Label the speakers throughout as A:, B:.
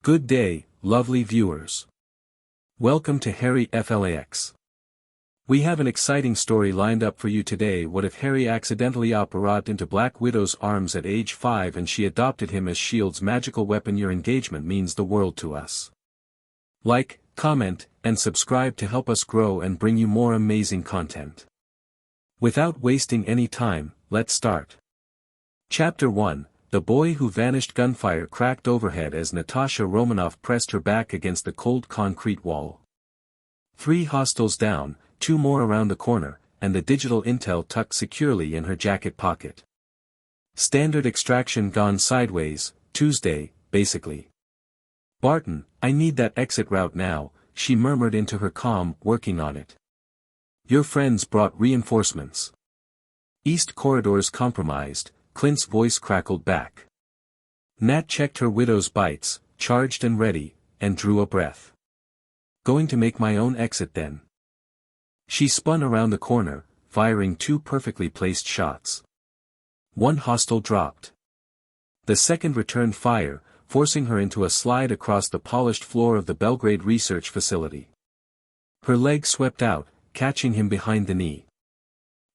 A: Good day, lovely viewers. Welcome to Harry FLAX. We have an exciting story lined up for you today. What if Harry accidentally apparated into Black Widow's arms at age 5 and she adopted him as S.H.I.E.L.D's magical weapon? Your engagement means the world to us. Like, comment, and subscribe to help us grow and bring you more amazing content. Without wasting any time, let's start. Chapter 1. The boy who vanished. Gunfire cracked overhead as Natasha Romanoff pressed her back against the cold concrete wall. 3 hostiles down, 2 more around the corner, and the digital intel tucked securely in her jacket pocket. Standard extraction gone sideways, Tuesday, basically. Barton, I need that exit route now, she murmured into her comm, working on it. Your friends brought reinforcements. East corridors compromised, Clint's voice crackled back. Nat checked her widow's bites, charged and ready, and drew a breath. Going to make my own exit then. She spun around the corner, firing 2 perfectly placed shots. 1 hostile dropped. The second returned fire, forcing her into a slide across the polished floor of the Belgrade research facility. Her leg swept out, catching him behind the knee.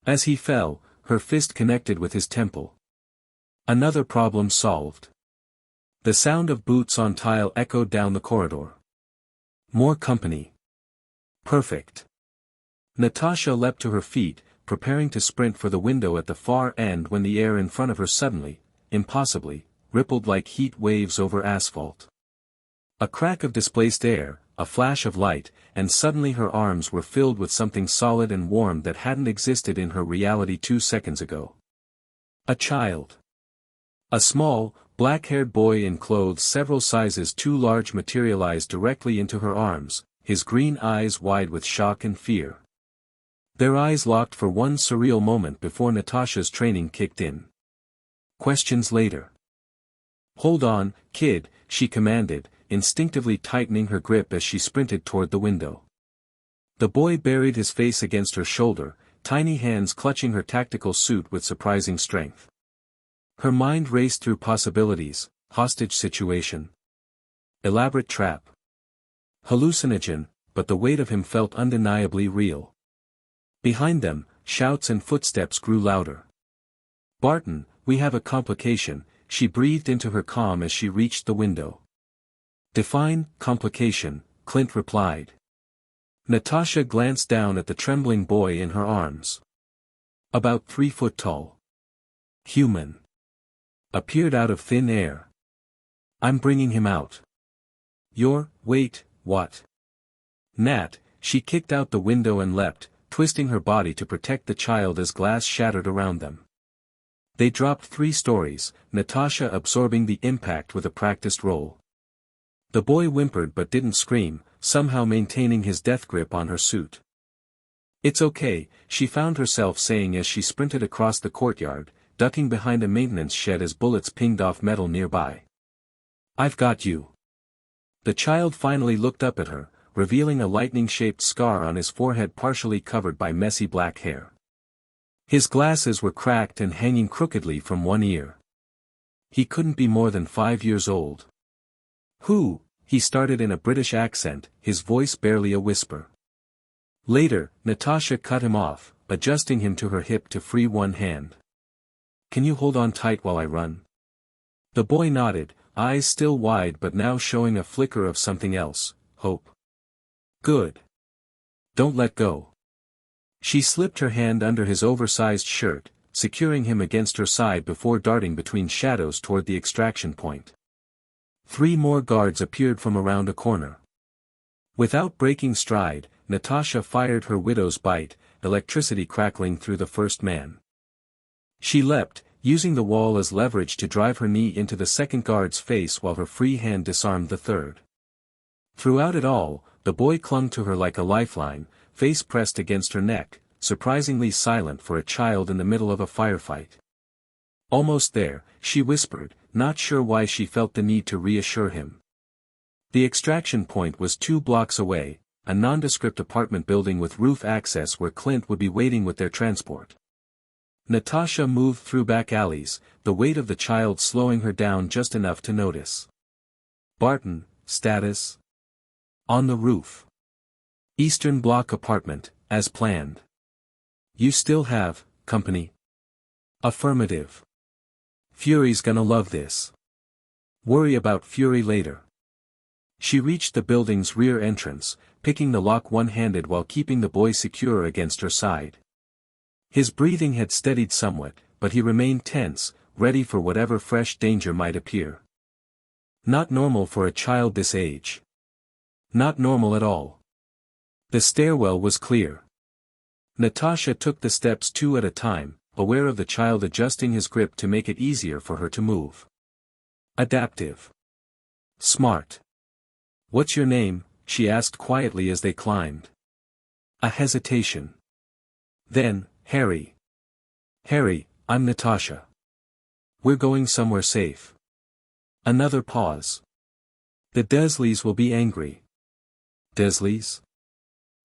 A: As he fell, her fist connected with his temple. Another problem solved. The sound of boots on tile echoed down the corridor. More company. Perfect. Natasha leapt to her feet, preparing to sprint for the window at the far end when the air in front of her suddenly, impossibly, rippled like heat waves over asphalt. A crack of displaced air, a flash of light, and suddenly her arms were filled with something solid and warm that hadn't existed in her reality 2 seconds ago. A child. A small, black-haired boy in clothes several sizes too large materialized directly into her arms, his green eyes wide with shock and fear. Their eyes locked for one surreal moment before Natasha's training kicked in. Questions later. Hold on, kid, she commanded, instinctively tightening her grip as she sprinted toward the window. The boy buried his face against her shoulder, tiny hands clutching her tactical suit with surprising strength. Her mind raced through possibilities: hostage situation, elaborate trap, hallucinogen, but the weight of him felt undeniably real. Behind them, shouts and footsteps grew louder. Barton, we have a complication, she breathed into her comm as she reached the window. Define complication, Clint replied. Natasha glanced down at the trembling boy in her arms. About 3 foot tall. Human. Appeared out of thin air. I'm bringing him out. Wait, what? Nat, she kicked out the window and leapt, twisting her body to protect the child as glass shattered around them. They dropped 3 stories, Natasha absorbing the impact with a practiced roll. The boy whimpered but didn't scream, somehow maintaining his death grip on her suit. It's okay, she found herself saying as she sprinted across the courtyard, ducking behind a maintenance shed as bullets pinged off metal nearby. I've got you. The child finally looked up at her, revealing a lightning-shaped scar on his forehead partially covered by messy black hair. His glasses were cracked and hanging crookedly from one ear. He couldn't be more than 5 years old. Who? He started in a British accent, his voice barely a whisper. Later, Natasha cut him off, adjusting him to her hip to free one hand. Can you hold on tight while I run? The boy nodded, eyes still wide but now showing a flicker of something else, hope. Good. Don't let go. She slipped her hand under his oversized shirt, securing him against her side before darting between shadows toward the extraction point. 3 more guards appeared from around a corner. Without breaking stride, Natasha fired her widow's bite, electricity crackling through the first man. She leapt, using the wall as leverage to drive her knee into the second guard's face while her free hand disarmed the third. Throughout it all, the boy clung to her like a lifeline, face pressed against her neck, surprisingly silent for a child in the middle of a firefight. Almost there, she whispered, not sure why she felt the need to reassure him. The extraction point was 2 blocks away, a nondescript apartment building with roof access where Clint would be waiting with their transport. Natasha moved through back alleys, the weight of the child slowing her down just enough to notice. Barton, status? On the roof. Eastern Block apartment, as planned. You still have company? Affirmative. Fury's gonna love this. Worry about Fury later. She reached the building's rear entrance, picking the lock one-handed while keeping the boy secure against her side. His breathing had steadied somewhat, but he remained tense, ready for whatever fresh danger might appear. Not normal for a child this age. Not normal at all. The stairwell was clear. Natasha took the steps two at a time, aware of the child adjusting his grip to make it easier for her to move. Adaptive. Smart. What's your name? She asked quietly as they climbed. A hesitation. Then, Harry. Harry, I'm Natasha. We're going somewhere safe. Another pause. The Dursleys will be angry. Dursleys?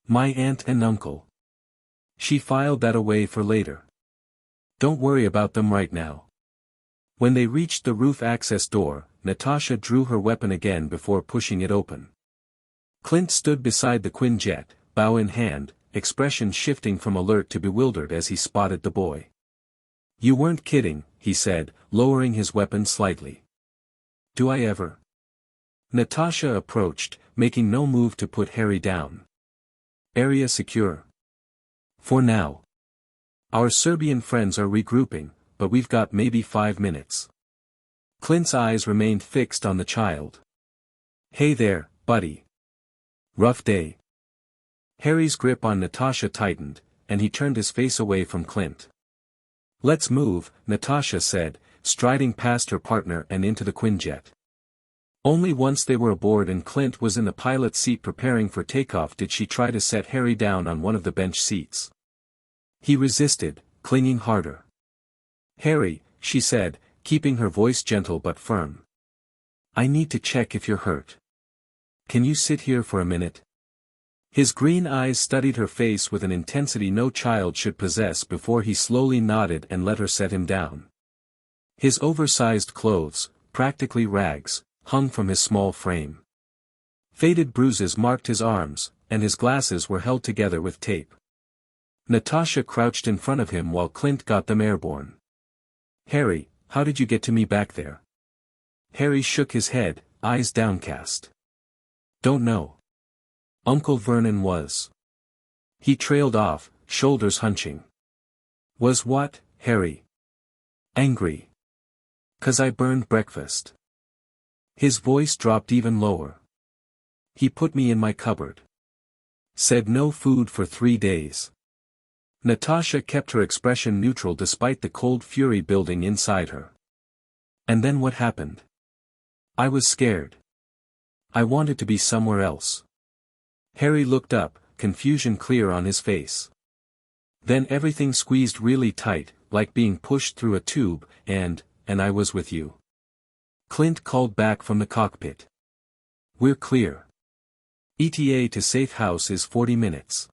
A: My aunt and uncle. She filed that away for later. Don't worry about them right now. When they reached the roof access door, Natasha drew her weapon again before pushing it open. Clint stood beside the Quinjet, bow in hand, expression shifting from alert to bewildered as he spotted the boy. You weren't kidding, he said, lowering his weapon slightly. Do I ever? Natasha approached, making no move to put Harry down. Area secure. For now. Our Serbian friends are regrouping, but we've got maybe 5 minutes. Clint's eyes remained fixed on the child. Hey there, buddy. Rough day. Harry's grip on Natasha tightened, and he turned his face away from Clint. Let's move, Natasha said, striding past her partner and into the Quinjet. Only once they were aboard and Clint was in the pilot's seat preparing for takeoff did she try to set Harry down on one of the bench seats. He resisted, clinging harder. Harry, she said, keeping her voice gentle but firm. I need to check if you're hurt. Can you sit here for a minute? His green eyes studied her face with an intensity no child should possess before he slowly nodded and let her set him down. His oversized clothes, practically rags, hung from his small frame. Faded bruises marked his arms, and his glasses were held together with tape. Natasha crouched in front of him while Clint got them airborne. Harry, how did you get to me back there? Harry shook his head, eyes downcast. Don't know. Uncle Vernon was. He trailed off, shoulders hunching. Was what, Harry? Angry. 'Cause I burned breakfast. His voice dropped even lower. He put me in my cupboard. Said no food for 3 days. Natasha kept her expression neutral despite the cold fury building inside her. And then what happened? I was scared. I wanted to be somewhere else. Harry looked up, confusion clear on his face. Then everything squeezed really tight, like being pushed through a tube, and I was with you. Clint called back from the cockpit. We're clear. ETA to safe house is 40 minutes.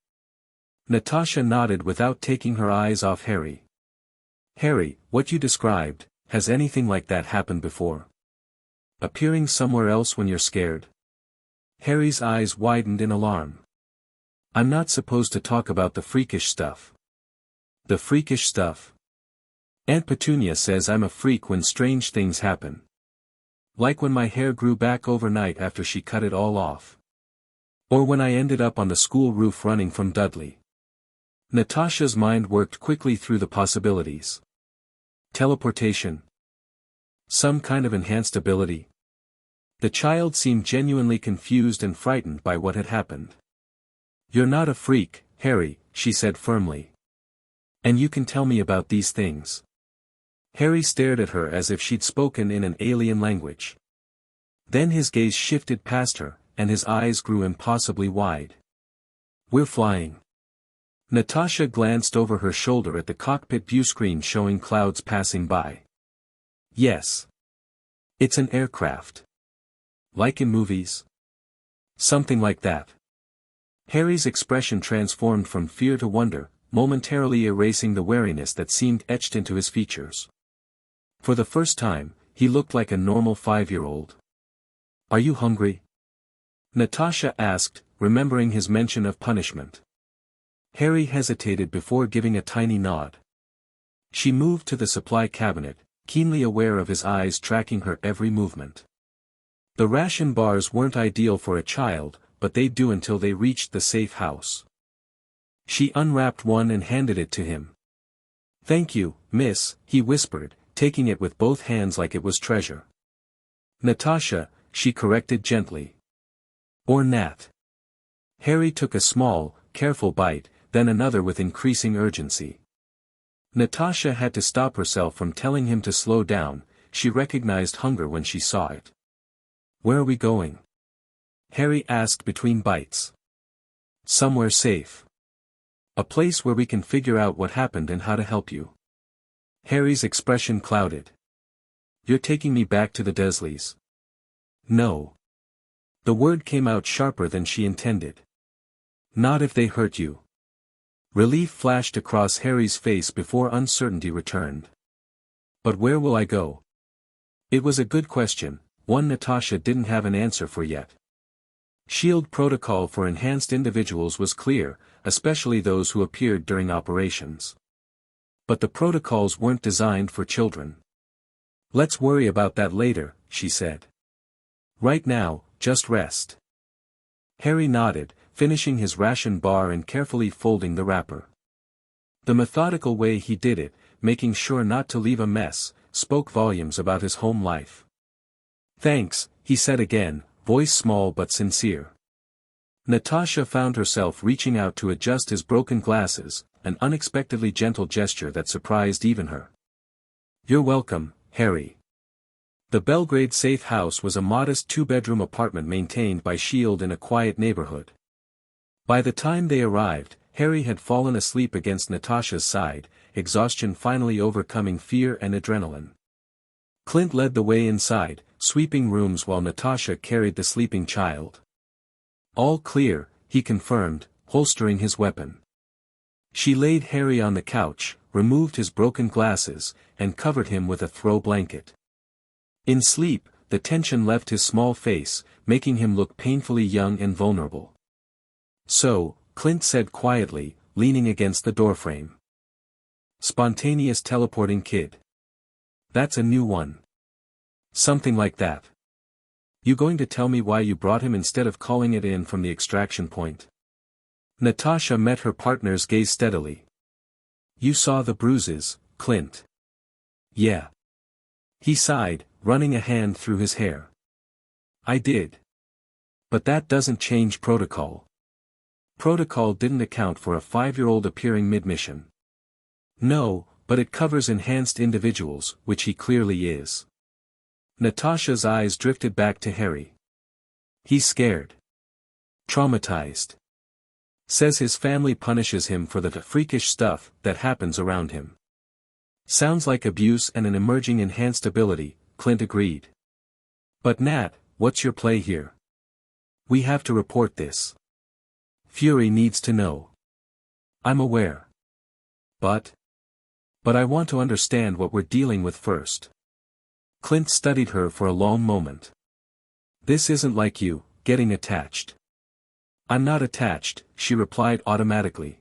A: Natasha nodded without taking her eyes off Harry. Harry, what you described, has anything like that happened before? Appearing somewhere else when you're scared? Harry's eyes widened in alarm. I'm not supposed to talk about the freakish stuff. The freakish stuff? Aunt Petunia says I'm a freak when strange things happen. Like when my hair grew back overnight after she cut it all off. Or when I ended up on the school roof running from Dudley. Natasha's mind worked quickly through the possibilities. Teleportation. Some kind of enhanced ability. The child seemed genuinely confused and frightened by what had happened. You're not a freak, Harry, she said firmly. And you can tell me about these things. Harry stared at her as if she'd spoken in an alien language. Then his gaze shifted past her, and his eyes grew impossibly wide. We're flying. Natasha glanced over her shoulder at the cockpit viewscreen showing clouds passing by. Yes. It's an aircraft. Like in movies? Something like that. Harry's expression transformed from fear to wonder, momentarily erasing the wariness that seemed etched into his features. For the first time, he looked like a normal 5-year-old. Are you hungry? Natasha asked, remembering his mention of punishment. Harry hesitated before giving a tiny nod. She moved to the supply cabinet, keenly aware of his eyes tracking her every movement. The ration bars weren't ideal for a child, but they'd do until they reached the safe house. She unwrapped one and handed it to him. "Thank you, miss," he whispered, taking it with both hands like it was treasure. "Natasha," she corrected gently. "Or Nat." Harry took a small, careful bite, then another with increasing urgency. Natasha had to stop herself from telling him to slow down. She recognized hunger when she saw it. "Where are we going?" Harry asked between bites. "Somewhere safe. A place where we can figure out what happened and how to help you." Harry's expression clouded. "You're taking me back to the Dursleys." "No." The word came out sharper than she intended. "Not if they hurt you." Relief flashed across Harry's face before uncertainty returned. "But where will I go?" It was a good question, one Natasha didn't have an answer for yet. SHIELD protocol for enhanced individuals was clear, especially those who appeared during operations. But the protocols weren't designed for children. "Let's worry about that later," she said. "Right now, just rest." Harry nodded, finishing his ration bar and carefully folding the wrapper. The methodical way he did it, making sure not to leave a mess, spoke volumes about his home life. "Thanks," he said again, voice small but sincere. Natasha found herself reaching out to adjust his broken glasses, an unexpectedly gentle gesture that surprised even her. "You're welcome, Harry." The Belgrade Safe House was a modest two-bedroom apartment maintained by SHIELD in a quiet neighborhood. By the time they arrived, Harry had fallen asleep against Natasha's side, exhaustion finally overcoming fear and adrenaline. Clint led the way inside, sweeping rooms while Natasha carried the sleeping child. "All clear," he confirmed, holstering his weapon. She laid Harry on the couch, removed his broken glasses, and covered him with a throw blanket. In sleep, the tension left his small face, making him look painfully young and vulnerable. "So," Clint said quietly, leaning against the doorframe. "Spontaneous teleporting kid. That's a new one." "Something like that. You going to tell me why you brought him instead of calling it in from the extraction point?" Natasha met her partner's gaze steadily. "You saw the bruises, Clint." "Yeah." He sighed, running a hand through his hair. "I did. But that doesn't change protocol." Protocol didn't account for a 5-year-old appearing mid-mission. "No, but it covers enhanced individuals, which he clearly is." Natasha's eyes drifted back to Harry. "He's scared. Traumatized. Says his family punishes him for the freakish stuff that happens around him." "Sounds like abuse and an emerging enhanced ability," Clint agreed. "But Nat, what's your play here?" "We have to report this. Fury needs to know." "I'm aware. But I want to understand what we're dealing with first." Clint studied her for a long moment. "This isn't like you, getting attached." "I'm not attached," she replied automatically.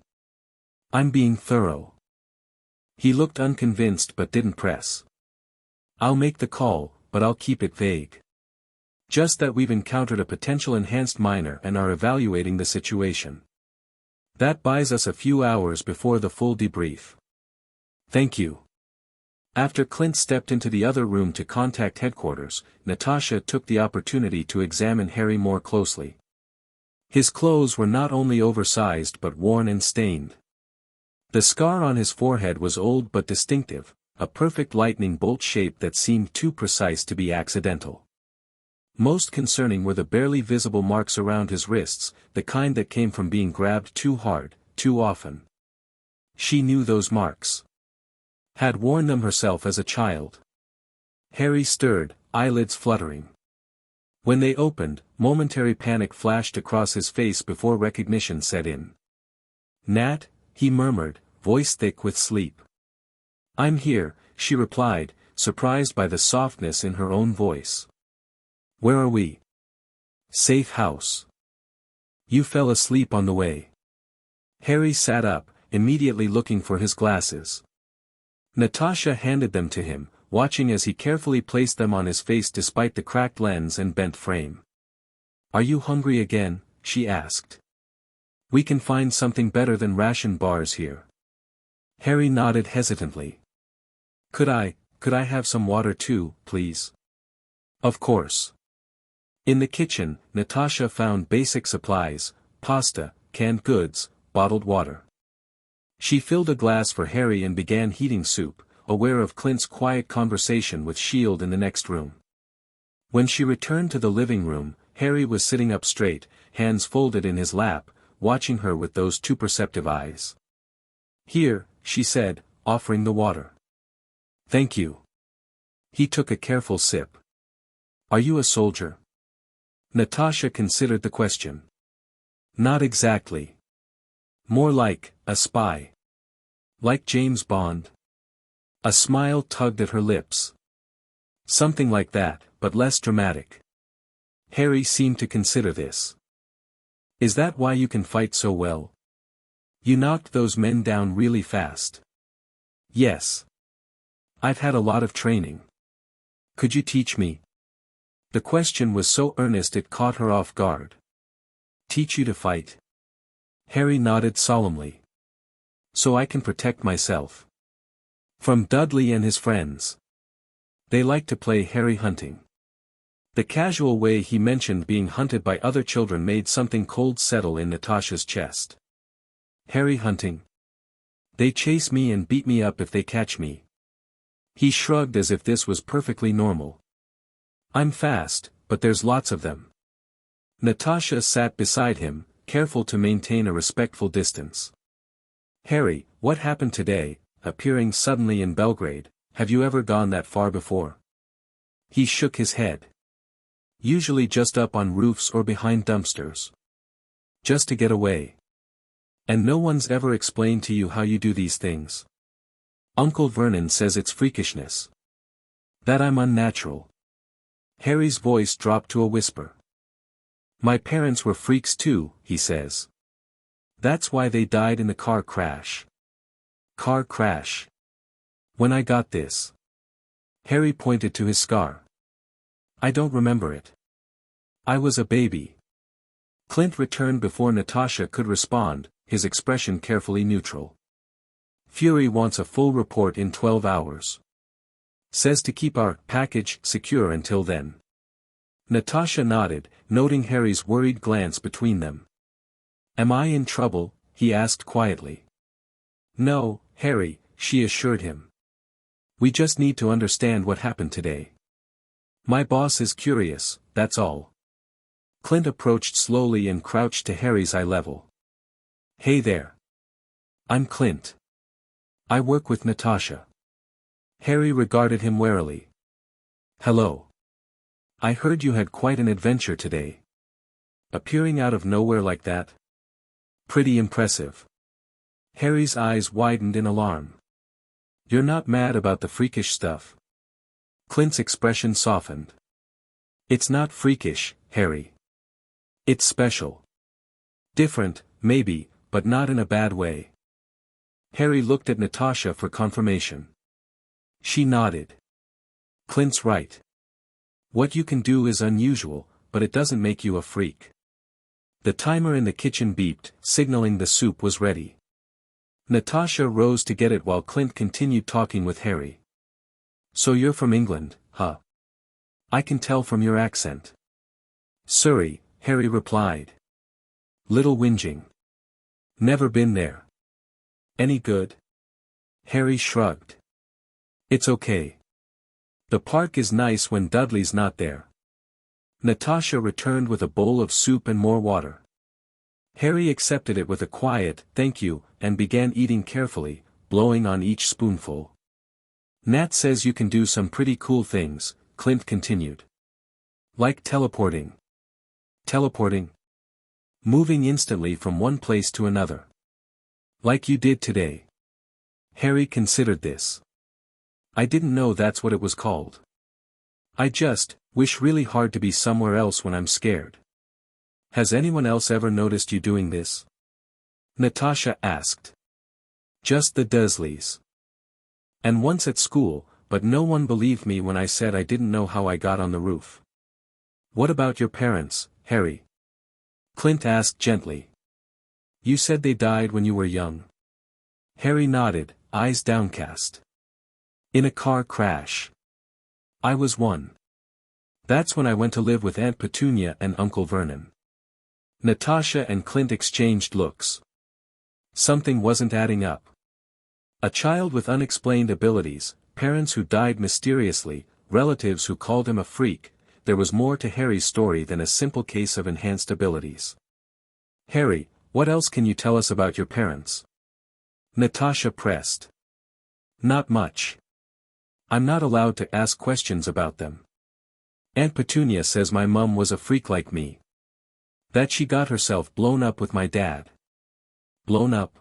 A: "I'm being thorough." He looked unconvinced but didn't press. "I'll make the call, but I'll keep it vague. Just that we've encountered a potential enhanced minor and are evaluating the situation. That buys us a few hours before the full debrief." "Thank you." After Clint stepped into the other room to contact headquarters, Natasha took the opportunity to examine Harry more closely. His clothes were not only oversized but worn and stained. The scar on his forehead was old but distinctive, a perfect lightning bolt shape that seemed too precise to be accidental. Most concerning were the barely visible marks around his wrists, the kind that came from being grabbed too hard, too often. She knew those marks. Had worn them herself as a child. Harry stirred, eyelids fluttering. When they opened, momentary panic flashed across his face before recognition set in. "Nat," he murmured, voice thick with sleep. "I'm here," she replied, surprised by the softness in her own voice. "Where are we?" Safe house. You fell asleep on the way. Harry sat up, immediately looking for his glasses. Natasha handed them to him, watching as he carefully placed them on his face despite the cracked lens and bent frame. Are you hungry again? She asked. We can find something better than ration bars here. Harry nodded hesitantly. Could I have some water too, please? Of course. In the kitchen, Natasha found basic supplies, pasta, canned goods, bottled water. She filled a glass for Harry and began heating soup, aware of Clint's quiet conversation with Shield in the next room. When she returned to the living room, Harry was sitting up straight, hands folded in his lap, watching her with those two perceptive eyes. Here, she said, offering the water. Thank you. He took a careful sip. Are you a soldier? Natasha considered the question. Not exactly. More like, a spy. Like James Bond? A smile tugged at her lips. Something like that, but less dramatic. Harry seemed to consider this. Is that why you can fight so well? You knocked those men down really fast. Yes. I've had a lot of training. Could you teach me? The question was so earnest it caught her off guard. Teach you to fight? Harry nodded solemnly. So I can protect myself. From Dudley and his friends. They like to play Harry hunting. The casual way he mentioned being hunted by other children made something cold settle in Natasha's chest. Harry hunting. They chase me and beat me up if they catch me. He shrugged as if this was perfectly normal. I'm fast, but there's lots of them. Natasha sat beside him, careful to maintain a respectful distance. Harry, what happened today, appearing suddenly in Belgrade, have you ever gone that far before? He shook his head. Usually just up on roofs or behind dumpsters. Just to get away. And no one's ever explained to you how you do these things. Uncle Vernon says it's freakishness. That I'm unnatural. Harry's voice dropped to a whisper. My parents were freaks too, he says. That's why they died in the car crash. Car crash. When I got this. Harry pointed to his scar. I don't remember it. I was a baby. Clint returned before Natasha could respond, his expression carefully neutral. Fury wants a full report in 12 hours. Says to keep our package secure until then. Natasha nodded, noting Harry's worried glance between them. Am I in trouble? He asked quietly. No, Harry, she assured him. We just need to understand what happened today. My boss is curious, that's all. Clint approached slowly and crouched to Harry's eye level. Hey there. I'm Clint. I work with Natasha. Harry regarded him warily. Hello. I heard you had quite an adventure today. Appearing out of nowhere like that? Pretty impressive. Harry's eyes widened in alarm. You're not mad about the freakish stuff? Clint's expression softened. It's not freakish, Harry. It's special. Different, maybe, but not in a bad way. Harry looked at Natasha for confirmation. She nodded. Clint's right. What you can do is unusual, but it doesn't make you a freak. The timer in the kitchen beeped, signaling the soup was ready. Natasha rose to get it while Clint continued talking with Harry. So you're from England, huh? I can tell from your accent. Surrey, Harry replied. Little whinging. Never been there. Any good? Harry shrugged. It's okay. The park is nice when Dudley's not there. Natasha returned with a bowl of soup and more water. Harry accepted it with a quiet, thank you, and began eating carefully, blowing on each spoonful. Nat says you can do some pretty cool things, Clint continued. Like teleporting. Teleporting? Moving instantly from one place to another. Like you did today. Harry considered this. I didn't know that's what it was called. I just wish really hard to be somewhere else when I'm scared. Has anyone else ever noticed you doing this? Natasha asked. Just the Dursleys. And once at school, but no one believed me when I said I didn't know how I got on the roof. What about your parents, Harry? Clint asked gently. You said they died when you were young. Harry nodded, eyes downcast. In a car crash. I was 1. That's when I went to live with Aunt Petunia and Uncle Vernon. Natasha and Clint exchanged looks. Something wasn't adding up. A child with unexplained abilities, parents who died mysteriously, relatives who called him a freak. There was more to Harry's story than a simple case of enhanced abilities. Harry, what else can you tell us about your parents? Natasha pressed. Not much. I'm not allowed to ask questions about them. Aunt Petunia says my mum was a freak like me. That she got herself blown up with my dad. Blown up?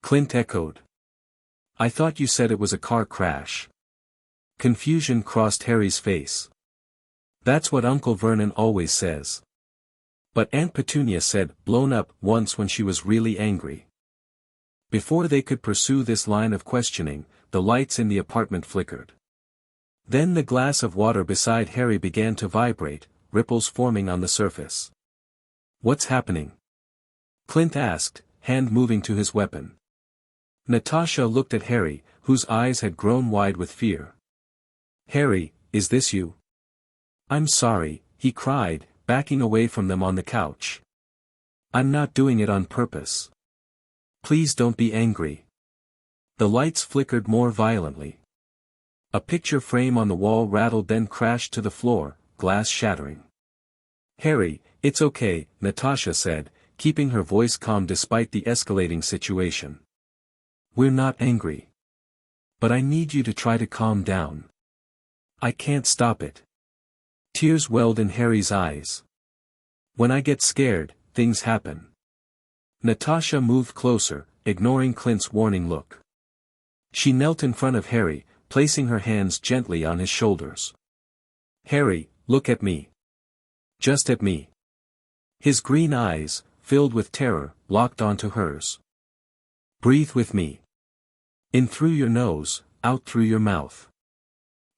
A: Clint echoed. I thought you said it was a car crash. Confusion crossed Harry's face. That's what Uncle Vernon always says. But Aunt Petunia said blown up once when she was really angry. Before they could pursue this line of questioning, the lights in the apartment flickered. Then the glass of water beside Harry began to vibrate, ripples forming on the surface. What's happening? Clint asked, hand moving to his weapon. Natasha looked at Harry, whose eyes had grown wide with fear. Harry, is this you? I'm sorry, he cried, backing away from them on the couch. I'm not doing it on purpose. Please don't be angry. The lights flickered more violently. A picture frame on the wall rattled then crashed to the floor, glass shattering. Harry, it's okay, Natasha said, keeping her voice calm despite the escalating situation. We're not angry. But I need you to try to calm down. I can't stop it. Tears welled in Harry's eyes. When I get scared, things happen. Natasha moved closer, ignoring Clint's warning look. She knelt in front of Harry, placing her hands gently on his shoulders. Harry, look at me. Just at me. His green eyes, filled with terror, locked onto hers. Breathe with me. In through your nose, out through your mouth.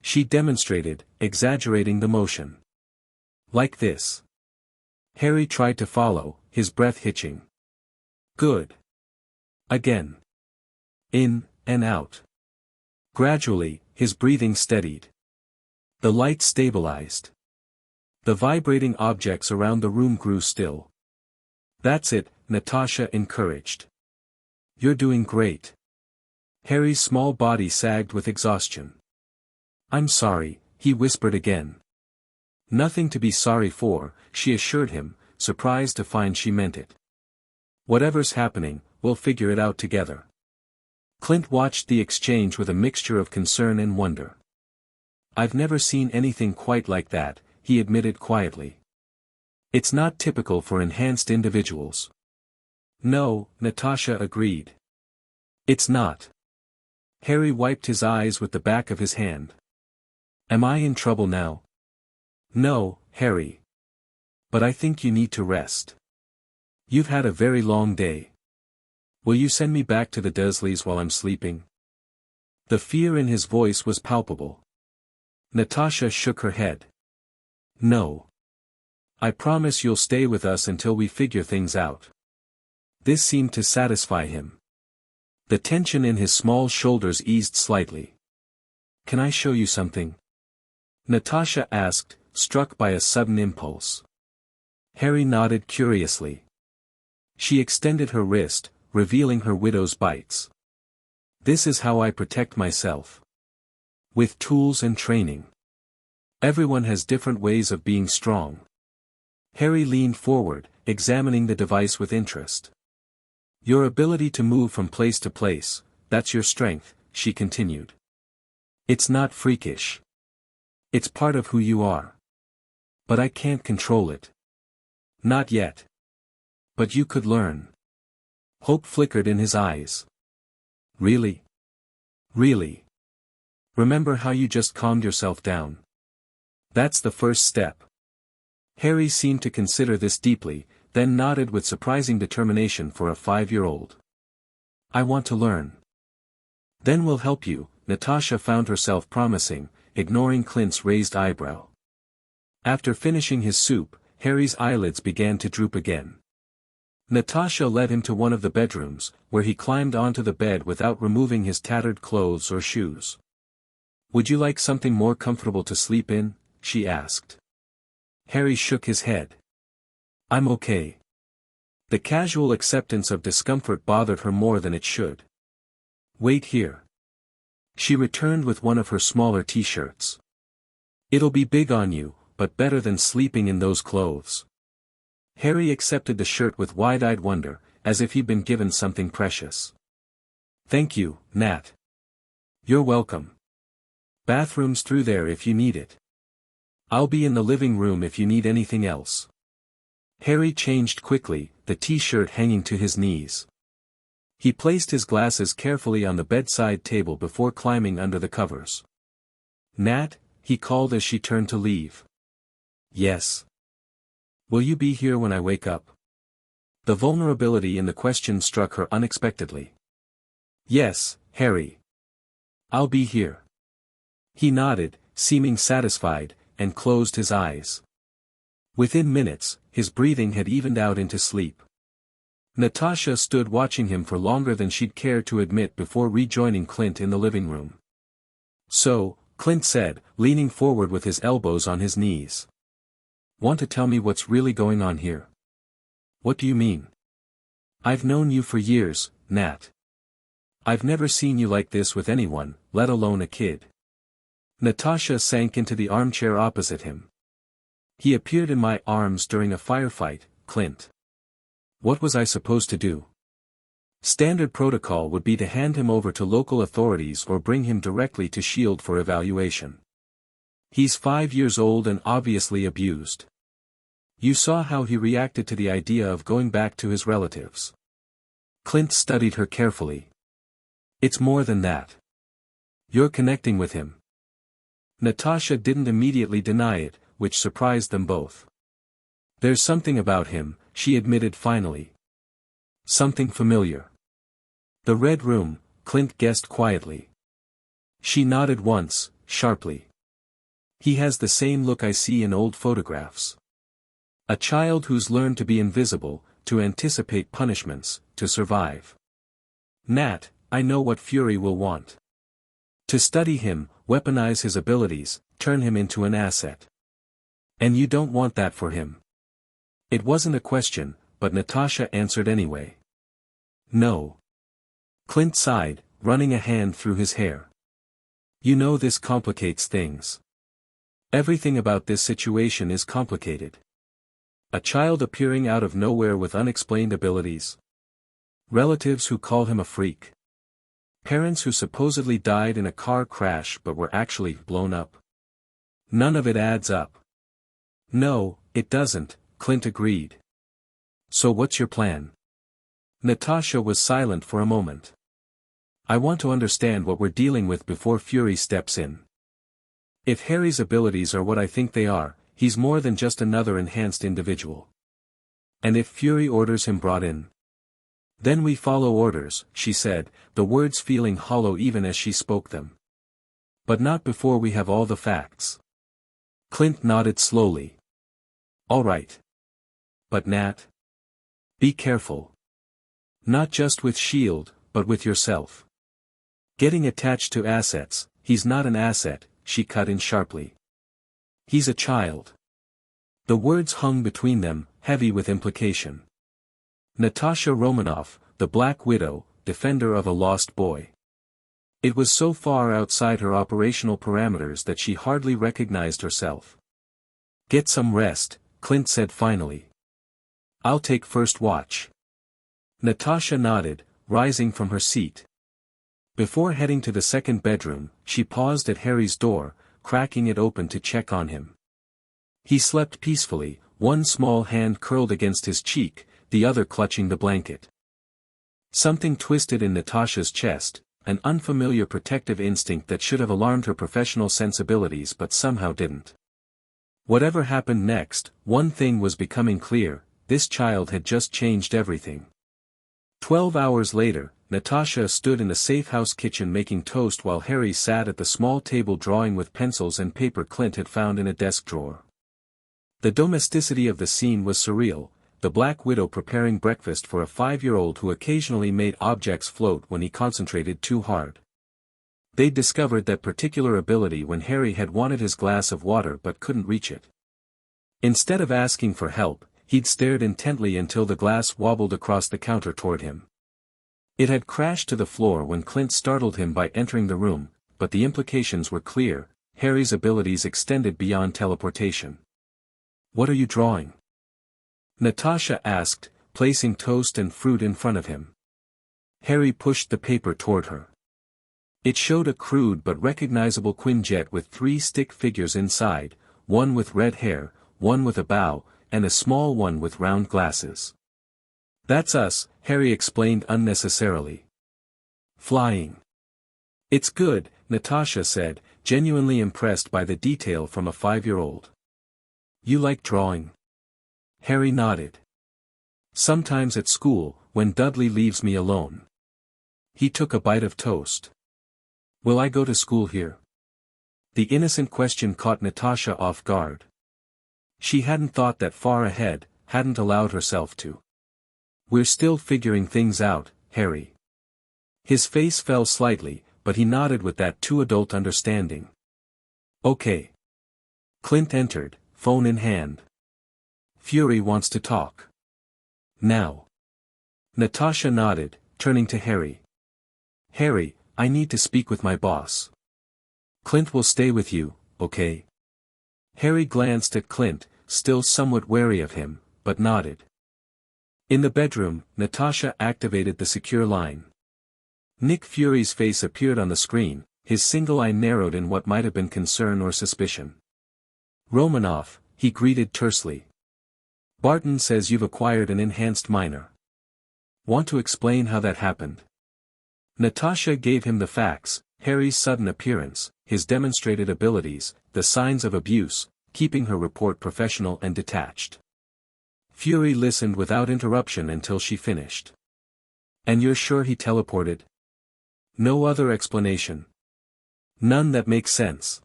A: She demonstrated, exaggerating the motion. Like this. Harry tried to follow, his breath hitching. Good. Again. In, and out. Gradually, his breathing steadied. The light stabilized. The vibrating objects around the room grew still. That's it, Natasha encouraged. You're doing great. Harry's small body sagged with exhaustion. I'm sorry, he whispered again. Nothing to be sorry for, she assured him, surprised to find she meant it. Whatever's happening, we'll figure it out together. Clint watched the exchange with a mixture of concern and wonder. I've never seen anything quite like that, he admitted quietly. It's not typical for enhanced individuals. No, Natasha agreed. It's not. Harry wiped his eyes with the back of his hand. Am I in trouble now? No, Harry. But I think you need to rest. You've had a very long day. Will you send me back to the Dursleys while I'm sleeping? The fear in his voice was palpable. Natasha shook her head. No. I promise you'll stay with us until we figure things out. This seemed to satisfy him. The tension in his small shoulders eased slightly. Can I show you something? Natasha asked, struck by a sudden impulse. Harry nodded curiously. She extended her wrist, revealing her widow's bites. This is how I protect myself. With tools and training. Everyone has different ways of being strong. Harry leaned forward, examining the device with interest. Your ability to move from place to place, that's your strength, she continued. It's not freakish. It's part of who you are. But I can't control it. Not yet. But you could learn. Hope flickered in his eyes. Really? Really? Remember how you just calmed yourself down? That's the first step. Harry seemed to consider this deeply, then nodded with surprising determination for a 5-year-old. I want to learn. Then we'll help you, Natasha found herself promising, ignoring Clint's raised eyebrow. After finishing his soup, Harry's eyelids began to droop again. Natasha led him to one of the bedrooms, where he climbed onto the bed without removing his tattered clothes or shoes. Would you like something more comfortable to sleep in? She asked. Harry shook his head. I'm okay. The casual acceptance of discomfort bothered her more than it should. Wait here. She returned with one of her smaller t-shirts. It'll be big on you, but better than sleeping in those clothes. Harry accepted the shirt with wide-eyed wonder, as if he'd been given something precious. Thank you, Nat. You're welcome. Bathroom's through there if you need it. I'll be in the living room if you need anything else. Harry changed quickly, the t-shirt hanging to his knees. He placed his glasses carefully on the bedside table before climbing under the covers. Nat, he called as she turned to leave. Yes. Will you be here when I wake up? The vulnerability in the question struck her unexpectedly. Yes, Harry. I'll be here. He nodded, seeming satisfied, and closed his eyes. Within minutes, his breathing had evened out into sleep. Natasha stood watching him for longer than she'd care to admit before rejoining Clint in the living room. So, Clint said, leaning forward with his elbows on his knees. Want to tell me what's really going on here? What do you mean? I've known you for years, Nat. I've never seen you like this with anyone, let alone a kid. Natasha sank into the armchair opposite him. He appeared in my arms during a firefight, Clint. What was I supposed to do? Standard protocol would be to hand him over to local authorities or bring him directly to S.H.I.E.L.D. for evaluation. He's 5 years old and obviously abused. You saw how he reacted to the idea of going back to his relatives. Clint studied her carefully. It's more than that. You're connecting with him. Natasha didn't immediately deny it, which surprised them both. There's something about him, she admitted finally. Something familiar. The Red Room, Clint guessed quietly. She nodded once, sharply. He has the same look I see in old photographs. A child who's learned to be invisible, to anticipate punishments, to survive. Nat, I know what Fury will want. To study him, weaponize his abilities, turn him into an asset. And you don't want that for him. It wasn't a question, but Natasha answered anyway. No. Clint sighed, running a hand through his hair. You know this complicates things. Everything about this situation is complicated. A child appearing out of nowhere with unexplained abilities. Relatives who call him a freak. Parents who supposedly died in a car crash but were actually blown up. None of it adds up. No, it doesn't, Clint agreed. So what's your plan? Natasha was silent for a moment. I want to understand what we're dealing with before Fury steps in. If Harry's abilities are what I think they are, he's more than just another enhanced individual. And if Fury orders him brought in? Then we follow orders, she said, the words feeling hollow even as she spoke them. But not before we have all the facts. Clint nodded slowly. All right. But Nat? Be careful. Not just with S.H.I.E.L.D., but with yourself. Getting attached to assets, he's not an asset, she cut in sharply. He's a child. The words hung between them, heavy with implication. Natasha Romanoff, the Black Widow, defender of a lost boy. It was so far outside her operational parameters that she hardly recognized herself. Get some rest, Clint said finally. I'll take first watch. Natasha nodded, rising from her seat. Before heading to the second bedroom, she paused at Harry's door, cracking it open to check on him. He slept peacefully, one small hand curled against his cheek, the other clutching the blanket. Something twisted in Natasha's chest, an unfamiliar protective instinct that should have alarmed her professional sensibilities but somehow didn't. Whatever happened next, one thing was becoming clear: this child had just changed everything. 12 hours later, Natasha stood in the safe house kitchen making toast while Harry sat at the small table drawing with pencils and paper Clint had found in a desk drawer. The domesticity of the scene was surreal, the Black Widow preparing breakfast for a 5-year-old who occasionally made objects float when he concentrated too hard. They'd discovered that particular ability when Harry had wanted his glass of water but couldn't reach it. Instead of asking for help, he'd stared intently until the glass wobbled across the counter toward him. It had crashed to the floor when Clint startled him by entering the room, but the implications were clear: Harry's abilities extended beyond teleportation. "What are you drawing?" Natasha asked, placing toast and fruit in front of him. Harry pushed the paper toward her. It showed a crude but recognizable Quinjet with 3 stick figures inside, one with red hair, one with a bow, and a small one with round glasses. "That's us," Harry explained unnecessarily. "Flying." "It's good," Natasha said, genuinely impressed by the detail from a 5-year-old. "You like drawing?" Harry nodded. "Sometimes at school, when Dudley leaves me alone." He took a bite of toast. "Will I go to school here?" The innocent question caught Natasha off guard. She hadn't thought that far ahead, hadn't allowed herself to. "We're still figuring things out, Harry." His face fell slightly, but he nodded with that too adult understanding. "Okay." Clint entered, phone in hand. "Fury wants to talk." "Now." Natasha nodded, turning to Harry. "Harry, I need to speak with my boss." "Clint will stay with you, okay?" Harry glanced at Clint, still somewhat wary of him, but nodded. In the bedroom, Natasha activated the secure line. Nick Fury's face appeared on the screen, his single eye narrowed in what might have been concern or suspicion. "Romanoff," he greeted tersely. "Barton says you've acquired an enhanced minor. Want to explain how that happened?" Natasha gave him the facts: Harry's sudden appearance, his demonstrated abilities, the signs of abuse, keeping her report professional and detached. Fury listened without interruption until she finished. "And you're sure he teleported?" "No other explanation." "None that makes sense."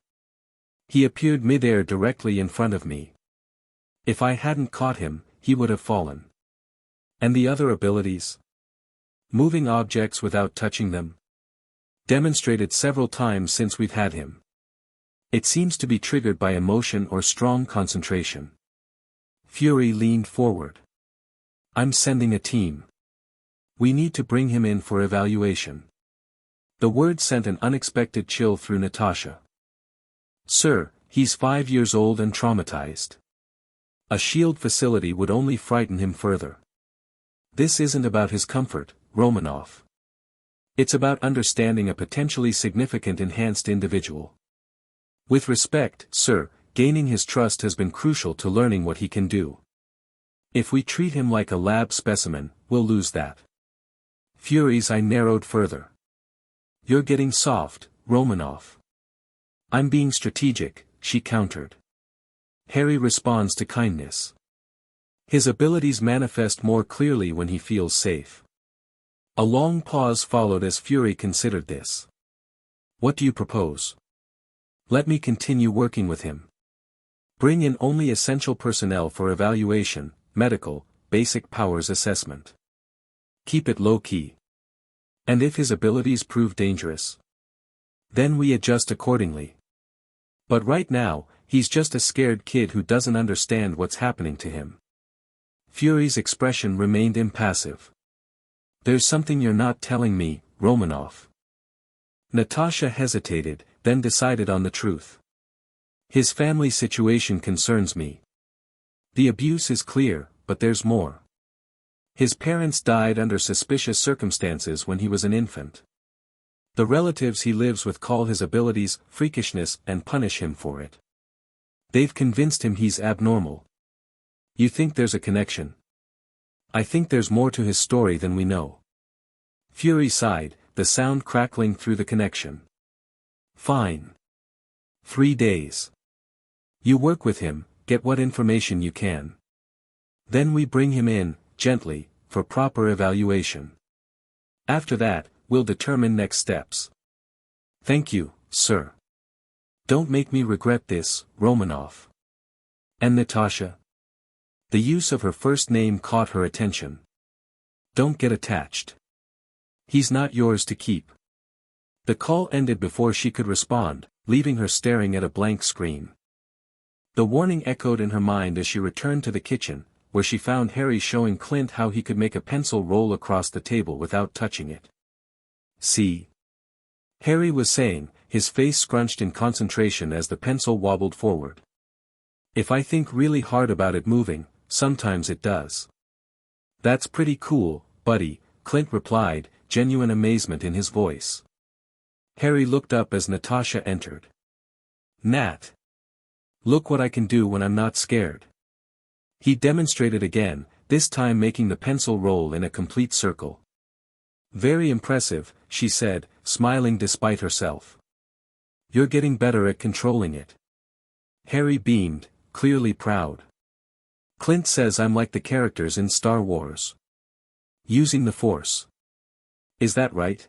A: "He appeared mid-air directly in front of me. If I hadn't caught him, he would have fallen." "And the other abilities?" "Moving objects without touching them. Demonstrated several times since we've had him. It seems to be triggered by emotion or strong concentration." Fury leaned forward. "I'm sending a team. We need to bring him in for evaluation." The word sent an unexpected chill through Natasha. "Sir, he's 5 years old and traumatized. A shield facility would only frighten him further. This isn't about his comfort, Romanoff. It's about understanding a potentially significant enhanced individual. With respect, sir, gaining his trust has been crucial to learning what he can do. If we treat him like a lab specimen, we'll lose that." Fury's eye narrowed further. "You're getting soft, Romanoff." "I'm being strategic," she countered. Harry responds to kindness. His abilities manifest more clearly when he feels safe. A long pause followed as Fury considered this. "What do you propose?" "Let me continue working with him. Bring in only essential personnel for evaluation, medical, basic powers assessment. Keep it low-key. And if his abilities prove dangerous, then we adjust accordingly. But right now, he's just a scared kid who doesn't understand what's happening to him." Fury's expression remained impassive. "There's something you're not telling me, Romanoff." Natasha hesitated, then decided on the truth. "His family situation concerns me. The abuse is clear, but there's more. His parents died under suspicious circumstances when he was an infant. The relatives he lives with call his abilities freakishness and punish him for it. They've convinced him he's abnormal." "You think there's a connection?" "I think there's more to his story than we know." Fury sighed, the sound crackling through the connection. "Fine. 3 days. You work with him, get what information you can. Then we bring him in, gently, for proper evaluation. After that, we'll determine next steps. Thank you, sir. Don't make me regret this, Romanov. And Natasha? The use of her first name caught her attention. Don't get attached. He's not yours to keep. The call ended before she could respond, leaving her staring at a blank screen. The warning echoed in her mind as she returned to the kitchen, where she found Harry showing Clint how he could make a pencil roll across the table without touching it. See? Harry was saying, his face scrunched in concentration as the pencil wobbled forward. If I think really hard about it moving, sometimes it does. That's pretty cool, buddy, Clint replied, genuine amazement in his voice. Harry looked up as Natasha entered. Nat. Look what I can do when I'm not scared. He demonstrated again, this time making the pencil roll in a complete circle. Very impressive, she said, smiling despite herself. You're getting better at controlling it. Harry beamed, clearly proud. Clint says I'm like the characters in Star Wars. Using the Force. Is that right?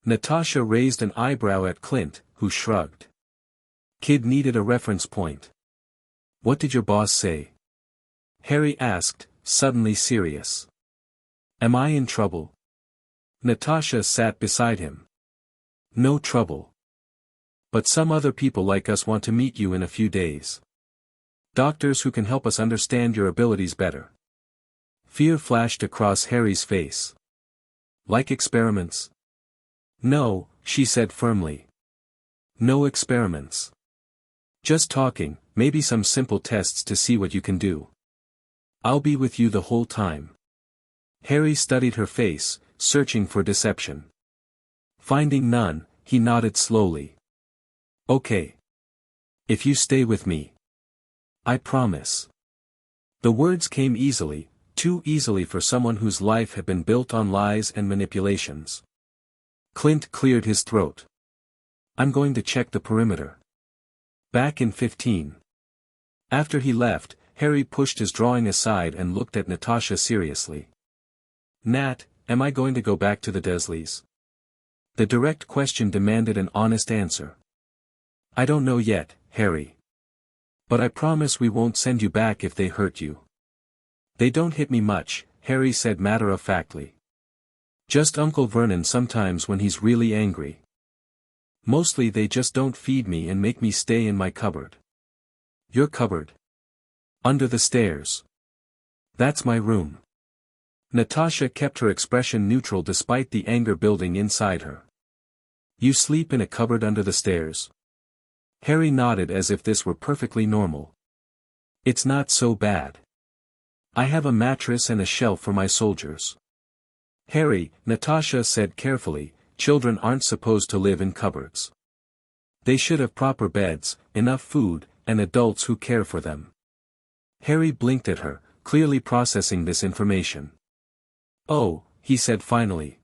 A: Natasha raised an eyebrow at Clint, who shrugged. Kid needed a reference point. What did your boss say? Harry asked, suddenly serious. Am I in trouble? Natasha sat beside him. No trouble. But some other people like us want to meet you in a few days. Doctors who can help us understand your abilities better. Fear flashed across Harry's face. Like experiments? No, she said firmly. No experiments. Just talking, maybe some simple tests to see what you can do. I'll be with you the whole time. Harry studied her face, searching for deception. Finding none, he nodded slowly. Okay. If you stay with me. I promise. The words came easily, too easily for someone whose life had been built on lies and manipulations. Clint cleared his throat. I'm going to check the perimeter. Back in 15. After he left, Harry pushed his drawing aside and looked at Natasha seriously. Nat, am I going to go back to the Dursleys? The direct question demanded an honest answer. I don't know yet, Harry. But I promise we won't send you back if they hurt you. They don't hit me much, Harry said matter-of-factly. Just Uncle Vernon sometimes when he's really angry. Mostly they just don't feed me and make me stay in my cupboard. Your cupboard? Under the stairs. That's my room. Natasha kept her expression neutral despite the anger building inside her. You sleep in a cupboard under the stairs? Harry nodded as if this were perfectly normal. It's not so bad. I have a mattress and a shelf for my soldiers. Harry, Natasha said carefully, children aren't supposed to live in cupboards. They should have proper beds, enough food, and adults who care for them. Harry blinked at her, clearly processing this information. Oh, he said finally.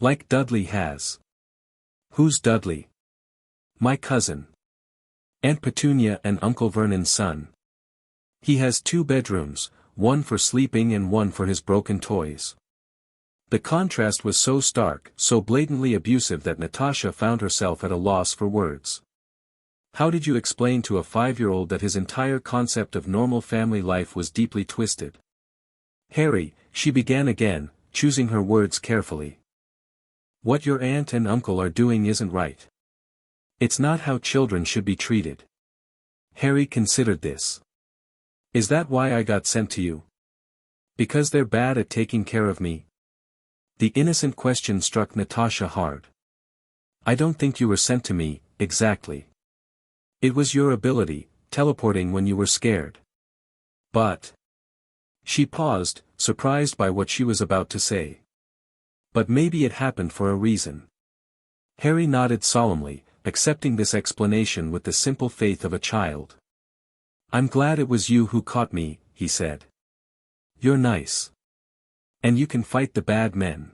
A: Like Dudley has. Who's Dudley? My cousin. Aunt Petunia and Uncle Vernon's son. He has 2 bedrooms, one for sleeping and one for his broken toys. The contrast was so stark, so blatantly abusive that Natasha found herself at a loss for words. How did you explain to a 5-year-old that his entire concept of normal family life was deeply twisted? Harry, she began again, choosing her words carefully. What your aunt and uncle are doing isn't right. It's not how children should be treated. Harry considered this. Is that why I got sent to you? Because they're bad at taking care of me? The innocent question struck Natasha hard. I don't think you were sent to me, exactly. It was your ability, teleporting when you were scared. But. She paused, surprised by what she was about to say. But maybe it happened for a reason. Harry nodded solemnly, accepting this explanation with the simple faith of a child. I'm glad it was you who caught me, he said. You're nice. And you can fight the bad men.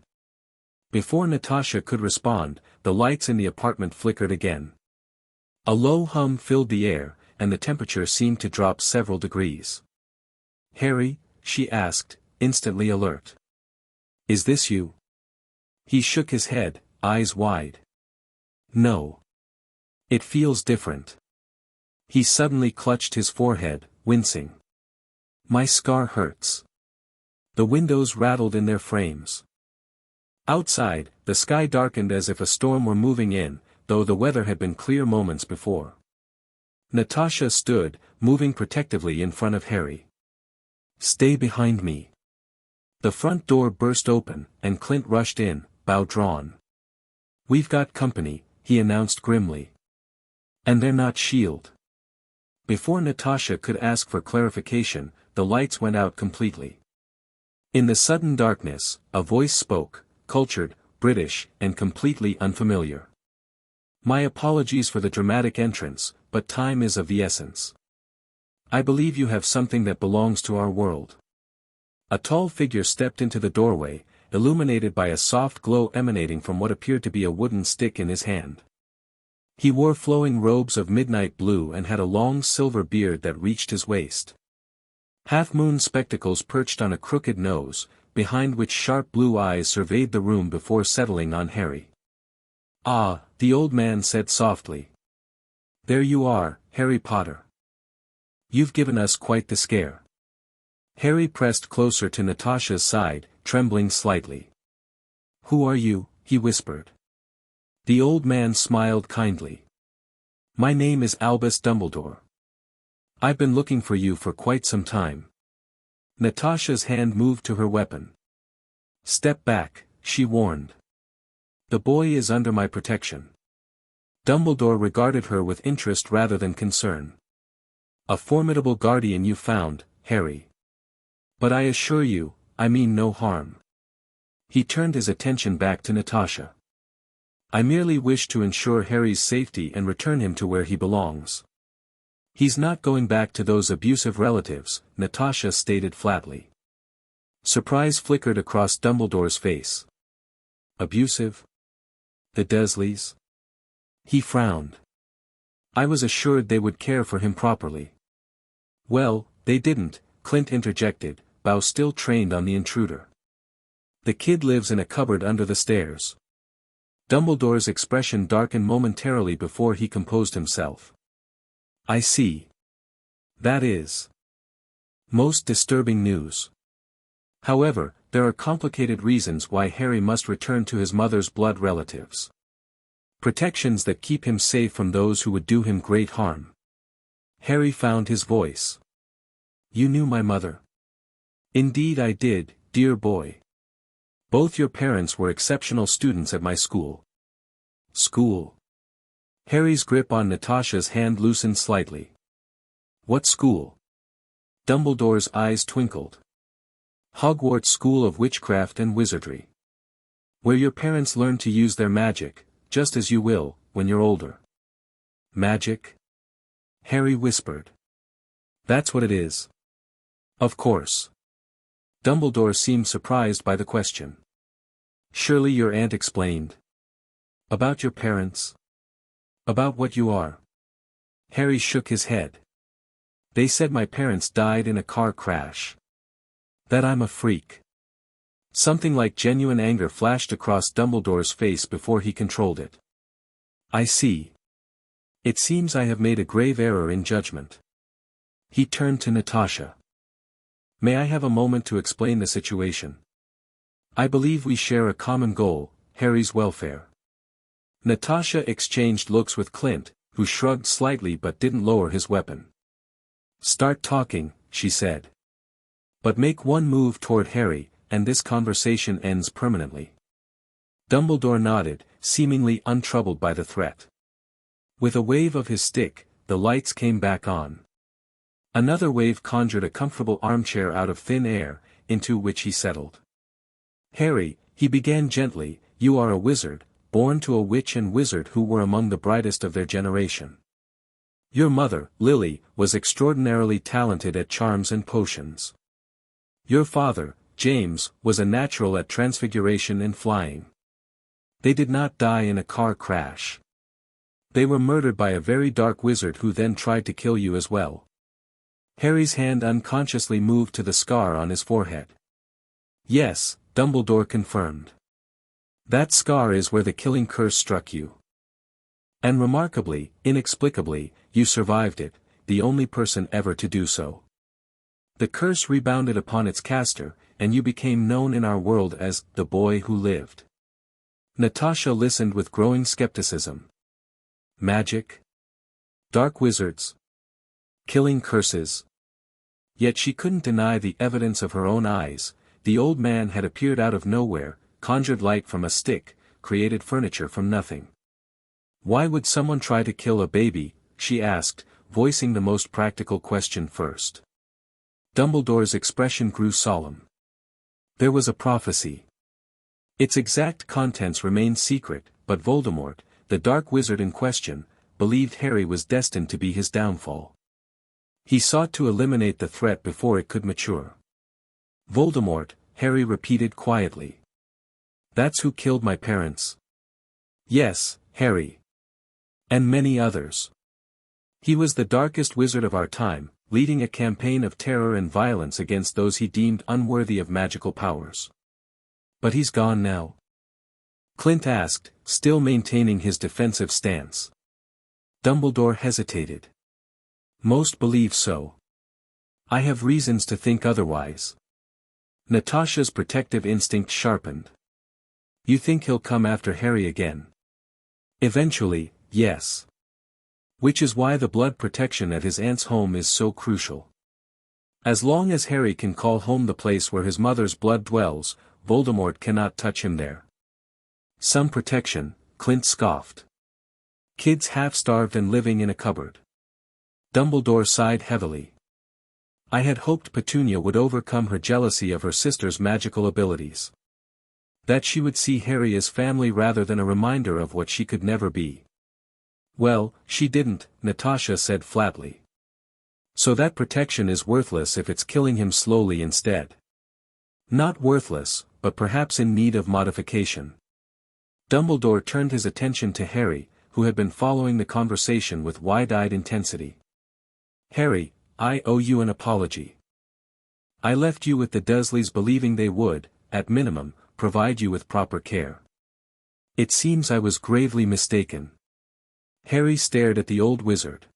A: Before Natasha could respond, the lights in the apartment flickered again. A low hum filled the air, and the temperature seemed to drop several degrees. "Harry?" she asked, instantly alert. "Is this you?" He shook his head, eyes wide. "No. It feels different." He suddenly clutched his forehead, wincing. "My scar hurts." The windows rattled in their frames. Outside, the sky darkened as if a storm were moving in, though the weather had been clear moments before. Natasha stood, moving protectively in front of Harry. "Stay behind me." The front door burst open, and Clint rushed in, bow drawn. "We've got company," he announced grimly. "And they're not S.H.I.E.L.D." Before Natasha could ask for clarification, the lights went out completely. In the sudden darkness, a voice spoke, cultured, British, and completely unfamiliar. "My apologies for the dramatic entrance, but time is of the essence. I believe you have something that belongs to our world." A tall figure stepped into the doorway, illuminated by a soft glow emanating from what appeared to be a wooden stick in his hand. He wore flowing robes of midnight blue and had a long silver beard that reached his waist. Half-moon spectacles perched on a crooked nose, behind which sharp blue eyes surveyed the room before settling on Harry. "Ah," the old man said softly. "There you are, Harry Potter. You've given us quite the scare." Harry pressed closer to Natasha's side, trembling slightly. "Who are you?" he whispered. The old man smiled kindly. "My name is Albus Dumbledore. I've been looking for you for quite some time." Natasha's hand moved to her weapon. "Step back," she warned. "The boy is under my protection." Dumbledore regarded her with interest rather than concern. "A formidable guardian you found, Harry. But I assure you, I mean no harm." He turned his attention back to Natasha. "I merely wish to ensure Harry's safety and return him to where he belongs." "He's not going back to those abusive relatives," Natasha stated flatly. Surprise flickered across Dumbledore's face. "Abusive? The Dursleys?" He frowned. "I was assured they would care for him properly." "Well, they didn't," Clint interjected, bow still trained on the intruder. "The kid lives in a cupboard under the stairs." Dumbledore's expression darkened momentarily before he composed himself. "I see. That is most disturbing news. However, there are complicated reasons why Harry must return to his mother's blood relatives. Protections that keep him safe from those who would do him great harm." Harry found his voice. "You knew my mother?" "Indeed I did, dear boy. Both your parents were exceptional students at my school." "School?" Harry's grip on Natasha's hand loosened slightly. "What school?" Dumbledore's eyes twinkled. "Hogwarts School of Witchcraft and Wizardry. Where your parents learn to use their magic, just as you will, when you're older." "Magic?" Harry whispered. "That's what it is." "Of course." Dumbledore seemed surprised by the question. "Surely your aunt explained. About your parents? About what you are?" Harry shook his head. "They said my parents died in a car crash. That I'm a freak." Something like genuine anger flashed across Dumbledore's face before he controlled it. "I see. It seems I have made a grave error in judgment." He turned to Natasha. "May I have a moment to explain the situation? I believe we share a common goal, Harry's welfare." Natasha exchanged looks with Clint, who shrugged slightly but didn't lower his weapon. "Start talking," she said. "But make one move toward Harry, and this conversation ends permanently." Dumbledore nodded, seemingly untroubled by the threat. With a wave of his stick, the lights came back on. Another wave conjured a comfortable armchair out of thin air, into which he settled. "Harry," he began gently, "you are a wizard, born to a witch and wizard who were among the brightest of their generation. Your mother, Lily, was extraordinarily talented at charms and potions. Your father, James, was a natural at transfiguration and flying. They did not die in a car crash. They were murdered by a very dark wizard who then tried to kill you as well. Harry's hand unconsciously moved to the scar on his forehead. Yes, Dumbledore confirmed. That scar is where the killing curse struck you. And remarkably, inexplicably, you survived it, the only person ever to do so. The curse rebounded upon its caster, and you became known in our world as the boy who lived. Natasha listened with growing skepticism. Magic? Dark wizards? Killing curses? Yet she couldn't deny the evidence of her own eyes. The old man had appeared out of nowhere, conjured light from a stick, created furniture from nothing. Why would someone try to kill a baby, she asked, voicing the most practical question first. Dumbledore's expression grew solemn. There was a prophecy. Its exact contents remained secret, but Voldemort, the dark wizard in question, believed Harry was destined to be his downfall. He sought to eliminate the threat before it could mature. Voldemort, Harry repeated quietly. That's who killed my parents. Yes, Harry. And many others. He was the darkest wizard of our time, leading a campaign of terror and violence against those he deemed unworthy of magical powers. But he's gone now? Clint asked, still maintaining his defensive stance. Dumbledore hesitated. Most believe so. I have reasons to think otherwise. Natasha's protective instinct sharpened. You think he'll come after Harry again? Eventually, yes. Which is why the blood protection at his aunt's home is so crucial. As long as Harry can call home the place where his mother's blood dwells, Voldemort cannot touch him there. Some protection, Clint scoffed. Kids half-starved and living in a cupboard. Dumbledore sighed heavily. I had hoped Petunia would overcome her jealousy of her sister's magical abilities. That she would see Harry as family rather than a reminder of what she could never be. Well, she didn't, Natasha said flatly. So that protection is worthless if it's killing him slowly instead. Not worthless, but perhaps in need of modification. Dumbledore turned his attention to Harry, who had been following the conversation with wide-eyed intensity. Harry, I owe you an apology. I left you with the Dursleys believing they would, at minimum, provide you with proper care. It seems I was gravely mistaken. Harry stared at the old wizard.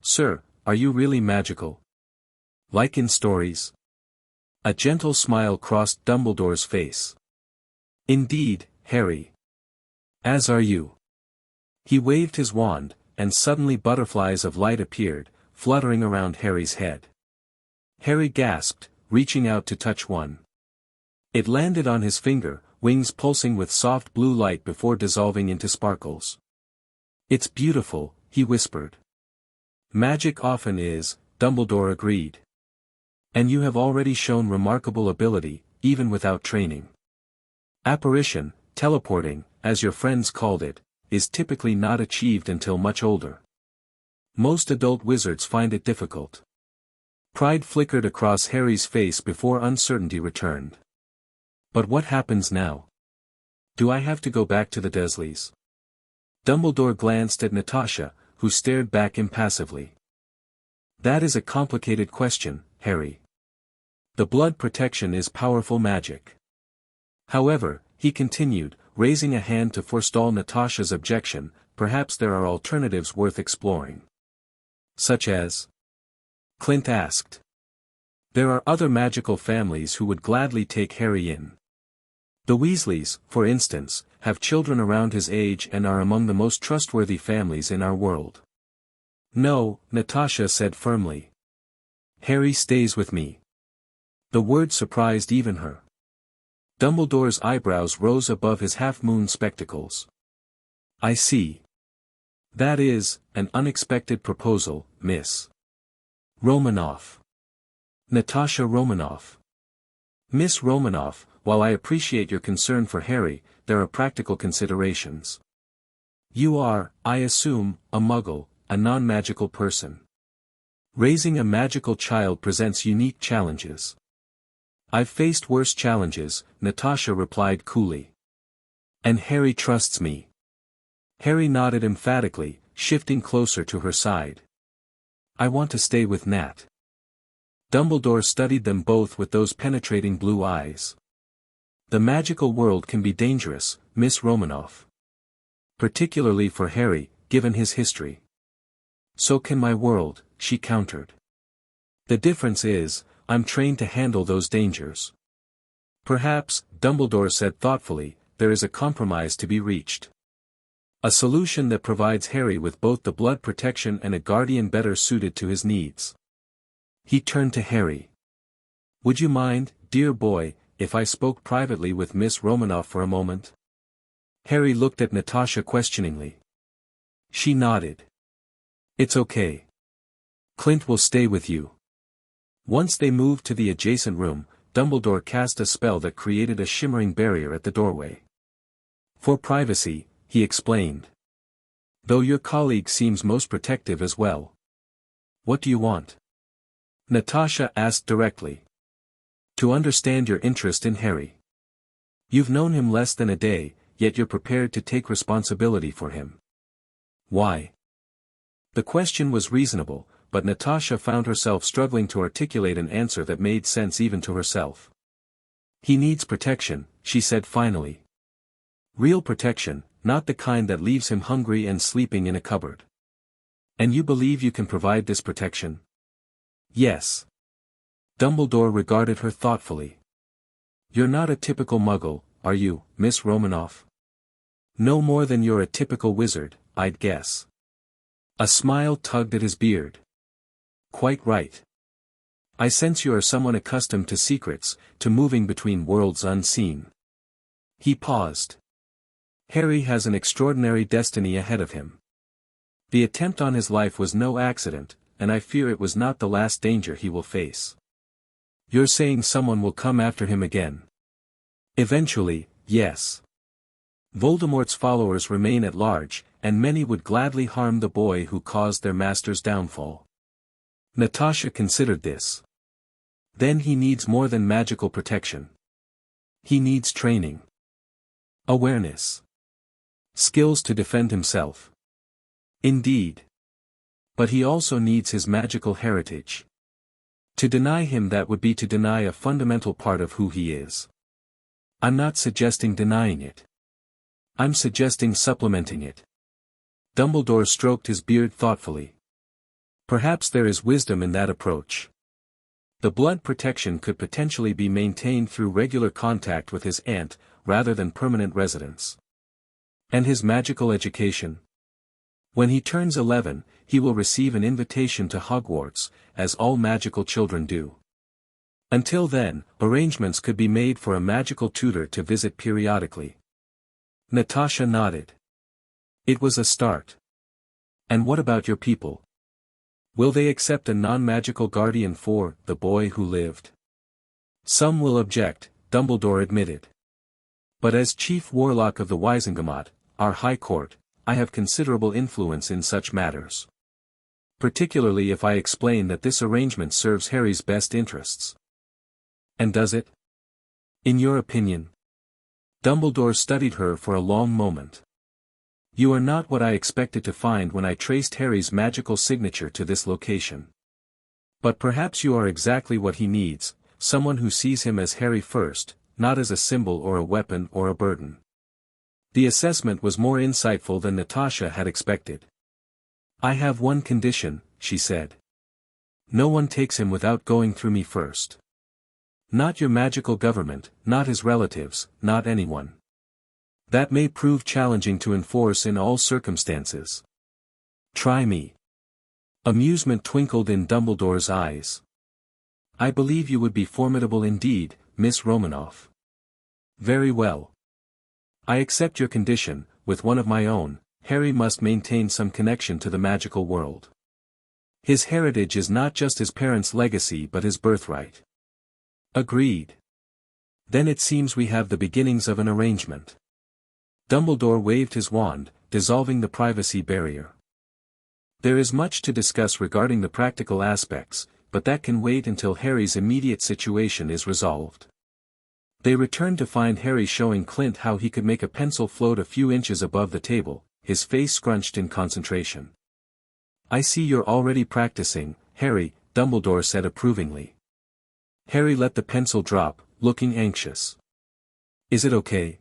A: Sir, are you really magical? Like in stories? A gentle smile crossed Dumbledore's face. Indeed, Harry. As are you. He waved his wand, and suddenly butterflies of light appeared, fluttering around Harry's head. Harry gasped, reaching out to touch one. It landed on his finger, wings pulsing with soft blue light before dissolving into sparkles. It's beautiful, he whispered. Magic often is, Dumbledore agreed. And you have already shown remarkable ability, even without training. Apparition, teleporting, as your friends called it, is typically not achieved until much older. Most adult wizards find it difficult. Pride flickered across Harry's face before uncertainty returned. But what happens now? Do I have to go back to the Dursleys? Dumbledore glanced at Natasha, who stared back impassively. That is a complicated question, Harry. The blood protection is powerful magic. However, he continued, raising a hand to forestall Natasha's objection, perhaps there are alternatives worth exploring. Such as? Clint asked. There are other magical families who would gladly take Harry in. The Weasleys, for instance, have children around his age and are among the most trustworthy families in our world. No, Natasha said firmly. Harry stays with me. The word surprised even her. Dumbledore's eyebrows rose above his half-moon spectacles. I see. That is, an unexpected proposal, Miss Romanoff. Natasha Romanoff. Miss Romanoff, while I appreciate your concern for Harry, there are practical considerations. You are, I assume, a muggle, a non-magical person. Raising a magical child presents unique challenges. I've faced worse challenges, Natasha replied coolly. And Harry trusts me. Harry nodded emphatically, shifting closer to her side. I want to stay with Nat. Dumbledore studied them both with those penetrating blue eyes. The magical world can be dangerous, Miss Romanoff. Particularly for Harry, given his history. So can my world, she countered. The difference is, I'm trained to handle those dangers. Perhaps, Dumbledore said thoughtfully, there is a compromise to be reached. A solution that provides Harry with both the blood protection and a guardian better suited to his needs. He turned to Harry. Would you mind, dear boy, if I spoke privately with Miss Romanoff for a moment? Harry looked at Natasha questioningly. She nodded. It's okay. Clint will stay with you. Once they moved to the adjacent room, Dumbledore cast a spell that created a shimmering barrier at the doorway. For privacy, he explained. Though your colleague seems most protective as well. What do you want? Natasha asked directly. To understand your interest in Harry. You've known him less than a day, yet you're prepared to take responsibility for him. Why? The question was reasonable, but Natasha found herself struggling to articulate an answer that made sense even to herself. He needs protection, she said finally. Real protection, not the kind that leaves him hungry and sleeping in a cupboard. And you believe you can provide this protection? Yes. Dumbledore regarded her thoughtfully. You're not a typical muggle, are you, Miss Romanoff? No more than you're a typical wizard, I'd guess. A smile tugged at his beard. Quite right. I sense you are someone accustomed to secrets, to moving between worlds unseen. He paused. Harry has an extraordinary destiny ahead of him. The attempt on his life was no accident, and I fear it was not the last danger he will face. You're saying someone will come after him again? Eventually, yes. Voldemort's followers remain at large, and many would gladly harm the boy who caused their master's downfall. Natasha considered this. Then he needs more than magical protection. He needs training. Awareness. Skills to defend himself. Indeed. But he also needs his magical heritage. To deny him that would be to deny a fundamental part of who he is. I'm not suggesting denying it. I'm suggesting supplementing it. Dumbledore stroked his beard thoughtfully. Perhaps there is wisdom in that approach. The blood protection could potentially be maintained through regular contact with his aunt, rather than permanent residence. And his magical education? When he turns 11, he will receive an invitation to Hogwarts, as all magical children do. Until then, arrangements could be made for a magical tutor to visit periodically. Natasha nodded. It was a start. And what about your people? Will they accept a non-magical guardian for the boy who lived? Some will object, Dumbledore admitted. But as chief warlock of the Wizengamot, our High Court, I have considerable influence in such matters. Particularly if I explain that this arrangement serves Harry's best interests. And does it? In your opinion? Dumbledore studied her for a long moment. You are not what I expected to find when I traced Harry's magical signature to this location. But perhaps you are exactly what he needs, someone who sees him as Harry first, not as a symbol or a weapon or a burden. The assessment was more insightful than Natasha had expected. I have one condition, she said. No one takes him without going through me first. Not your magical government, not his relatives, not anyone. That may prove challenging to enforce in all circumstances. Try me. Amusement twinkled in Dumbledore's eyes. I believe you would be formidable indeed, Miss Romanoff. Very well. I accept your condition, with one of my own. Harry must maintain some connection to the magical world. His heritage is not just his parents' legacy but his birthright. Agreed. Then it seems we have the beginnings of an arrangement. Dumbledore waved his wand, dissolving the privacy barrier. There is much to discuss regarding the practical aspects, but that can wait until Harry's immediate situation is resolved. They returned to find Harry showing Clint how he could make a pencil float a few inches above the table, his face scrunched in concentration. "I see you're already practicing, Harry," Dumbledore said approvingly. Harry let the pencil drop, looking anxious. "Is it okay?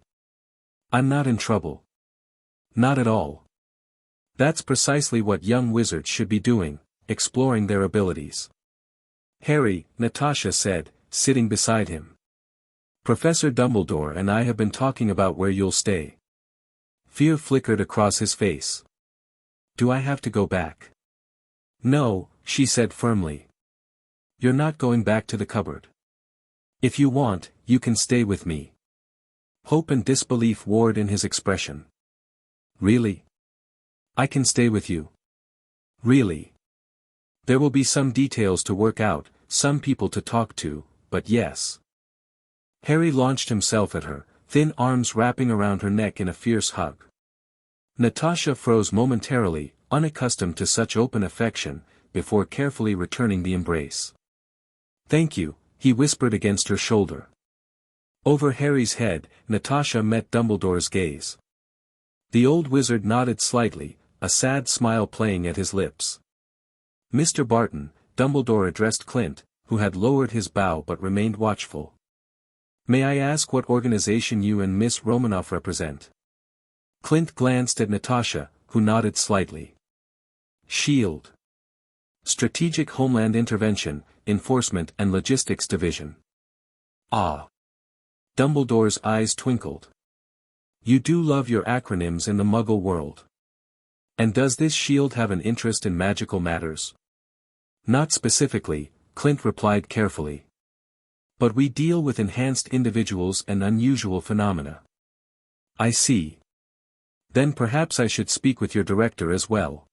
A: I'm not in trouble." "Not at all. That's precisely what young wizards should be doing, exploring their abilities." "Harry," Natasha said, sitting beside him. "Professor Dumbledore and I have been talking about where you'll stay." Fear flickered across his face. "Do I have to go back?" "No," she said firmly. "You're not going back to the cupboard. If you want, you can stay with me." Hope and disbelief warred in his expression. "Really? I can stay with you? Really? There will be some details to work out, some people to talk to, but yes." Harry launched himself at her, thin arms wrapping around her neck in a fierce hug. Natasha froze momentarily, unaccustomed to such open affection, before carefully returning the embrace. "Thank you," he whispered against her shoulder. Over Harry's head, Natasha met Dumbledore's gaze. The old wizard nodded slightly, a sad smile playing at his lips. "Mr. Barton," Dumbledore addressed Clint, who had lowered his bow but remained watchful. "May I ask what organization you and Miss Romanoff represent?" Clint glanced at Natasha, who nodded slightly. "SHIELD. Strategic Homeland Intervention, Enforcement and Logistics Division." "Ah." Dumbledore's eyes twinkled. "You do love your acronyms in the Muggle world. And does this shield have an interest in magical matters?" "Not specifically," Clint replied carefully. "But we deal with enhanced individuals and unusual phenomena." "I see. Then perhaps I should speak with your director as well.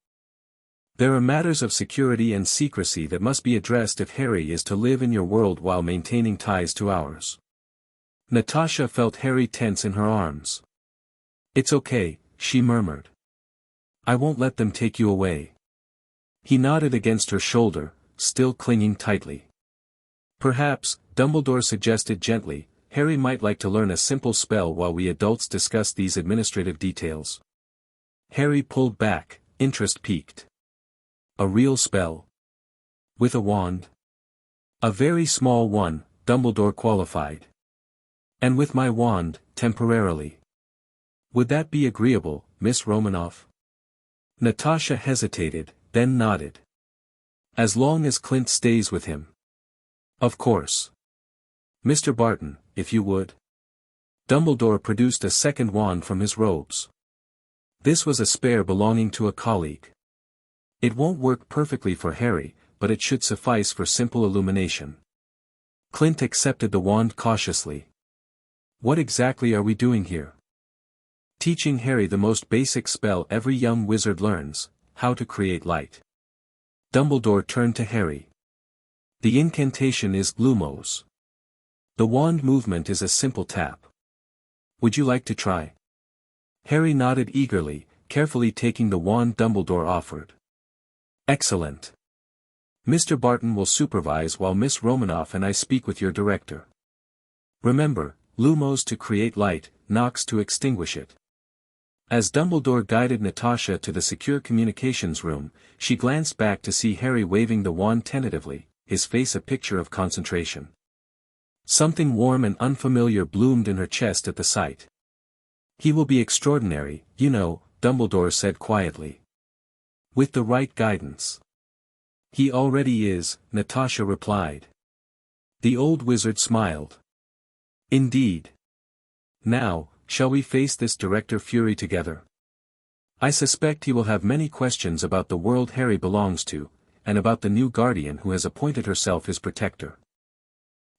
A: There are matters of security and secrecy that must be addressed if Harry is to live in your world while maintaining ties to ours." Natasha felt Harry tense in her arms. "It's okay," she murmured. "I won't let them take you away." He nodded against her shoulder, still clinging tightly. "Perhaps," Dumbledore suggested gently, "Harry might like to learn a simple spell while we adults discuss these administrative details." Harry pulled back, interest piqued. "A real spell? With a wand?" "A very small one," Dumbledore qualified. "And with my wand, temporarily. Would that be agreeable, Miss Romanoff?" Natasha hesitated, then nodded. "As long as Clint stays with him." "Of course. Mr. Barton, if you would." Dumbledore produced a second wand from his robes. This was a spare belonging to a colleague. "It won't work perfectly for Harry, but it should suffice for simple illumination." Clint accepted the wand cautiously. "What exactly are we doing here?" "Teaching Harry the most basic spell every young wizard learns, how to create light." Dumbledore turned to Harry. "The incantation is Lumos. The wand movement is a simple tap. Would you like to try?" Harry nodded eagerly, carefully taking the wand Dumbledore offered. "Excellent. Mr. Barton will supervise while Miss Romanoff and I speak with your director. Remember, Lumos to create light, Nox to extinguish it." As Dumbledore guided Natasha to the secure communications room, she glanced back to see Harry waving the wand tentatively, his face a picture of concentration. Something warm and unfamiliar bloomed in her chest at the sight. "He will be extraordinary, you know," Dumbledore said quietly. "With the right guidance." "He already is," Natasha replied. The old wizard smiled. "Indeed. Now, shall we face this Director Fury together? I suspect he will have many questions about the world Harry belongs to, and about the new guardian who has appointed herself his protector."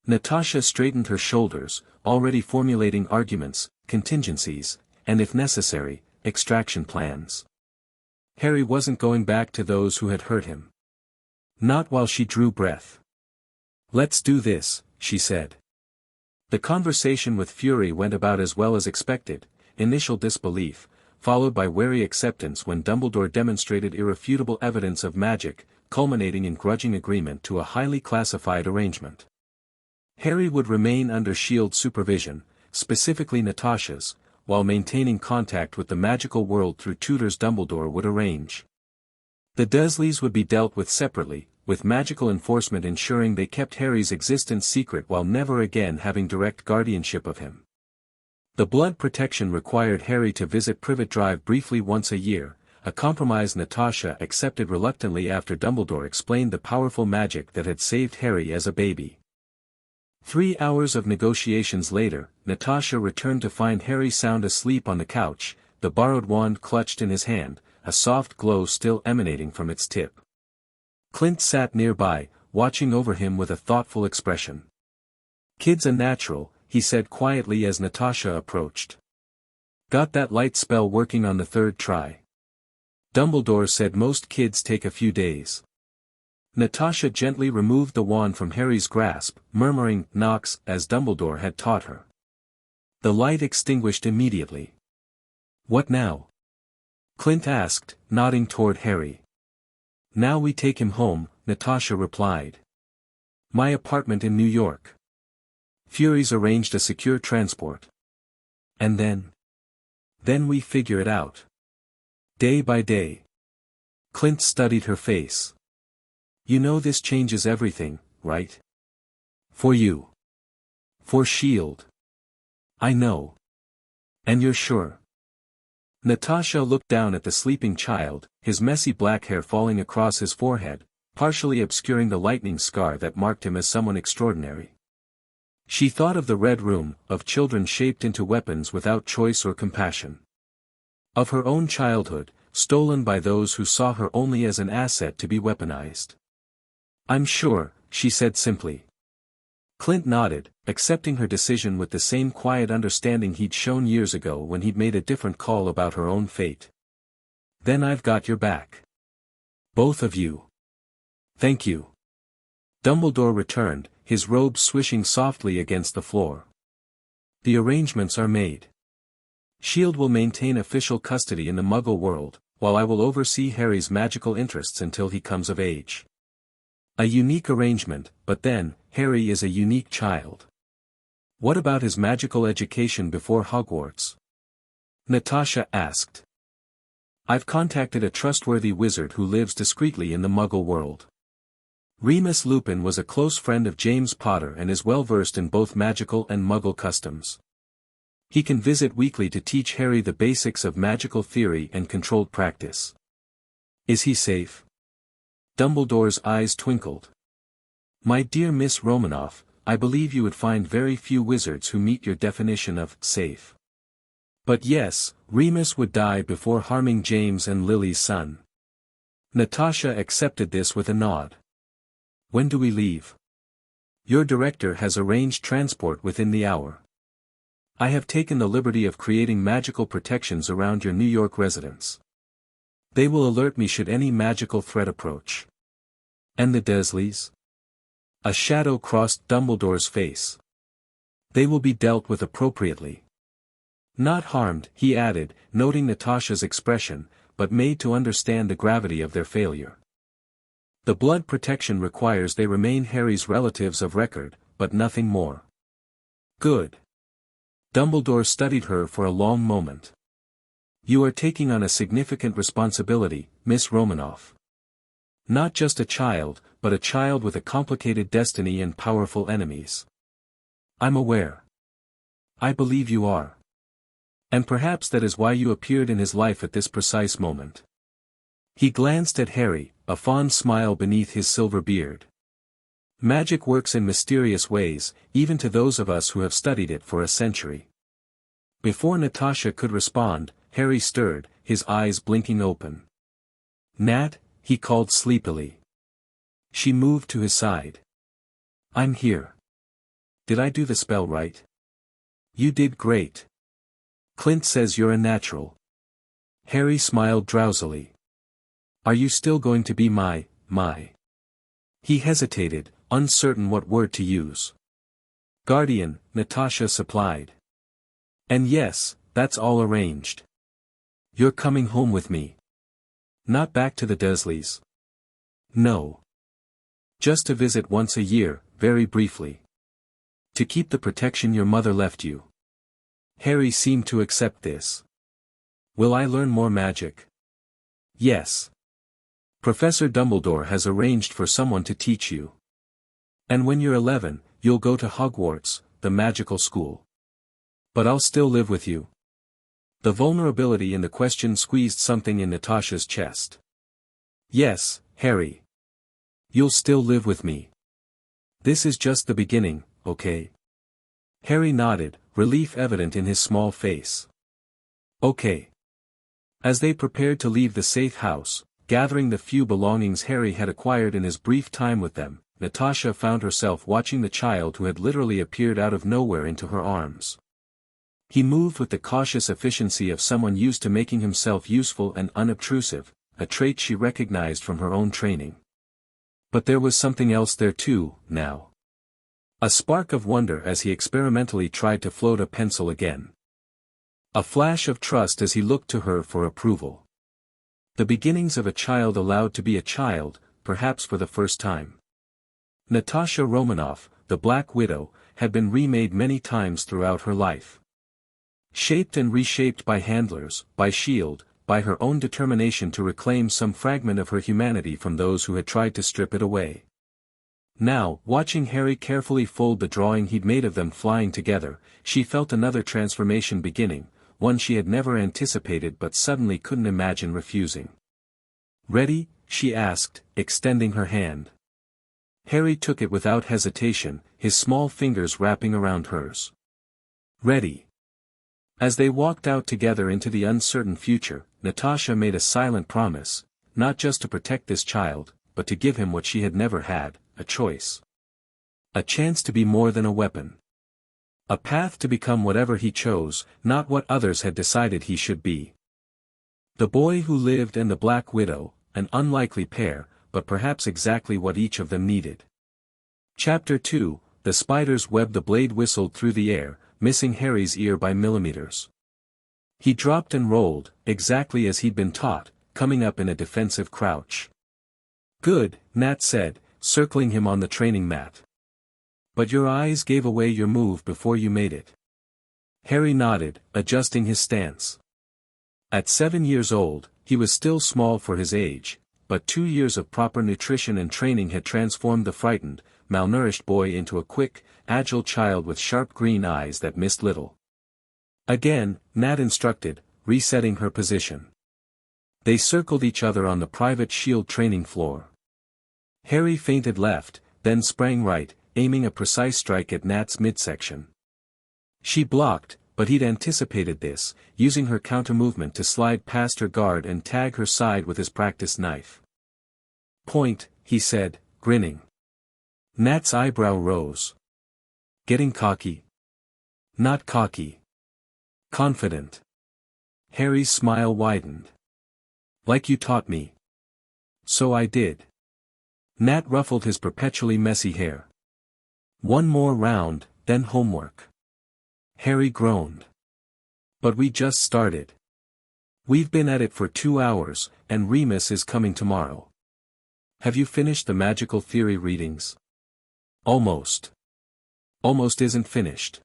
A: Natasha straightened her shoulders, already formulating arguments, contingencies, and if necessary, extraction plans. Harry wasn't going back to those who had hurt him. Not while she drew breath. "Let's do this," she said. The conversation with Fury went about as well as expected, initial disbelief, followed by wary acceptance when Dumbledore demonstrated irrefutable evidence of magic, culminating in grudging agreement to a highly classified arrangement. Harry would remain under SHIELD supervision, specifically Natasha's, while maintaining contact with the magical world through tutors Dumbledore would arrange. The Dursleys would be dealt with separately, with magical enforcement ensuring they kept Harry's existence secret while never again having direct guardianship of him. The blood protection required Harry to visit Privet Drive briefly once a year, a compromise Natasha accepted reluctantly after Dumbledore explained the powerful magic that had saved Harry as a baby. 3 hours of negotiations later, Natasha returned to find Harry sound asleep on the couch, the borrowed wand clutched in his hand, a soft glow still emanating from its tip. Clint sat nearby, watching over him with a thoughtful expression. "Kid's a natural," he said quietly as Natasha approached. "Got that light spell working on the 3rd try. Dumbledore said most kids take a few days." Natasha gently removed the wand from Harry's grasp, murmuring "Nox" as Dumbledore had taught her. The light extinguished immediately. "What now?" Clint asked, nodding toward Harry. "Now we take him home," Natasha replied. "My apartment in New York. Furies arranged a secure transport. And then? Then we figure it out. Day by day." Clint studied her face. "You know this changes everything, right? For you. For S.H.I.E.L.D. "I know. And you're sure?" Natasha looked down at the sleeping child, his messy black hair falling across his forehead, partially obscuring the lightning scar that marked him as someone extraordinary. She thought of the Red Room, of children shaped into weapons without choice or compassion. Of her own childhood, stolen by those who saw her only as an asset to be weaponized. "I'm sure," she said simply. Clint nodded, accepting her decision with the same quiet understanding he'd shown years ago when he'd made a different call about her own fate. "Then I've got your back. Both of you. Thank you." Dumbledore returned, his robe swishing softly against the floor. "The arrangements are made. S.H.I.E.L.D. will maintain official custody in the Muggle world, while I will oversee Harry's magical interests until he comes of age. A unique arrangement, but then, Harry is a unique child. What about his magical education before Hogwarts?" Natasha asked. "I've contacted a trustworthy wizard who lives discreetly in the Muggle world. Remus Lupin was a close friend of James Potter and is well versed in both magical and Muggle customs. He can visit weekly to teach Harry the basics of magical theory and controlled practice." "Is he safe?" Dumbledore's eyes twinkled. "My dear Miss Romanoff, I believe you would find very few wizards who meet your definition of safe. But yes, Remus would die before harming James and Lily's son." Natasha accepted this with a nod. "When do we leave?" "Your director has arranged transport within the hour. I have taken the liberty of creating magical protections around your New York residence. They will alert me should any magical threat approach." "And the Dursleys?" A shadow crossed Dumbledore's face. "They will be dealt with appropriately. Not harmed," he added, noting Natasha's expression, "but made to understand the gravity of their failure. The blood protection requires they remain Harry's relatives of record, but nothing more." "Good." Dumbledore studied her for a long moment. "You are taking on a significant responsibility, Miss Romanoff. Not just a child, but a child with a complicated destiny and powerful enemies." "I'm aware. I believe you are. And perhaps that is why you appeared in his life at this precise moment." He glanced at Harry, a fond smile beneath his silver beard. "Magic works in mysterious ways, even to those of us who have studied it for a century." Before Natasha could respond, Harry stirred, his eyes blinking open. "Nat," he called sleepily. She moved to his side. "I'm here. Did I do the spell right?" "You did great. Clint says you're a natural." Harry smiled drowsily. "Are you still going to be my? He hesitated, uncertain what word to use. "Guardian," Natasha supplied. "And yes, that's all arranged. You're coming home with me. Not back to the Dursleys." "No. Just to visit once a year, very briefly. To keep the protection your mother left you." Harry seemed to accept this. Will I learn more magic? Yes. Professor Dumbledore has arranged for someone to teach you. And when you're 11, you'll go to Hogwarts, the magical school. But I'll still live with you. The vulnerability in the question squeezed something in Natasha's chest. Yes, Harry. You'll still live with me. This is just the beginning, okay? Harry nodded, relief evident in his small face. Okay. As they prepared to leave the safe house, gathering the few belongings Harry had acquired in his brief time with them, Natasha found herself watching the child who had literally appeared out of nowhere into her arms. He moved with the cautious efficiency of someone used to making himself useful and unobtrusive, a trait she recognized from her own training. But there was something else there too, now. A spark of wonder as he experimentally tried to float a pencil again. A flash of trust as he looked to her for approval. The beginnings of a child allowed to be a child, perhaps for the first time. Natasha Romanoff, the Black Widow, had been remade many times throughout her life. Shaped and reshaped by handlers, by S.H.I.E.L.D., by her own determination to reclaim some fragment of her humanity from those who had tried to strip it away. Now, watching Harry carefully fold the drawing he'd made of them flying together, she felt another transformation beginning, one she had never anticipated but suddenly couldn't imagine refusing. "Ready?" she asked, extending her hand. Harry took it without hesitation, his small fingers wrapping around hers. "Ready." As they walked out together into the uncertain future, Natasha made a silent promise, not just to protect this child, but to give him what she had never had, a choice. A chance to be more than a weapon. A path to become whatever he chose, not what others had decided he should be. The boy who lived and the Black Widow, an unlikely pair, but perhaps exactly what each of them needed. Chapter 2, The Spider's Web. The blade whistled through the air, missing Harry's ear by millimeters. He dropped and rolled, exactly as he'd been taught, coming up in a defensive crouch. "Good," Nat said, circling him on the training mat. "But your eyes gave away your move before you made it." Harry nodded, adjusting his stance. At 7 years old, he was still small for his age, but 2 years of proper nutrition and training had transformed the frightened, malnourished boy into a quick, agile child with sharp green eyes that missed little. Again, Nat instructed, resetting her position. They circled each other on the private S.H.I.E.L.D. training floor. Harry feinted left, then sprang right, aiming a precise strike at Nat's midsection. She blocked, but he'd anticipated this, using her counter-movement to slide past her guard and tag her side with his practice knife. "Point," he said, grinning. Nat's eyebrow rose. "Getting cocky?" "Not cocky. Confident." Harry's smile widened. "Like you taught me." "So I did." Nat ruffled his perpetually messy hair. "One more round, then homework." Harry groaned. "But we just started. We've been at it for 2 hours, and Remus is coming tomorrow." "Have you finished the magical theory readings?" "Almost." "Almost isn't finished."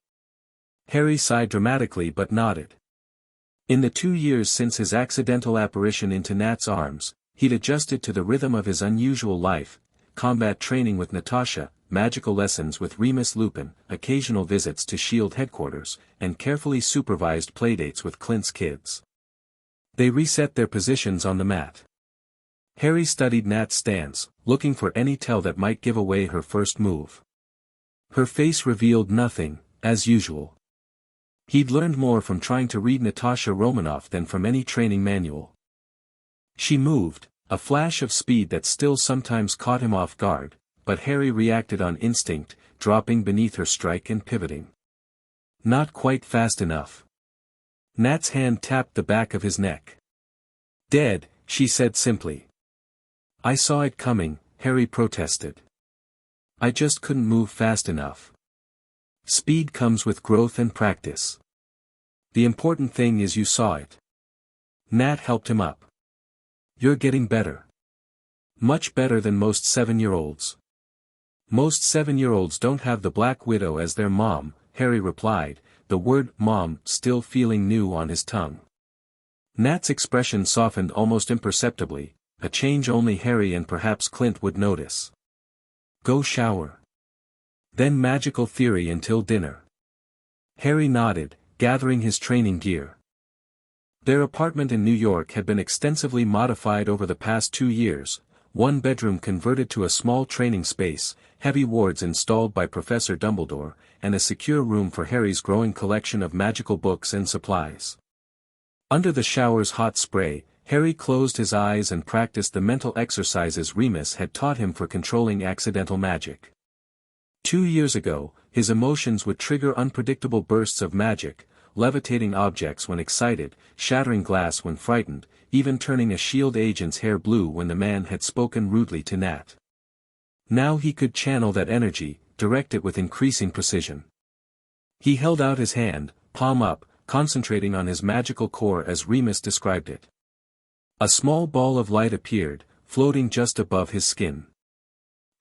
A: Harry sighed dramatically but nodded. In the 2 years since his accidental apparition into Nat's arms, he'd adjusted to the rhythm of his unusual life, combat training with Natasha, magical lessons with Remus Lupin, occasional visits to S.H.I.E.L.D. headquarters, and carefully supervised playdates with Clint's kids. They reset their positions on the mat. Harry studied Nat's stance, looking for any tell that might give away her first move. Her face revealed nothing, as usual. He'd learned more from trying to read Natasha Romanoff than from any training manual. She moved, a flash of speed that still sometimes caught him off guard, but Harry reacted on instinct, dropping beneath her strike and pivoting. Not quite fast enough. Nat's hand tapped the back of his neck. "Dead," she said simply. "I saw it coming," Harry protested. "I just couldn't move fast enough." Speed comes with growth and practice. The important thing is you saw it. Nat helped him up. "You're getting better. Much better than most 7-year-olds. Most 7-year-olds don't have the Black Widow as their mom, Harry replied, the word "mom" still feeling new on his tongue. Nat's expression softened almost imperceptibly, a change only Harry and perhaps Clint would notice. Go shower. Then magical theory until dinner. Harry nodded, gathering his training gear. Their apartment in New York had been extensively modified over the past 2 years, one bedroom converted to a small training space, heavy wards installed by Professor Dumbledore, and a secure room for Harry's growing collection of magical books and supplies. Under the shower's hot spray, Harry closed his eyes and practiced the mental exercises Remus had taught him for controlling accidental magic. 2 years ago, his emotions would trigger unpredictable bursts of magic, levitating objects when excited, shattering glass when frightened, even turning a S.H.I.E.L.D. agent's hair blue when the man had spoken rudely to Nat. Now he could channel that energy, direct it with increasing precision. He held out his hand, palm up, concentrating on his magical core as Remus described it. A small ball of light appeared, floating just above his skin.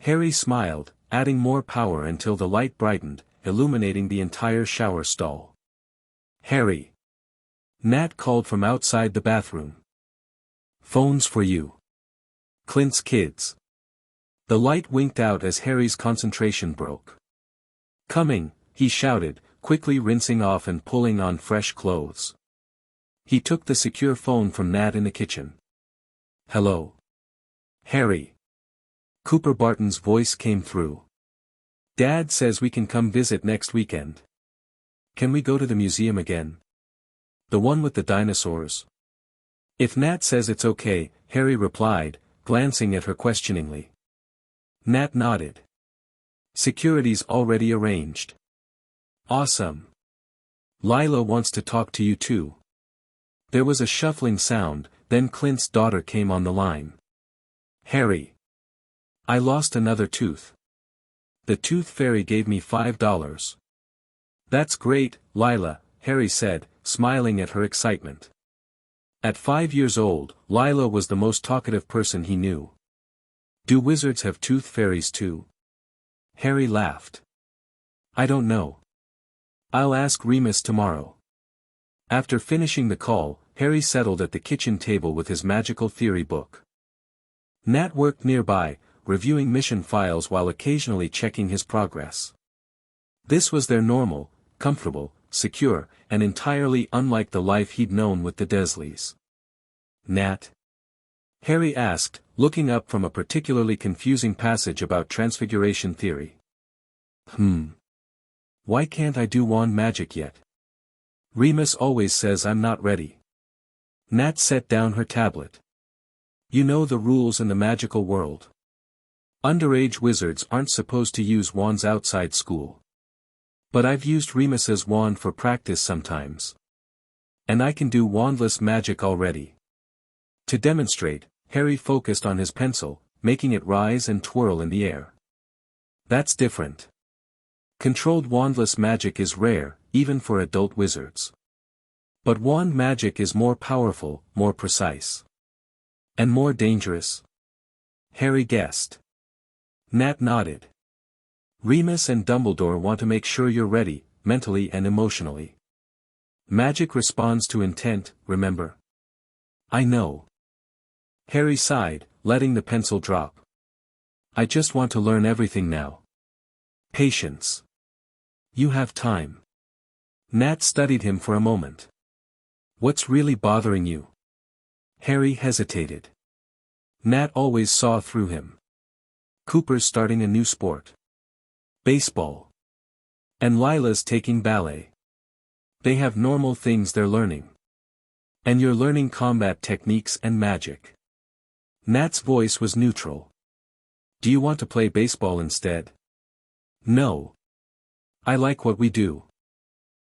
A: Harry smiled, adding more power until the light brightened, illuminating the entire shower stall. Harry. Nat called from outside the bathroom. Phone's for you. Clint's kids. The light winked out as Harry's concentration broke. Coming, he shouted, quickly rinsing off and pulling on fresh clothes. He took the secure phone from Nat in the kitchen. Hello. Harry. Cooper Barton's voice came through. Dad says we can come visit next weekend. Can we go to the museum again? The one with the dinosaurs? If Nat says it's okay, Harry replied, glancing at her questioningly. Nat nodded. Security's already arranged. Awesome. Lila wants to talk to you too. There was a shuffling sound, then Clint's daughter came on the line. Harry. I lost another tooth. The tooth fairy gave me $5. That's great, Lila, Harry said, smiling at her excitement. At 5 years old, Lila was the most talkative person he knew. Do wizards have tooth fairies too? Harry laughed. I don't know. I'll ask Remus tomorrow. After finishing the call, Harry settled at the kitchen table with his magical theory book. Nat worked nearby, reviewing mission files while occasionally checking his progress. This was their normal, comfortable, secure, and entirely unlike the life he'd known with the Dursleys. Nat? Harry asked, looking up from a particularly confusing passage about transfiguration theory. Why can't I do wand magic yet? Remus always says I'm not ready. Nat set down her tablet. You know the rules in the magical world. Underage wizards aren't supposed to use wands outside school. But I've used Remus's wand for practice sometimes. And I can do wandless magic already. To demonstrate, Harry focused on his pencil, making it rise and twirl in the air. That's different. Controlled wandless magic is rare, even for adult wizards. But wand magic is more powerful, more precise. And more dangerous. Harry guessed. Nat nodded. Remus and Dumbledore want to make sure you're ready, mentally and emotionally. Magic responds to intent, remember? I know. Harry sighed, letting the pencil drop. I just want to learn everything now. Patience. You have time. Nat studied him for a moment. What's really bothering you? Harry hesitated. Nat always saw through him. Cooper's starting a new sport. Baseball. And Lila's taking ballet. They have normal things they're learning. And you're learning combat techniques and magic. Nat's voice was neutral. Do you want to play baseball instead? No. I like what we do.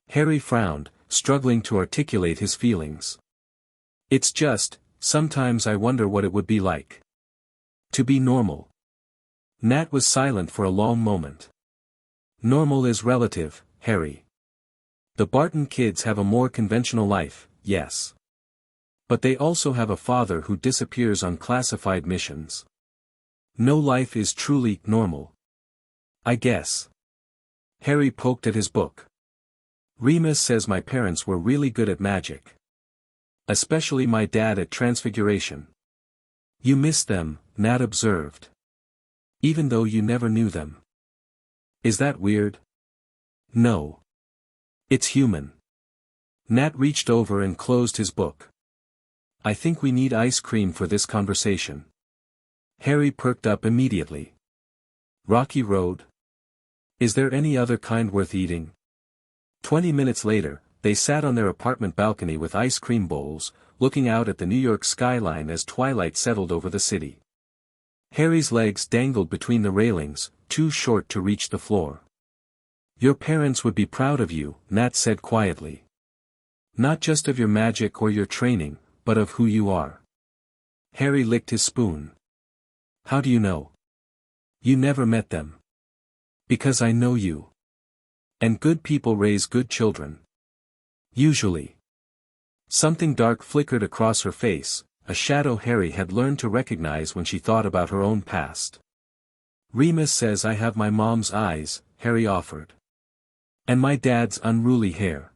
A: Harry frowned, struggling to articulate his feelings. It's just, sometimes I wonder what it would be like. To be normal. Nat was silent for a long moment. Normal is relative, Harry. The Barton kids have a more conventional life, yes. But they also have a father who disappears on classified missions. No life is truly normal. I guess. Harry poked at his book. Remus says my parents were really good at magic. Especially my dad at Transfiguration. You miss them, Nat observed. Even though you never knew them. Is that weird? No. It's human. Nat reached over and closed his book. I think we need ice cream for this conversation. Harry perked up immediately. Rocky Road? Is there any other kind worth eating? 20 minutes later, they sat on their apartment balcony with ice cream bowls, looking out at the New York skyline as twilight settled over the city. Harry's legs dangled between the railings, too short to reach the floor. Your parents would be proud of you, Nat said quietly. Not just of your magic or your training, but of who you are. Harry licked his spoon. How do you know? You never met them. Because I know you. And good people raise good children. Usually. Something dark flickered across her face, a shadow Harry had learned to recognize when she thought about her own past. Remus says I have my mom's eyes, Harry offered. And my dad's unruly hair.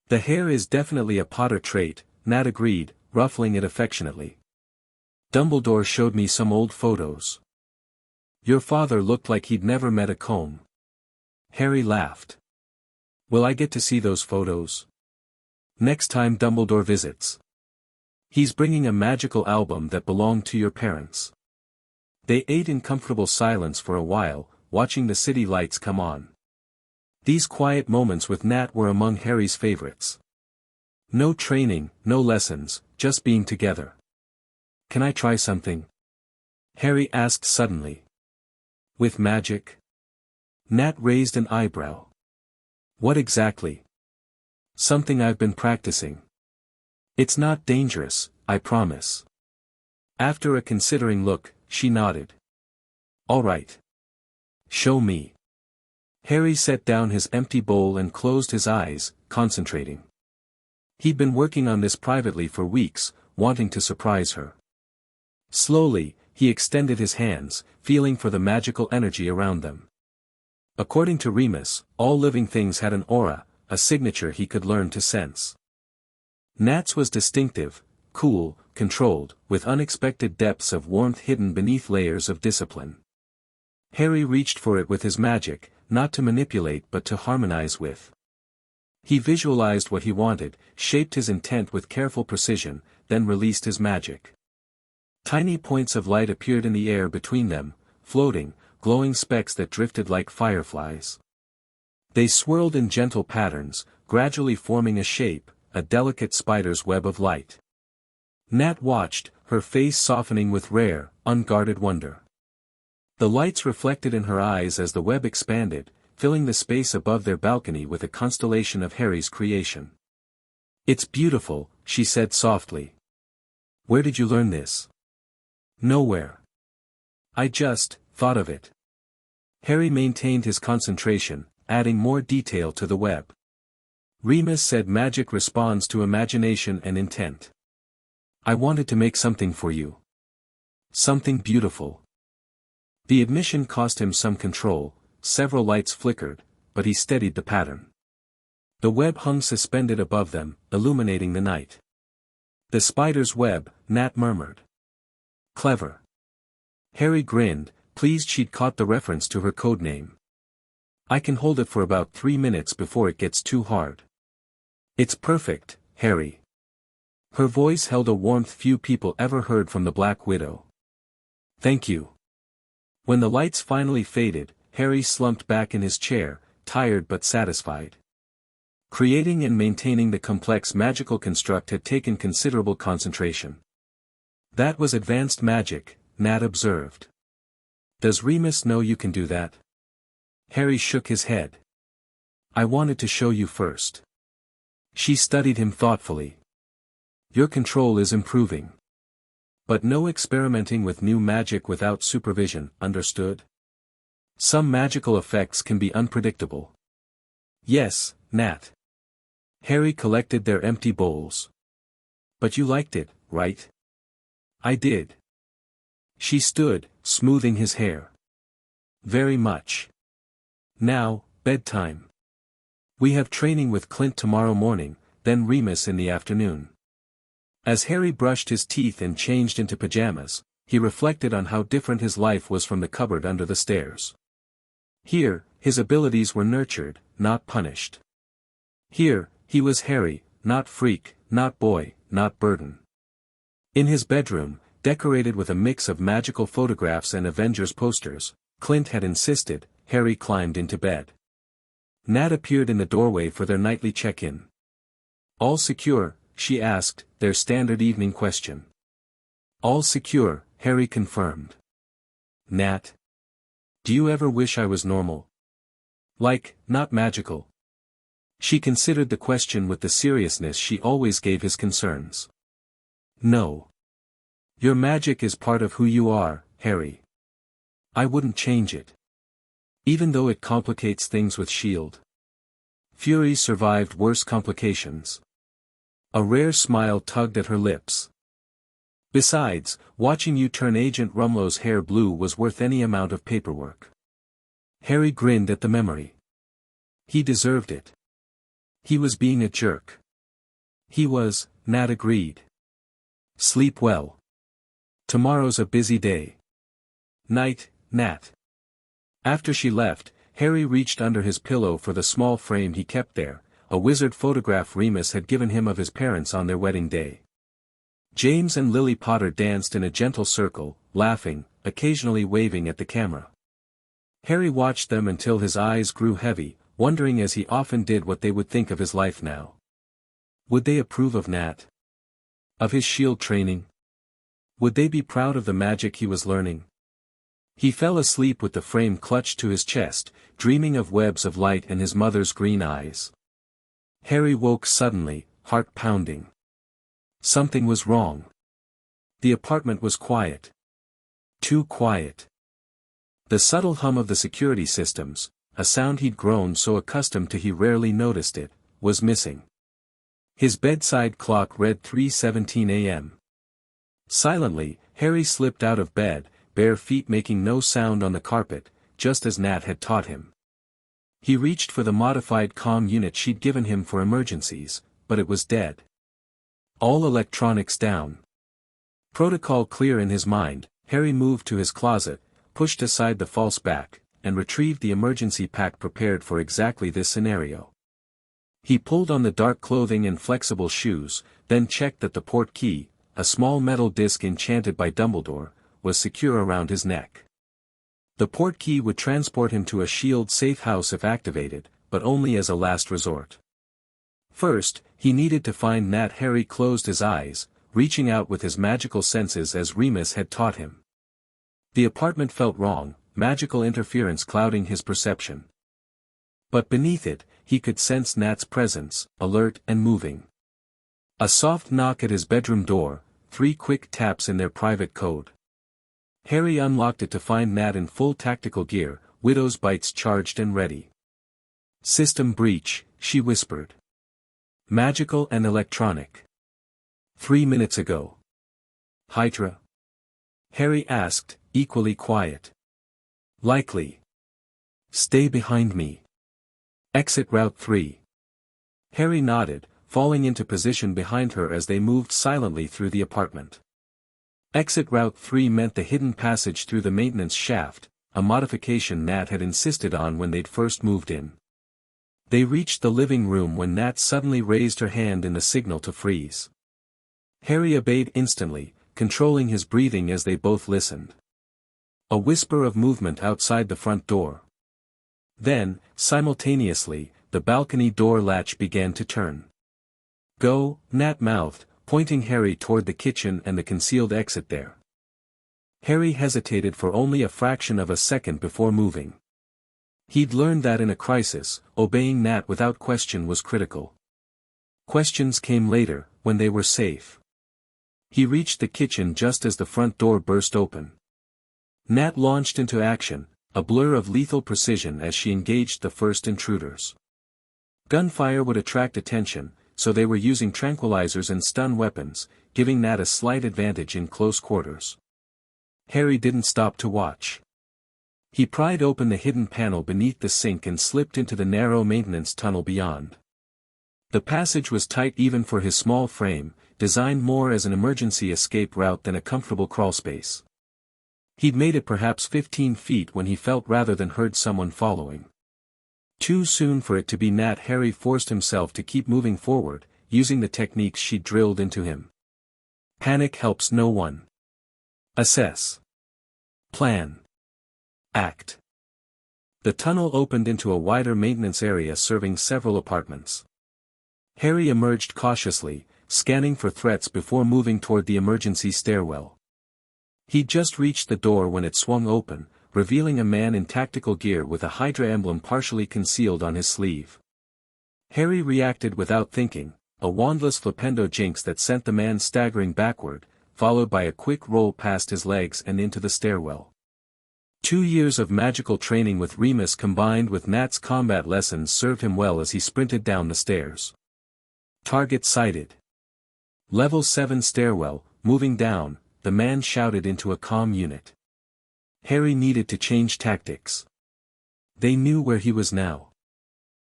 A: The hair is definitely a Potter trait, Nat agreed, ruffling it affectionately. Dumbledore showed me some old photos. Your father looked like he'd never met a comb. Harry laughed. Will I get to see those photos? Next time Dumbledore visits. He's bringing a magical album that belonged to your parents. They ate in comfortable silence for a while, watching the city lights come on. These quiet moments with Nat were among Harry's favorites. No training, no lessons, just being together. Can I try something? Harry asked suddenly. With magic? Nat raised an eyebrow. What exactly? Something I've been practicing. It's not dangerous, I promise. After a considering look, she nodded. All right. Show me. Harry set down his empty bowl and closed his eyes, concentrating. He'd been working on this privately for weeks, wanting to surprise her. Slowly, he extended his hands, feeling for the magical energy around them. According to Remus, all living things had an aura, a signature he could learn to sense. Nat's was distinctive, cool, controlled, with unexpected depths of warmth hidden beneath layers of discipline. Harry reached for it with his magic, not to manipulate but to harmonize with. He visualized what he wanted, shaped his intent with careful precision, then released his magic. Tiny points of light appeared in the air between them, floating, glowing specks that drifted like fireflies. They swirled in gentle patterns, gradually forming a shape, a delicate spider's web of light. Nat watched, her face softening with rare, unguarded wonder. The lights reflected in her eyes as the web expanded, filling the space above their balcony with a constellation of Harry's creation. It's beautiful, she said softly. Where did you learn this? Nowhere. I just thought of it. Harry maintained his concentration, adding more detail to the web. Remus said magic responds to imagination and intent. I wanted to make something for you. Something beautiful. The admission cost him some control, several lights flickered, but he steadied the pattern. The web hung suspended above them, illuminating the night. The spider's web, Nat murmured. Clever. Harry grinned, pleased she'd caught the reference to her code name. I can hold it for about 3 minutes before it gets too hard. It's perfect, Harry. Her voice held a warmth few people ever heard from the Black Widow. Thank you. When the lights finally faded, Harry slumped back in his chair, tired but satisfied. Creating and maintaining the complex magical construct had taken considerable concentration. That was advanced magic, Nat observed. Does Remus know you can do that? Harry shook his head. I wanted to show you first. She studied him thoughtfully. Your control is improving. But no experimenting with new magic without supervision, understood? Some magical effects can be unpredictable. Yes, Nat. Harry collected their empty bowls. But you liked it, right? I did. She stood, smoothing his hair. Very much. Now, bedtime. We have training with Clint tomorrow morning, then Remus in the afternoon. As Harry brushed his teeth and changed into pajamas, he reflected on how different his life was from the cupboard under the stairs. Here, his abilities were nurtured, not punished. Here, he was Harry, not freak, not boy, not burden. In his bedroom, decorated with a mix of magical photographs and Avengers posters, Clint had insisted. Harry climbed into bed. Nat appeared in the doorway for their nightly check-in. "All secure?" she asked, their standard evening question. "All secure," Harry confirmed. "Nat? Do you ever wish I was normal? Like, not magical?" She considered the question with the seriousness she always gave his concerns. "No. Your magic is part of who you are, Harry. I wouldn't change it. Even though it complicates things with S.H.I.E.L.D. Fury survived worse complications." A rare smile tugged at her lips. "Besides, watching you turn Agent Rumlow's hair blue was worth any amount of paperwork." Harry grinned at the memory. He deserved it. He was being a jerk. He was, Nat agreed. "Sleep well. Tomorrow's a busy day." "Night, Nat." After she left, Harry reached under his pillow for the small frame he kept there, a wizard photograph Remus had given him of his parents on their wedding day. James and Lily Potter danced in a gentle circle, laughing, occasionally waving at the camera. Harry watched them until his eyes grew heavy, wondering as he often did what they would think of his life now. Would they approve of Nat? Of his S.H.I.E.L.D. training? Would they be proud of the magic he was learning? He fell asleep with the frame clutched to his chest, dreaming of webs of light and his mother's green eyes. Harry woke suddenly, heart pounding. Something was wrong. The apartment was quiet. Too quiet. The subtle hum of the security systems, a sound he'd grown so accustomed to he rarely noticed it, was missing. His bedside clock read 3:17 a.m. Silently, Harry slipped out of bed, bare feet making no sound on the carpet, just as Nat had taught him. He reached for the modified comm unit she'd given him for emergencies, but it was dead. All electronics down. Protocol clear in his mind, Harry moved to his closet, pushed aside the false back, and retrieved the emergency pack prepared for exactly this scenario. He pulled on the dark clothing and flexible shoes, then checked that the port key, a small metal disc enchanted by Dumbledore, was secure around his neck. The port key would transport him to a S.H.I.E.L.D. safe house if activated, but only as a last resort. First, he needed to find Nat. Harry closed his eyes, reaching out with his magical senses as Remus had taught him. The apartment felt wrong, magical interference clouding his perception. But beneath it, he could sense Nat's presence, alert and moving. A soft knock at his bedroom door, 3 quick taps in their private code. Harry unlocked it to find Nat in full tactical gear, widow's bites charged and ready. "System breach," she whispered. "Magical and electronic. 3 minutes ago." "Hydra?" Harry asked, equally quiet. "Likely. Stay behind me. Exit Route 3. Harry nodded, falling into position behind her as they moved silently through the apartment. Exit Route 3 meant the hidden passage through the maintenance shaft, a modification Nat had insisted on when they'd first moved in. They reached the living room when Nat suddenly raised her hand in the signal to freeze. Harry obeyed instantly, controlling his breathing as they both listened. A whisper of movement outside the front door. Then, simultaneously, the balcony door latch began to turn. "Go," Nat mouthed, pointing Harry toward the kitchen and the concealed exit there. Harry hesitated for only a fraction of a second before moving. He'd learned that in a crisis, obeying Nat without question was critical. Questions came later, when they were safe. He reached the kitchen just as the front door burst open. Nat launched into action, a blur of lethal precision as she engaged the first intruders. Gunfire would attract attention, so they were using tranquilizers and stun weapons, giving Nat a slight advantage in close quarters. Harry didn't stop to watch. He pried open the hidden panel beneath the sink and slipped into the narrow maintenance tunnel beyond. The passage was tight even for his small frame, designed more as an emergency escape route than a comfortable crawlspace. He'd made it perhaps 15 feet when he felt rather than heard someone following. Too soon for it to be Nat. Harry forced himself to keep moving forward, using the techniques she'd drilled into him. Panic helps no one. Assess. Plan. Act. The tunnel opened into a wider maintenance area serving several apartments. Harry emerged cautiously, scanning for threats before moving toward the emergency stairwell. He'd just reached the door when it swung open, revealing a man in tactical gear with a Hydra emblem partially concealed on his sleeve. Harry reacted without thinking, a wandless flipendo jinx that sent the man staggering backward, followed by a quick roll past his legs and into the stairwell. 2 years of magical training with Remus combined with Nat's combat lessons served him well as he sprinted down the stairs. Target sighted. Level 7 stairwell, moving down, the man shouted into a comm unit. Harry needed to change tactics. They knew where he was now.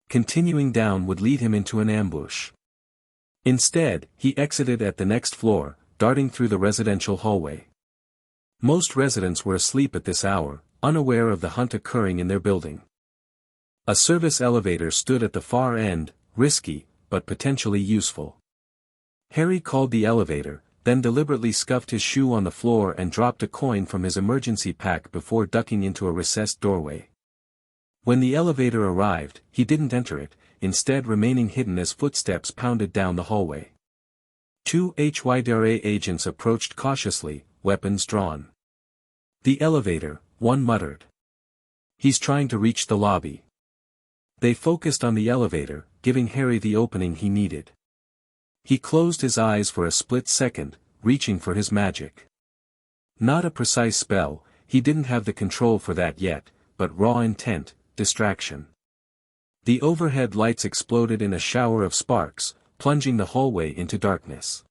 A: Continuing down would lead him into an ambush. Instead, he exited at the next floor, darting through the residential hallway. Most residents were asleep at this hour, unaware of the hunt occurring in their building. A service elevator stood at the far end, risky, but potentially useful. Harry called the elevator, then deliberately scuffed his shoe on the floor and dropped a coin from his emergency pack before ducking into a recessed doorway. When the elevator arrived, he didn't enter it, instead remaining hidden as footsteps pounded down the hallway. 2 Hydra agents approached cautiously, weapons drawn. The elevator, one muttered. He's trying to reach the lobby. They focused on the elevator, giving Harry the opening he needed. He closed his eyes for a split second, reaching for his magic. Not a precise spell, he didn't have the control for that yet, but raw intent, distraction. The overhead lights exploded in a shower of sparks, plunging the hallway into darkness.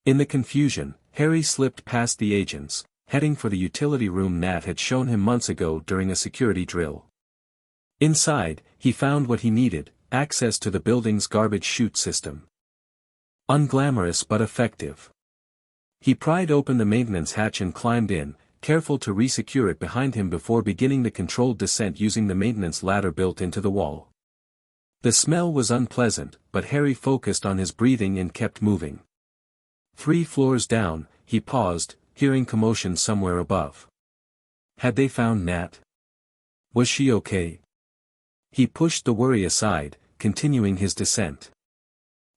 A: In the confusion, Harry slipped past the agents, heading for the utility room Nat had shown him months ago during a security drill. Inside, he found what he needed, access to the building's garbage chute system. Unglamorous but effective. He pried open the maintenance hatch and climbed in, careful to resecure it behind him before beginning the controlled descent using the maintenance ladder built into the wall. The smell was unpleasant, but Harry focused on his breathing and kept moving. 3 floors down, he paused, hearing commotion somewhere above. Had they found Nat? Was she okay? He pushed the worry aside, continuing his descent.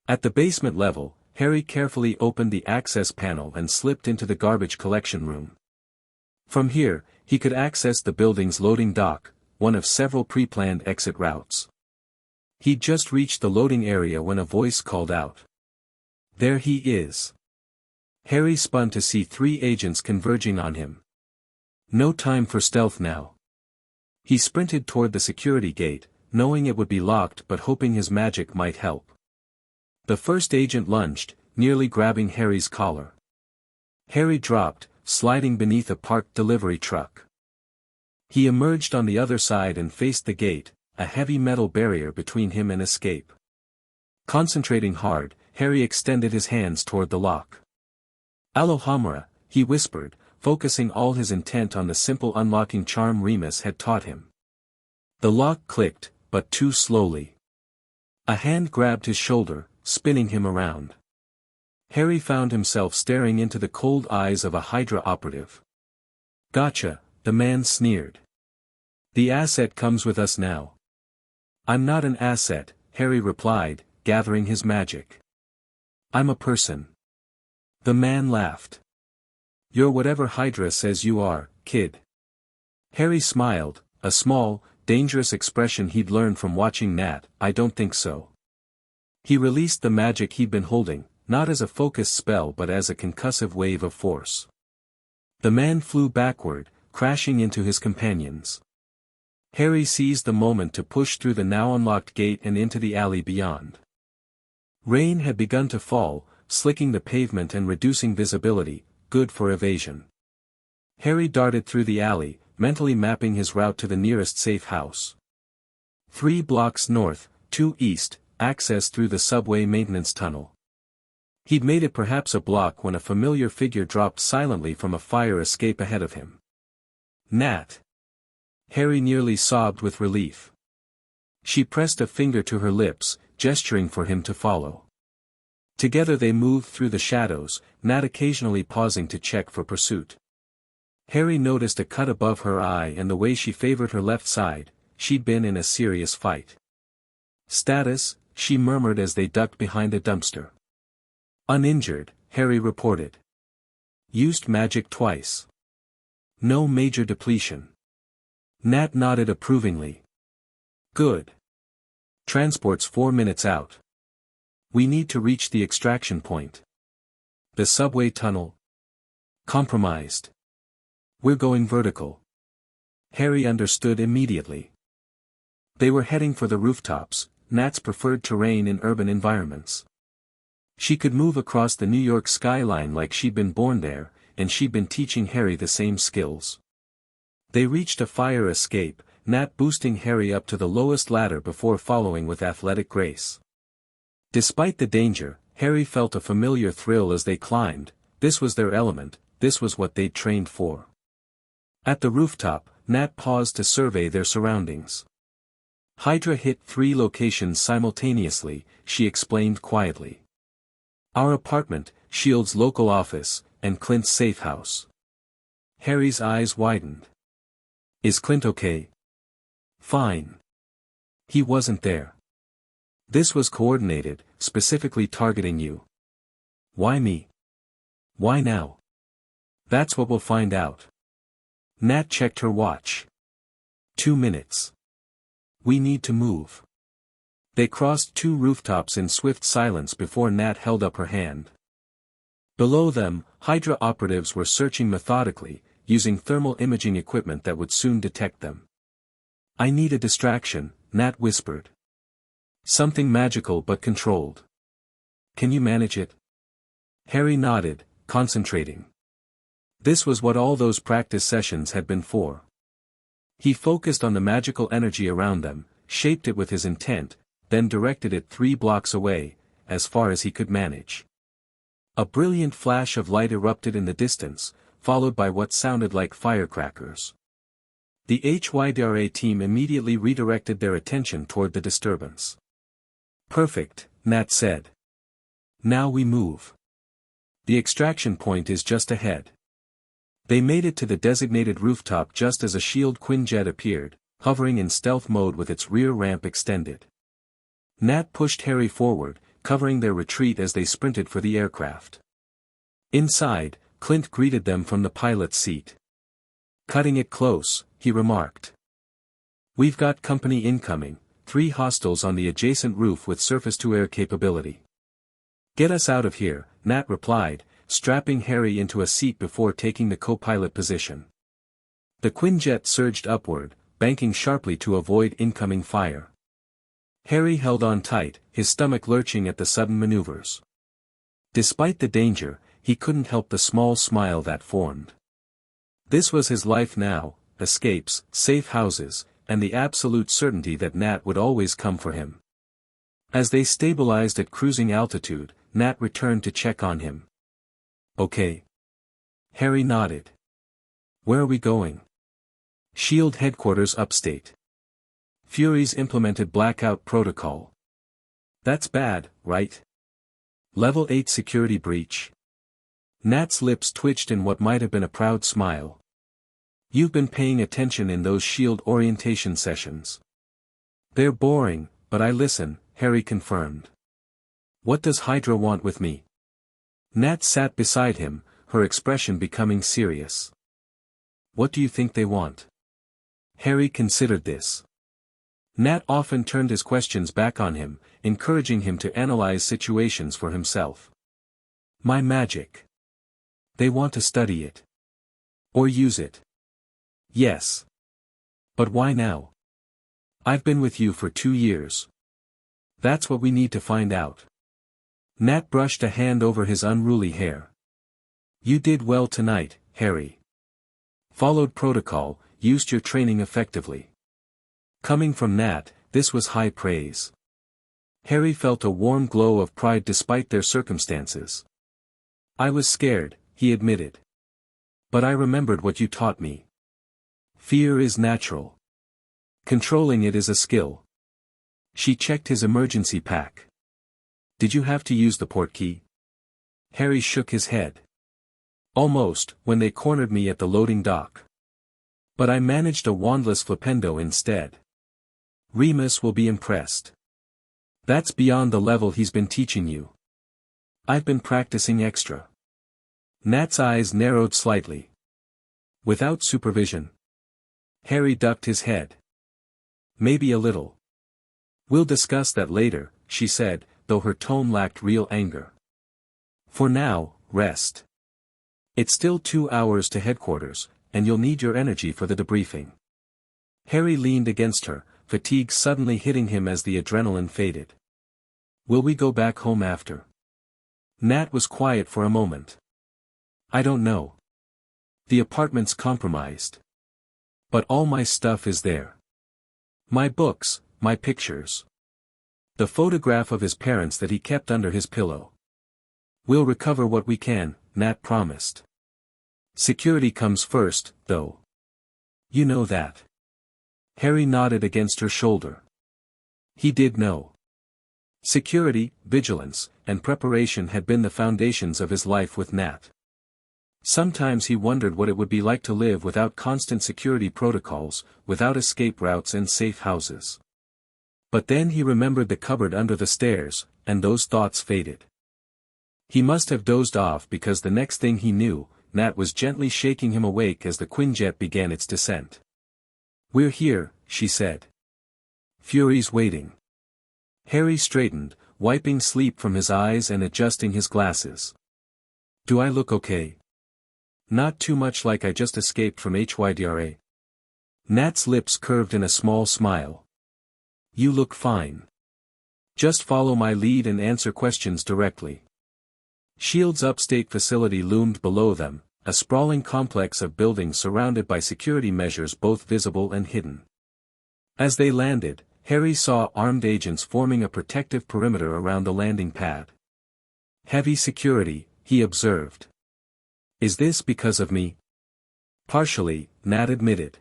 A: At the basement level, Harry carefully opened the access panel and slipped into the garbage collection room. From here, he could access the building's loading dock, one of several pre-planned exit routes. He'd just reached the loading area when a voice called out. There he is. Harry spun to see 3 agents converging on him. No time for stealth now. He sprinted toward the security gate, knowing it would be locked but hoping his magic might help. The first agent lunged, nearly grabbing Harry's collar. Harry dropped, sliding beneath a parked delivery truck. He emerged on the other side and faced the gate, a heavy metal barrier between him and escape. Concentrating hard, Harry extended his hands toward the lock. Alohomora, he whispered, focusing all his intent on the simple unlocking charm Remus had taught him. The lock clicked, but too slowly. A hand grabbed his shoulder, spinning him around. Harry found himself staring into the cold eyes of a Hydra operative. Gotcha, the man sneered. The asset comes with us now. I'm not an asset, Harry replied, gathering his magic. I'm a person. The man laughed. You're whatever Hydra says you are, kid. Harry smiled, a small, dangerous expression he'd learned from watching Nat. I don't think so. He released the magic he'd been holding, not as a focused spell but as a concussive wave of force. The man flew backward, crashing into his companions. Harry seized the moment to push through the now unlocked gate and into the alley beyond. Rain had begun to fall, slicking the pavement and reducing visibility, good for evasion. Harry darted through the alley, mentally mapping his route to the nearest safe house. 3 blocks north, 2 east, access through the subway maintenance tunnel. He'd made it perhaps a block when a familiar figure dropped silently from a fire escape ahead of him. Nat. Harry nearly sobbed with relief. She pressed a finger to her lips, gesturing for him to follow. Together they moved through the shadows, Nat occasionally pausing to check for pursuit. Harry noticed a cut above her eye and the way she favored her left side. She'd been in a serious fight. Status, she murmured as they ducked behind a dumpster. Uninjured, Harry reported. Used magic twice. No major depletion. Nat nodded approvingly. Good. Transport's 4 minutes out. We need to reach the extraction point. The subway tunnel. Compromised. We're going vertical. Harry understood immediately. They were heading for the rooftops, Nat's preferred terrain in urban environments. She could move across the New York skyline like she'd been born there, and she'd been teaching Harry the same skills. They reached a fire escape, Nat boosting Harry up to the lowest ladder before following with athletic grace. Despite the danger, Harry felt a familiar thrill as they climbed. This was their element, this was what they'd trained for. At the rooftop, Nat paused to survey their surroundings. Hydra hit 3 locations simultaneously, she explained quietly. Our apartment, S.H.I.E.L.D.'s local office, and Clint's safe house. Harry's eyes widened. Is Clint okay? Fine. He wasn't there. This was coordinated, specifically targeting you. Why me? Why now? That's what we'll find out. Nat checked her watch. 2 minutes. We need to move. They crossed 2 rooftops in swift silence before Nat held up her hand. Below them, Hydra operatives were searching methodically, using thermal imaging equipment that would soon detect them. I need a distraction, Nat whispered. Something magical but controlled. Can you manage it? Harry nodded, concentrating. This was what all those practice sessions had been for. He focused on the magical energy around them, shaped it with his intent, then directed it 3 blocks away, as far as he could manage. A brilliant flash of light erupted in the distance, followed by what sounded like firecrackers. The Hydra team immediately redirected their attention toward the disturbance. Perfect, Nat said. Now we move. The extraction point is just ahead. They made it to the designated rooftop just as a S.H.I.E.L.D. Quinjet appeared, hovering in stealth mode with its rear ramp extended. Nat pushed Harry forward, covering their retreat as they sprinted for the aircraft. Inside, Clint greeted them from the pilot's seat. Cutting it close, he remarked. We've got company incoming, 3 hostiles on the adjacent roof with surface-to-air capability. Get us out of here, Nat replied, strapping Harry into a seat before taking the co-pilot position. The Quinjet surged upward, banking sharply to avoid incoming fire. Harry held on tight, his stomach lurching at the sudden maneuvers. Despite the danger, he couldn't help the small smile that formed. This was his life now, escapes, safe houses, and the absolute certainty that Nat would always come for him. As they stabilized at cruising altitude, Nat returned to check on him. Okay. Harry nodded. Where are we going? S.H.I.E.L.D. headquarters upstate. Fury's implemented blackout protocol. That's bad, right? Level 8 security breach. Nat's lips twitched in what might have been a proud smile. You've been paying attention in those S.H.I.E.L.D. orientation sessions. They're boring, but I listen, Harry confirmed. What does Hydra want with me? Nat sat beside him, her expression becoming serious. What do you think they want? Harry considered this. Nat often turned his questions back on him, encouraging him to analyze situations for himself. My magic. They want to study it. Or use it. Yes. But why now? I've been with you for 2 years. That's what we need to find out. Nat brushed a hand over his unruly hair. You did well tonight, Harry. Followed protocol, used your training effectively. Coming from Nat, this was high praise. Harry felt a warm glow of pride despite their circumstances. I was scared, he admitted. But I remembered what you taught me. Fear is natural. Controlling it is a skill. She checked his emergency pack. Did you have to use the portkey? Harry shook his head. Almost, when they cornered me at the loading dock. But I managed a wandless flipendo instead. Remus will be impressed. That's beyond the level he's been teaching you. I've been practicing extra. Nat's eyes narrowed slightly. Without supervision. Harry ducked his head. Maybe a little. We'll discuss that later, she said, though her tone lacked real anger. For now, rest. It's still 2 hours to headquarters, and you'll need your energy for the debriefing. Harry leaned against her, fatigue suddenly hitting him as the adrenaline faded. Will we go back home after? Nat was quiet for a moment. I don't know. The apartment's compromised. But all my stuff is there. My books, my pictures. The photograph of his parents that he kept under his pillow. We'll recover what we can, Nat promised. Security comes first, though. You know that. Harry nodded against her shoulder. He did know. Security, vigilance, and preparation had been the foundations of his life with Nat. Sometimes he wondered what it would be like to live without constant security protocols, without escape routes and safe houses. But then he remembered the cupboard under the stairs, and those thoughts faded. He must have dozed off because the next thing he knew, Nat was gently shaking him awake as the Quinjet began its descent. We're here, she said. Fury's waiting. Harry straightened, wiping sleep from his eyes and adjusting his glasses. Do I look okay? Not too much like I just escaped from Hydra. Nat's lips curved in a small smile. You look fine. Just follow my lead and answer questions directly. S.H.I.E.L.D.'s upstate facility loomed below them, a sprawling complex of buildings surrounded by security measures both visible and hidden. As they landed, Harry saw armed agents forming a protective perimeter around the landing pad. Heavy security, he observed. Is this because of me? Partially, Nat admitted.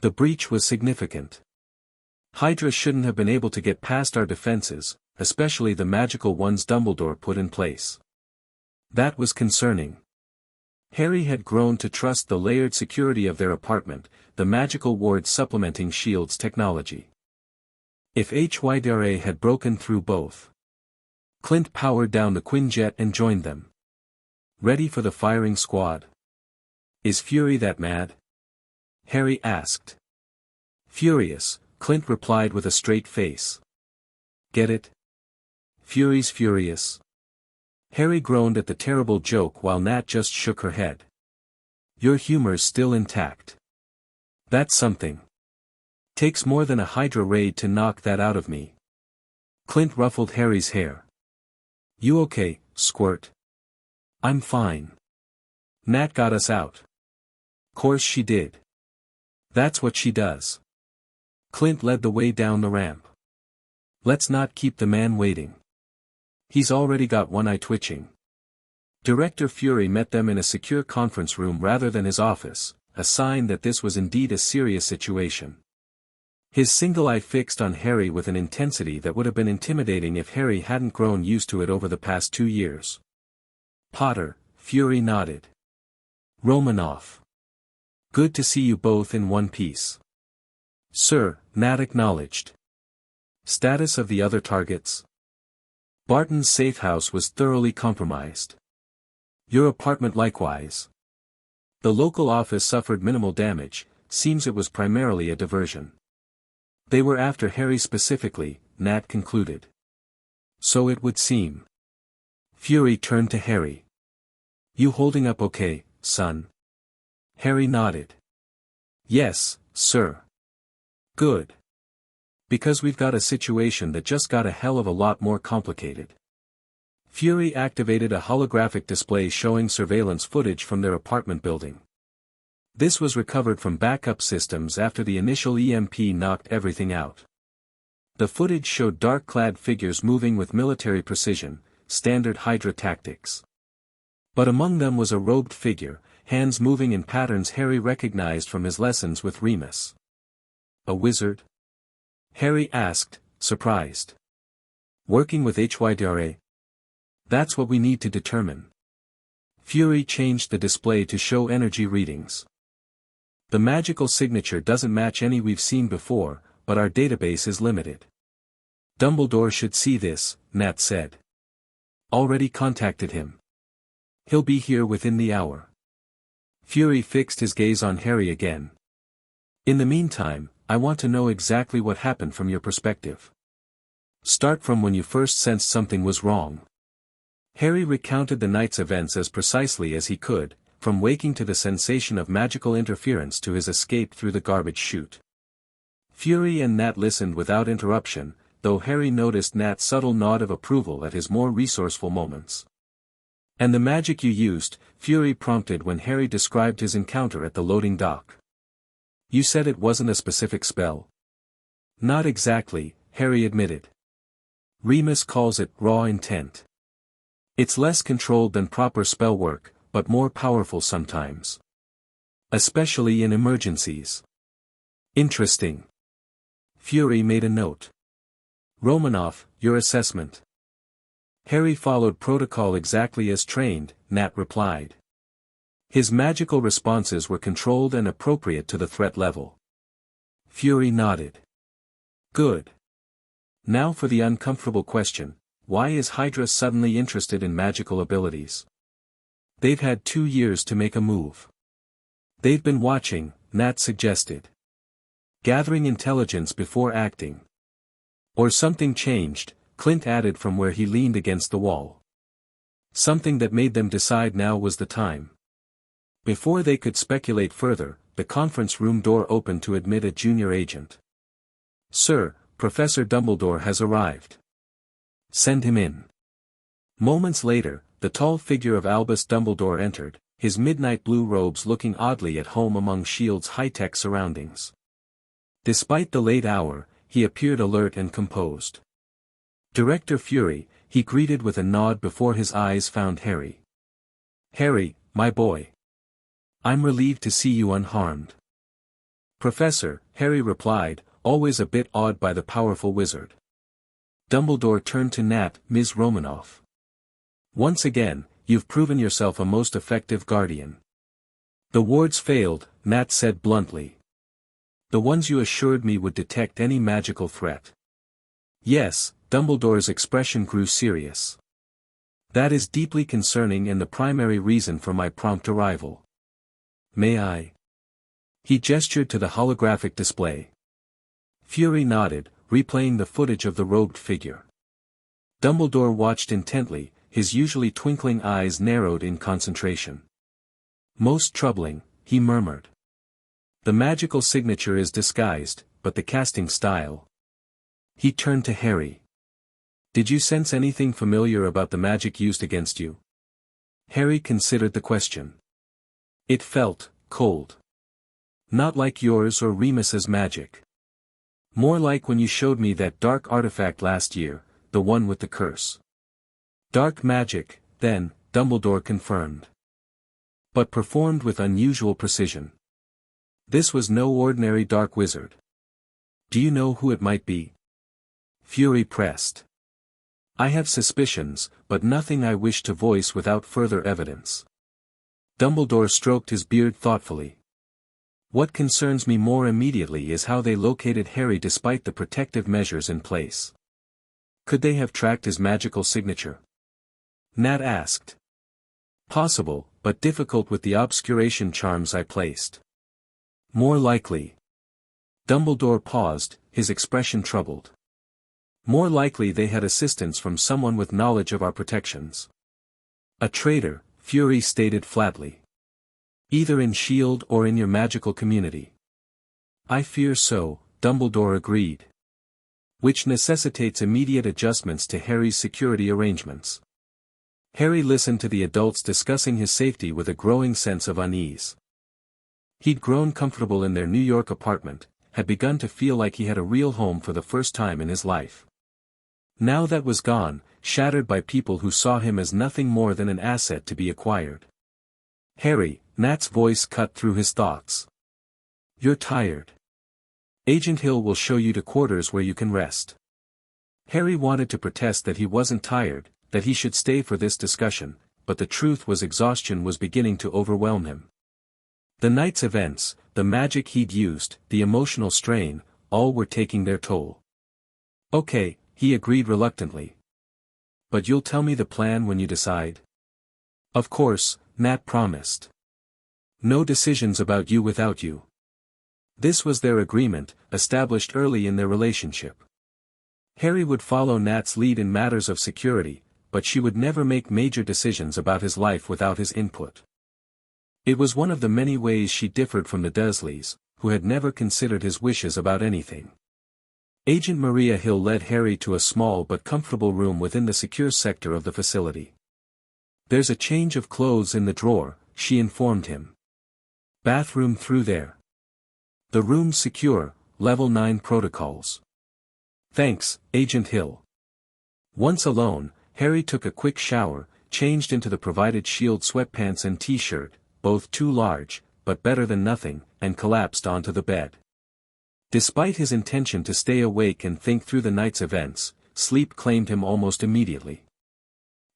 A: The breach was significant. Hydra shouldn't have been able to get past our defenses, especially the magical ones Dumbledore put in place. That was concerning. Harry had grown to trust the layered security of their apartment, the magical wards supplementing S.H.I.E.L.D.'s technology. If Hydra had broken through both. Clint powered down the Quinjet and joined them. Ready for the firing squad? Is Fury that mad? Harry asked. Furious, Clint replied with a straight face. Get it? Fury's furious. Harry groaned at the terrible joke while Nat just shook her head. Your humor's still intact. That's something. Takes more than a Hydra raid to knock that out of me. Clint ruffled Harry's hair. You okay, Squirt? I'm fine. Nat got us out. Course she did. That's what she does. Clint led the way down the ramp. Let's not keep the man waiting. He's already got one eye twitching. Director Fury met them in a secure conference room rather than his office, a sign that this was indeed a serious situation. His single eye fixed on Harry with an intensity that would have been intimidating if Harry hadn't grown used to it over the past 2 years. Potter, Fury nodded. Romanoff. Good to see you both in one piece. Sir, Nat acknowledged. Status of the other targets? Barton's safe house was thoroughly compromised. Your apartment likewise. The local office suffered minimal damage, seems it was primarily a diversion. They were after Harry specifically, Nat concluded. So it would seem. Fury turned to Harry. You holding up okay, son? Harry nodded. Yes, sir. Good. Because we've got a situation that just got a hell of a lot more complicated. Fury activated a holographic display showing surveillance footage from their apartment building. This was recovered from backup systems after the initial EMP knocked everything out. The footage showed dark-clad figures moving with military precision, standard Hydra tactics. But among them was a robed figure, hands moving in patterns Harry recognized from his lessons with Remus. A wizard? Harry asked, surprised. Working with Hydra? That's what we need to determine. Fury changed the display to show energy readings. The magical signature doesn't match any we've seen before, but our database is limited. Dumbledore should see this, Nat said. Already contacted him. He'll be here within the hour. Fury fixed his gaze on Harry again. In the meantime, I want to know exactly what happened from your perspective. Start from when you first sensed something was wrong. Harry recounted the night's events as precisely as he could, from waking to the sensation of magical interference to his escape through the garbage chute. Fury and Nat listened without interruption, though Harry noticed Nat's subtle nod of approval at his more resourceful moments. And the magic you used, Fury prompted when Harry described his encounter at the loading dock. You said it wasn't a specific spell. Not exactly, Harry admitted. Remus calls it raw intent. It's less controlled than proper spell work, but more powerful sometimes. Especially in emergencies. Interesting. Fury made a note. Romanoff, your assessment. Harry followed protocol exactly as trained, Nat replied. His magical responses were controlled and appropriate to the threat level. Fury nodded. Good. Now for the uncomfortable question, why is Hydra suddenly interested in magical abilities? They've had 2 years to make a move. They've been watching, Nat suggested. Gathering intelligence before acting. Or something changed, Clint added from where he leaned against the wall. Something that made them decide now was the time. Before they could speculate further, the conference room door opened to admit a junior agent. Sir, Professor Dumbledore has arrived. Send him in. Moments later, the tall figure of Albus Dumbledore entered, his midnight blue robes looking oddly at home among S.H.I.E.L.D.'s high-tech surroundings. Despite the late hour, he appeared alert and composed. Director Fury, he greeted with a nod before his eyes found Harry. Harry, my boy. I'm relieved to see you unharmed. Professor, Harry replied, always a bit awed by the powerful wizard. Dumbledore turned to Nat, Ms. Romanoff. Once again, you've proven yourself a most effective guardian. The wards failed, Nat said bluntly. The ones you assured me would detect any magical threat. Yes, Dumbledore's expression grew serious. That is deeply concerning and the primary reason for my prompt arrival. May I? He gestured to the holographic display. Fury nodded, replaying the footage of the robed figure. Dumbledore watched intently, his usually twinkling eyes narrowed in concentration. Most troubling, he murmured. The magical signature is disguised, but the casting style. He turned to Harry. Did you sense anything familiar about the magic used against you? Harry considered the question. It felt cold. Not like yours or Remus's magic. More like when you showed me that dark artifact last year, the one with the curse. Dark magic, then, Dumbledore confirmed. But performed with unusual precision. This was no ordinary dark wizard. Do you know who it might be? Fury pressed. I have suspicions, but nothing I wish to voice without further evidence. Dumbledore stroked his beard thoughtfully. What concerns me more immediately is how they located Harry despite the protective measures in place. Could they have tracked his magical signature? Nat asked. Possible, but difficult with the obscuration charms I placed. More likely. Dumbledore paused, his expression troubled. More likely they had assistance from someone with knowledge of our protections. A traitor, Fury stated flatly. Either in S.H.I.E.L.D. or in your magical community. I fear so, Dumbledore agreed. Which necessitates immediate adjustments to Harry's security arrangements. Harry listened to the adults discussing his safety with a growing sense of unease. He'd grown comfortable in their New York apartment, had begun to feel like he had a real home for the first time in his life. Now that was gone, shattered by people who saw him as nothing more than an asset to be acquired. "Harry," Nat's voice cut through his thoughts. "You're tired. Agent Hill will show you to quarters where you can rest." Harry wanted to protest that he wasn't tired, that he should stay for this discussion, but the truth was exhaustion was beginning to overwhelm him. The night's events, the magic he'd used, the emotional strain, all were taking their toll. "Okay," he agreed reluctantly. "But you'll tell me the plan when you decide?" "Of course," Nat promised. "No decisions about you without you." This was their agreement, established early in their relationship. Harry would follow Nat's lead in matters of security, but she would never make major decisions about his life without his input. It was one of the many ways she differed from the Dursleys, who had never considered his wishes about anything. Agent Maria Hill led Harry to a small but comfortable room within the secure sector of the facility. "There's a change of clothes in the drawer," she informed him. "Bathroom through there. The room's secure, level 9 protocols." "Thanks, Agent Hill." Once alone, Harry took a quick shower, changed into the provided shield sweatpants and t-shirt, both too large, but better than nothing, and collapsed onto the bed. Despite his intention to stay awake and think through the night's events, sleep claimed him almost immediately.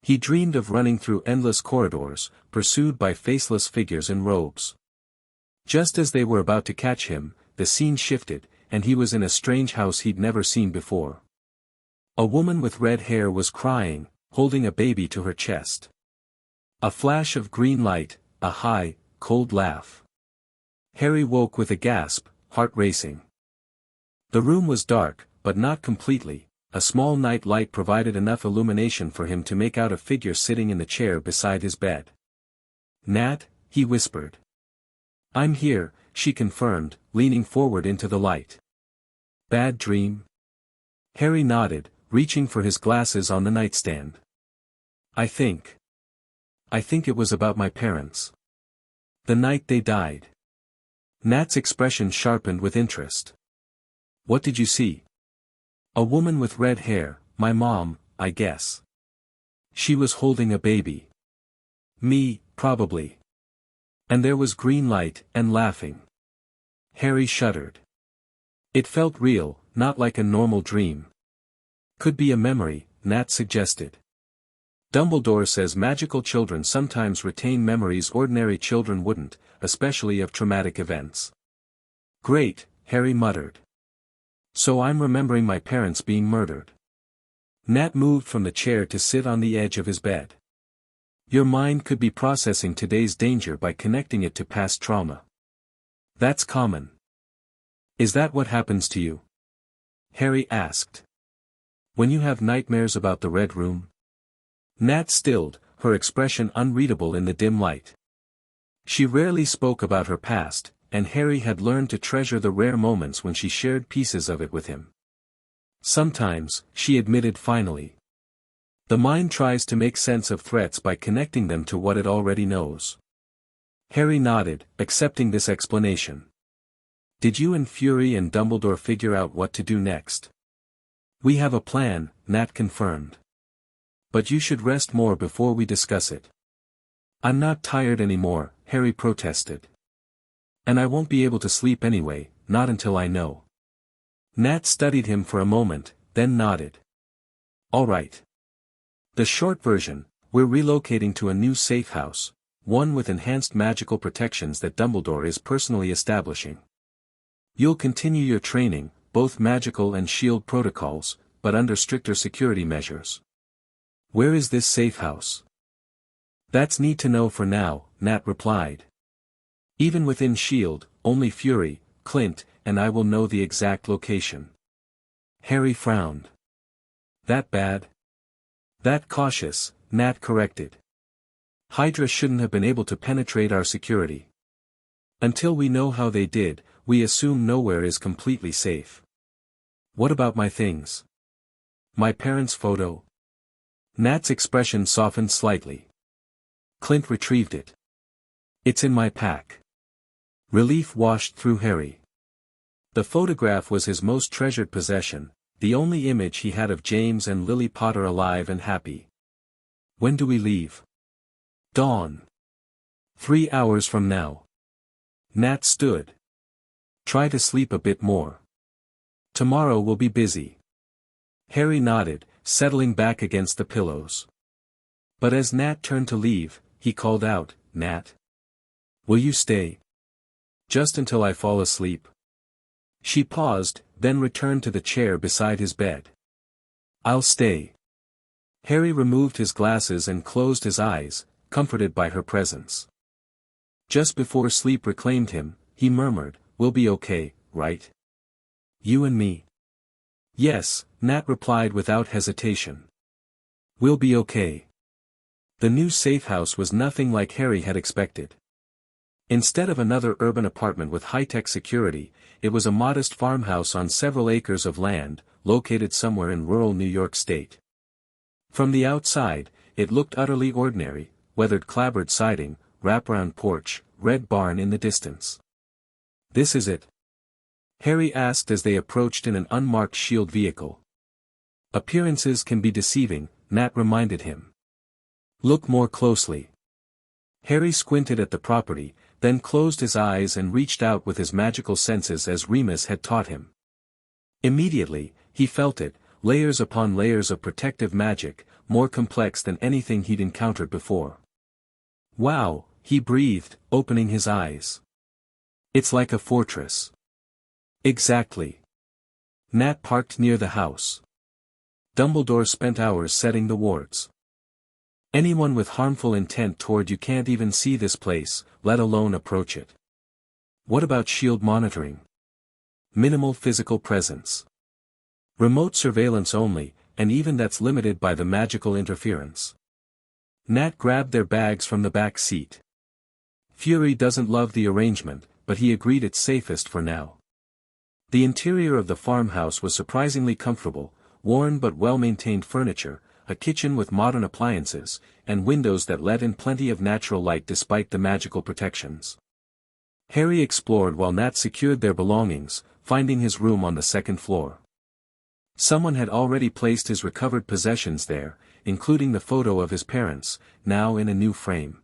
A: He dreamed of running through endless corridors, pursued by faceless figures in robes. Just as they were about to catch him, the scene shifted, and he was in a strange house he'd never seen before. A woman with red hair was crying, holding a baby to her chest. A flash of green light, a high, cold laugh. Harry woke with a gasp, heart racing. The room was dark, but not completely. A small night light provided enough illumination for him to make out a figure sitting in the chair beside his bed. "Nat," he whispered. "I'm here," she confirmed, leaning forward into the light. "Bad dream?" Harry nodded, reaching for his glasses on the nightstand. I think it was about my parents. The night they died." Nat's expression sharpened with interest. "What did you see?" "A woman with red hair, my mom, I guess. She was holding a baby. Me, probably. And there was green light, and laughing." Harry shuddered. It felt real, not like a normal dream. "Could be a memory," Nat suggested. "Dumbledore says magical children sometimes retain memories ordinary children wouldn't, especially of traumatic events." "Great," Harry muttered. "So I'm remembering my parents being murdered." Nat moved from the chair to sit on the edge of his bed. "Your mind could be processing today's danger by connecting it to past trauma. That's common." "Is that what happens to you?" Harry asked. "When you have nightmares about the Red Room?" Nat stilled, her expression unreadable in the dim light. She rarely spoke about her past, and Harry had learned to treasure the rare moments when she shared pieces of it with him. "Sometimes," she admitted finally. "The mind tries to make sense of threats by connecting them to what it already knows." Harry nodded, accepting this explanation. "Did you and Fury and Dumbledore figure out what to do next?" "We have a plan," Nat confirmed. "But you should rest more before we discuss it." "I'm not tired anymore," Harry protested. "And I won't be able to sleep anyway, not until I know." Nat studied him for a moment, then nodded. "All right. The short version, we're relocating to a new safe house, one with enhanced magical protections that Dumbledore is personally establishing. You'll continue your training, both magical and shield protocols, but under stricter security measures." "Where is this safe house?" "That's need to know for now," Nat replied. "Even within shield, only Fury, Clint, and I will know the exact location." Harry frowned. "That bad?" "That cautious," Nat corrected. "Hydra shouldn't have been able to penetrate our security. Until we know how they did, we assume nowhere is completely safe." "What about my things? My parents' photo?" Nat's expression softened slightly. "Clint retrieved it. It's in my pack." Relief washed through Harry. The photograph was his most treasured possession, the only image he had of James and Lily Potter alive and happy. When do we leave? Dawn. 3 hours from now. Nat stood. Try to sleep a bit more. Tomorrow will be busy. Harry nodded, settling back against the pillows. But as Nat turned to leave, he called out, "Nat. Will you stay? Just until I fall asleep?" She paused, then returned to the chair beside his bed. "I'll stay." Harry removed his glasses and closed his eyes, comforted by her presence. Just before sleep reclaimed him, he murmured, "We'll be okay, right? You and me." "Yes," Nat replied without hesitation. "We'll be okay." The new safe house was nothing like Harry had expected. Instead of another urban apartment with high-tech security, it was a modest farmhouse on several acres of land, located somewhere in rural New York State. From the outside, it looked utterly ordinary, weathered clapboard siding, wraparound porch, red barn in the distance. "This is it?" Harry asked as they approached in an unmarked shield vehicle. "Appearances can be deceiving," Nat reminded him. "Look more closely." Harry squinted at the property, then closed his eyes and reached out with his magical senses as Remus had taught him. Immediately, he felt it, layers upon layers of protective magic, more complex than anything he'd encountered before. "Wow," he breathed, opening his eyes. "It's like a fortress." "Exactly." Nat parked near the house. Dumbledore spent hours setting the wards. Anyone with harmful intent toward you can't even see this place, let alone approach it. What about shield monitoring? Minimal physical presence. Remote surveillance only, and even that's limited by the magical interference. Nat grabbed their bags from the back seat. Fury doesn't love the arrangement, but he agreed it's safest for now. The interior of the farmhouse was surprisingly comfortable, worn but well-maintained furniture, a kitchen with modern appliances, and windows that let in plenty of natural light despite the magical protections. Harry explored while Nat secured their belongings, finding his room on the second floor. Someone had already placed his recovered possessions there, including the photo of his parents, now in a new frame.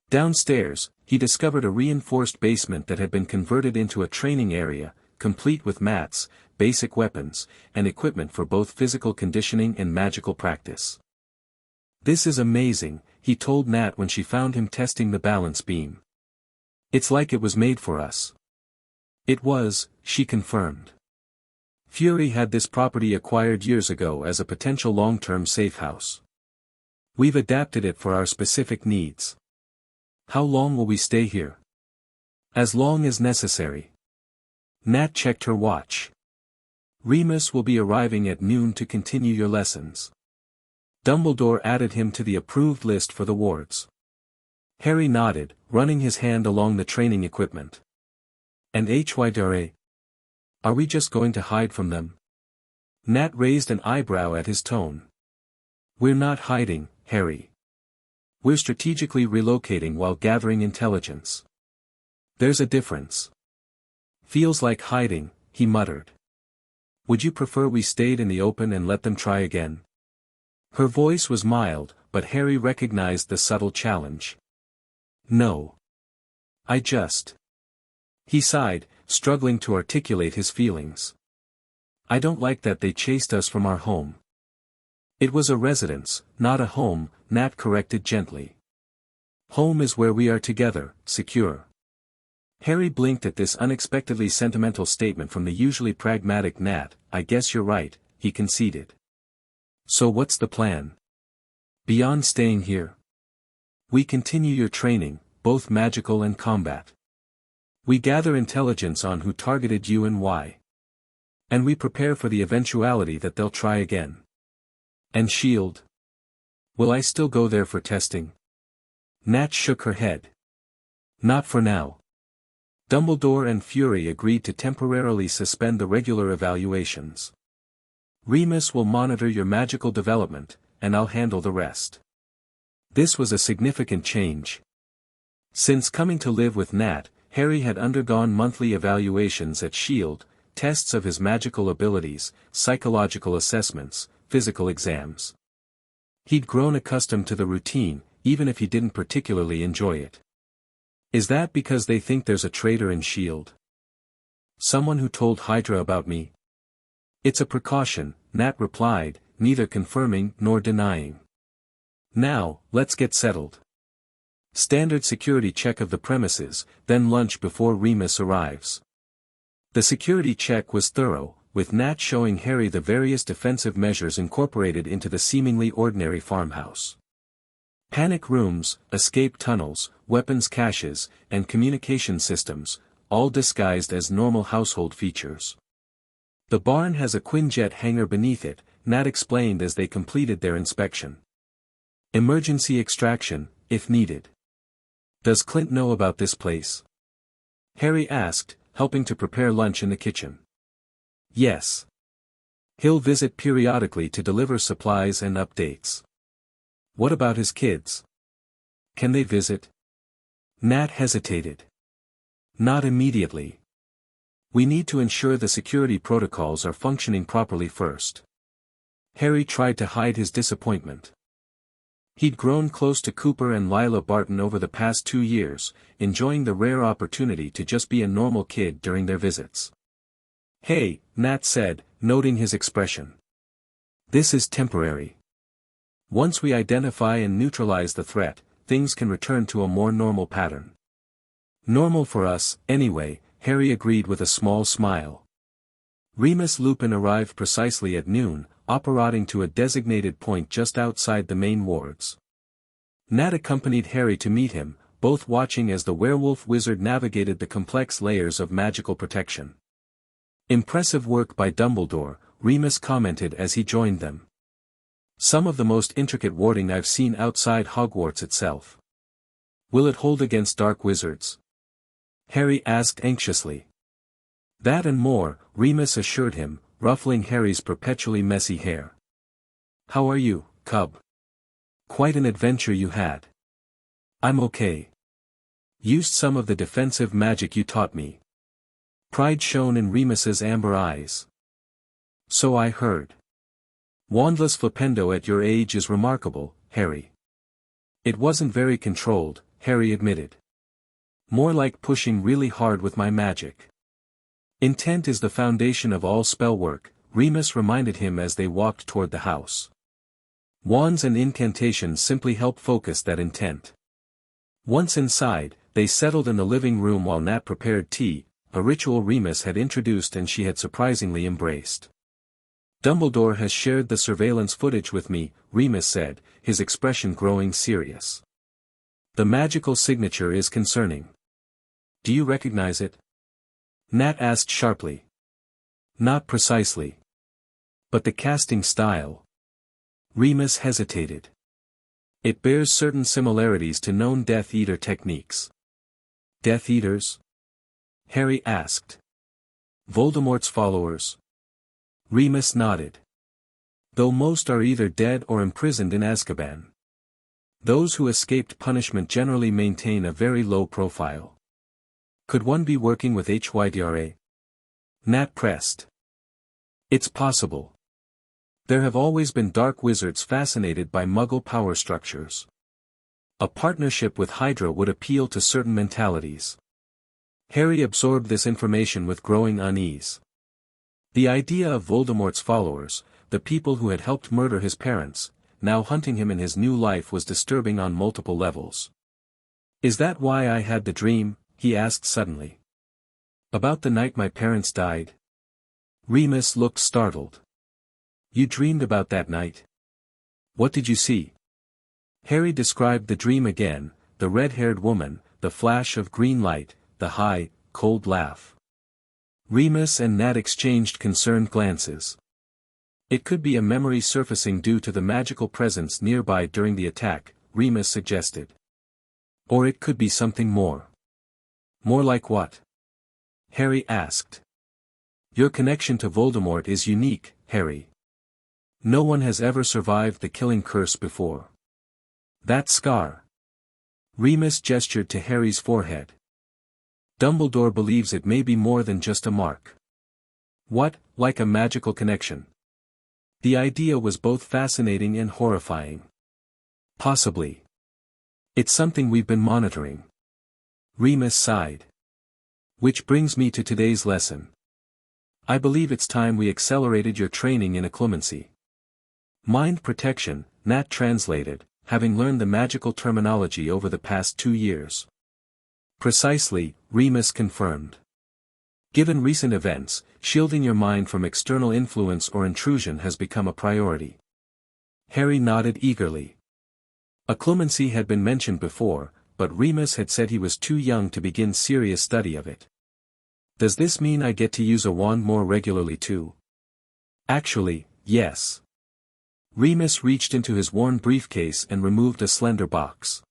A: Downstairs, he discovered a reinforced basement that had been converted into a training area, complete with mats, basic weapons, and equipment for both physical conditioning and magical practice. "This is amazing," he told Nat when she found him testing the balance beam. "It's like it was made for us." "It was," she confirmed. Fury had this property acquired years ago as a potential long-term safe house. "We've adapted it for our specific needs." "How long will we stay here?" "As long as necessary." Nat checked her watch. "Remus will be arriving at noon to continue your lessons." Dumbledore added him to the approved list for the wards. Harry nodded, running his hand along the training equipment. "And Hydra? Are we just going to hide from them?" Nat raised an eyebrow at his tone. "We're not hiding, Harry. We're strategically relocating while gathering intelligence." "There's a difference." "Feels like hiding," he muttered. "Would you prefer we stayed in the open and let them try again?" Her voice was mild, but Harry recognized the subtle challenge. "No. I just..." He sighed, struggling to articulate his feelings. "I don't like that they chased us from our home." "It was a residence, not a home," Nat corrected gently. "Home is where we are together, secure." Harry blinked at this unexpectedly sentimental statement from the usually pragmatic Nat. "I guess you're right," he conceded. "So what's the plan? Beyond staying here?" "We continue your training, both magical and combat. We gather intelligence on who targeted you and why. And we prepare for the eventuality that they'll try again." "And shield? Will I still go there for testing?" Nat shook her head. "Not for now." Dumbledore and Fury agreed to temporarily suspend the regular evaluations. "Remus will monitor your magical development, and I'll handle the rest." This was a significant change. Since coming to live with Nat, Harry had undergone monthly evaluations at S.H.I.E.L.D., tests of his magical abilities, psychological assessments, physical exams. He'd grown accustomed to the routine, even if he didn't particularly enjoy it. Is that because they think there's a traitor in S.H.I.E.L.D.? Someone who told Hydra about me? It's a precaution, Nat replied, neither confirming nor denying. Now, let's get settled. Standard security check of the premises, then lunch before Remus arrives. The security check was thorough, with Nat showing Harry the various defensive measures incorporated into the seemingly ordinary farmhouse. Panic rooms, escape tunnels, weapons caches, and communication systems, all disguised as normal household features. The barn has a Quinjet hangar beneath it, Nat explained as they completed their inspection. Emergency extraction, if needed. Does Clint know about this place? Harry asked, helping to prepare lunch in the kitchen. Yes. He'll visit periodically to deliver supplies and updates. What about his kids? Can they visit? Nat hesitated. Not immediately. We need to ensure the security protocols are functioning properly first. Harry tried to hide his disappointment. He'd grown close to Cooper and Lila Barton over the past 2 years, enjoying the rare opportunity to just be a normal kid during their visits. Hey, Nat said, noting his expression. This is temporary. Once we identify and neutralize the threat, things can return to a more normal pattern. Normal for us, anyway, Harry agreed with a small smile. Remus Lupin arrived precisely at noon, apparating to a designated point just outside the main wards. Nat accompanied Harry to meet him, both watching as the werewolf wizard navigated the complex layers of magical protection. Impressive work by Dumbledore, Remus commented as he joined them. Some of the most intricate warding I've seen outside Hogwarts itself. Will it hold against dark wizards? Harry asked anxiously. That and more, Remus assured him, ruffling Harry's perpetually messy hair. How are you, cub? Quite an adventure you had. I'm okay. Used some of the defensive magic you taught me. Pride shone in Remus's amber eyes. So I heard. Wandless flipendo at your age is remarkable, Harry. It wasn't very controlled, Harry admitted. More like pushing really hard with my magic. Intent is the foundation of all spell work, Remus reminded him as they walked toward the house. Wands and incantations simply help focus that intent. Once inside, they settled in the living room while Nat prepared tea, a ritual Remus had introduced and she had surprisingly embraced. Dumbledore has shared the surveillance footage with me, Remus said, his expression growing serious. The magical signature is concerning. Do you recognize it? Nat asked sharply. Not precisely. But the casting style. Remus hesitated. It bears certain similarities to known Death Eater techniques. Death Eaters? Harry asked. Voldemort's followers? Remus nodded. Though most are either dead or imprisoned in Azkaban. Those who escaped punishment generally maintain a very low profile. Could one be working with Hydra? Nat pressed. It's possible. There have always been dark wizards fascinated by Muggle power structures. A partnership with Hydra would appeal to certain mentalities. Harry absorbed this information with growing unease. The idea of Voldemort's followers, the people who had helped murder his parents, now hunting him in his new life was disturbing on multiple levels. Is that why I had the dream? He asked suddenly. About the night my parents died? Remus looked startled. You dreamed about that night? What did you see? Harry described the dream again, the red-haired woman, the flash of green light, the high, cold laugh. Remus and Nat exchanged concerned glances. It could be a memory surfacing due to the magical presence nearby during the attack, Remus suggested. Or it could be something more. More like what? Harry asked. Your connection to Voldemort is unique, Harry. No one has ever survived the killing curse before. That scar. Remus gestured to Harry's forehead. Dumbledore believes it may be more than just a mark. What, like a magical connection? The idea was both fascinating and horrifying. Possibly. It's something we've been monitoring. Remus sighed. Which brings me to today's lesson. I believe it's time we accelerated your training in occlumency. Mind protection, Nat translated, having learned the magical terminology over the past 2 years. Precisely, Remus confirmed. Given recent events, shielding your mind from external influence or intrusion has become a priority. Harry nodded eagerly. Occlumency had been mentioned before, but Remus had said he was too young to begin serious study of it. Does this mean I get to use a wand more regularly too? Actually, yes. Remus reached into his worn briefcase and removed a slender box.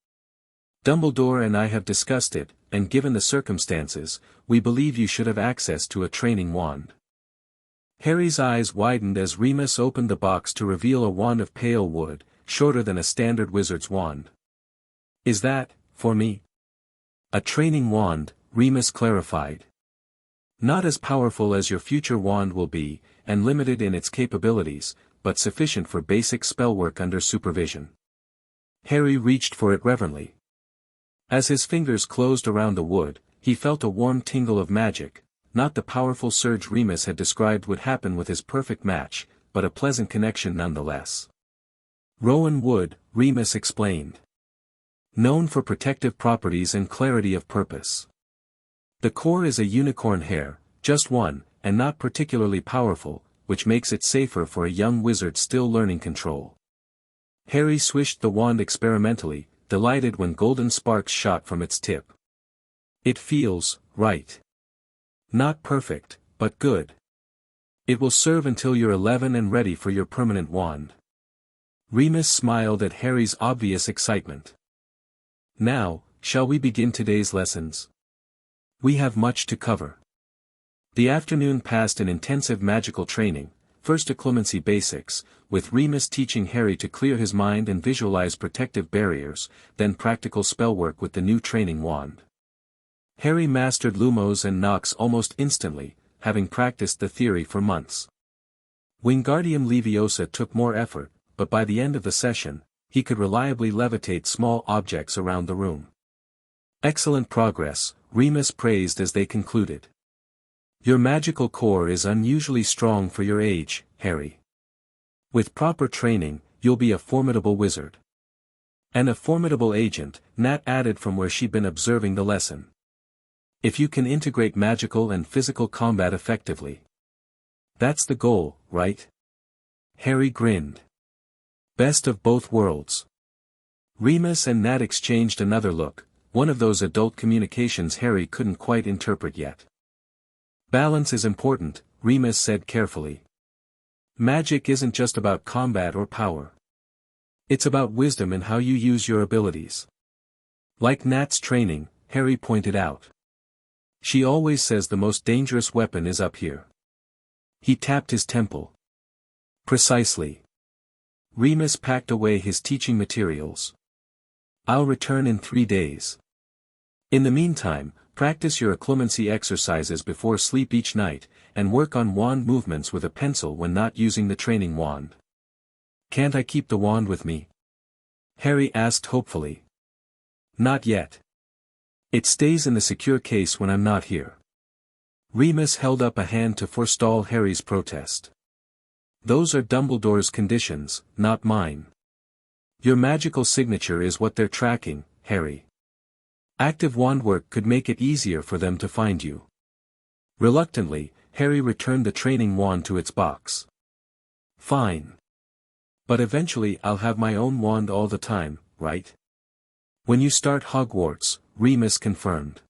A: Dumbledore and I have discussed it, and given the circumstances, we believe you should have access to a training wand. Harry's eyes widened as Remus opened the box to reveal a wand of pale wood, shorter than a standard wizard's wand. Is that, for me? A training wand, Remus clarified. Not as powerful as your future wand will be, and limited in its capabilities, but sufficient for basic spellwork under supervision. Harry reached for it reverently. As his fingers closed around the wood, he felt a warm tingle of magic, not the powerful surge Remus had described would happen with his perfect match, but a pleasant connection nonetheless. Rowan wood, Remus explained. Known for protective properties and clarity of purpose. The core is a unicorn hair, just one, and not particularly powerful, which makes it safer for a young wizard still learning control. Harry swished the wand experimentally, delighted when golden sparks shot from its tip. It feels right. Not perfect, but good. It will serve until you're 11 and ready for your permanent wand. Remus smiled at Harry's obvious excitement. Now, shall we begin today's lessons? We have much to cover. The afternoon passed in intensive magical training, first occlumency basics, with Remus teaching Harry to clear his mind and visualize protective barriers, then practical spellwork with the new training wand. Harry mastered Lumos and Nox almost instantly, having practiced the theory for months. Wingardium Leviosa took more effort, but by the end of the session, he could reliably levitate small objects around the room. Excellent progress, Remus praised as they concluded. Your magical core is unusually strong for your age, Harry. With proper training, you'll be a formidable wizard. And a formidable agent, Nat added from where she'd been observing the lesson. If you can integrate magical and physical combat effectively. That's the goal, right? Harry grinned. Best of both worlds. Remus and Nat exchanged another look, one of those adult communications Harry couldn't quite interpret yet. Balance is important, Remus said carefully. Magic isn't just about combat or power. It's about wisdom and how you use your abilities. Like Nat's training, Harry pointed out. She always says the most dangerous weapon is up here. He tapped his temple. Precisely. Remus packed away his teaching materials. I'll return in 3 days. In the meantime, practice your occlumency exercises before sleep each night, and work on wand movements with a pencil when not using the training wand. Can't I keep the wand with me? Harry asked hopefully. Not yet. It stays in the secure case when I'm not here. Remus held up a hand to forestall Harry's protest. Those are Dumbledore's conditions, not mine. Your magical signature is what they're tracking, Harry. Active wand work could make it easier for them to find you. Reluctantly, Harry returned the training wand to its box. Fine. But eventually I'll have my own wand all the time, right? When you start Hogwarts, Remus confirmed.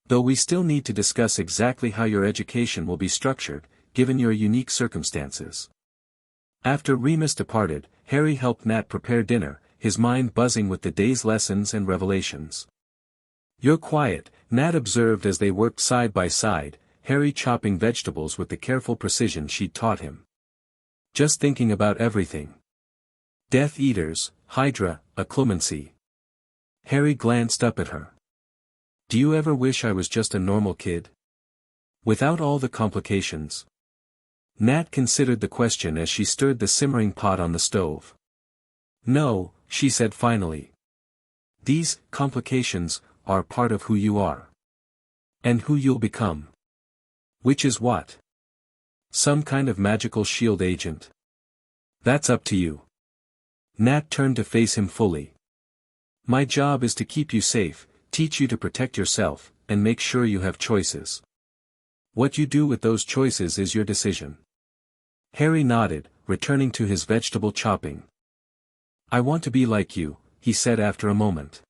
A: Though we still need to discuss exactly how your education will be structured, given your unique circumstances. After Remus departed, Harry helped Nat prepare dinner, his mind buzzing with the day's lessons and revelations. You're quiet, Nat observed as they worked side by side, Harry chopping vegetables with the careful precision she'd taught him. Just thinking about everything. Death Eaters, Hydra, occlumency. Harry glanced up at her. Do you ever wish I was just a normal kid? Without all the complications? Nat considered the question as she stirred the simmering pot on the stove. No, she said finally. These complications are part of who you are. And who you'll become. Which is what? Some kind of magical shield agent. That's up to you. Nat turned to face him fully. My job is to keep you safe, teach you to protect yourself, and make sure you have choices. What you do with those choices is your decision. Harry nodded, returning to his vegetable chopping. I want to be like you, he said after a moment.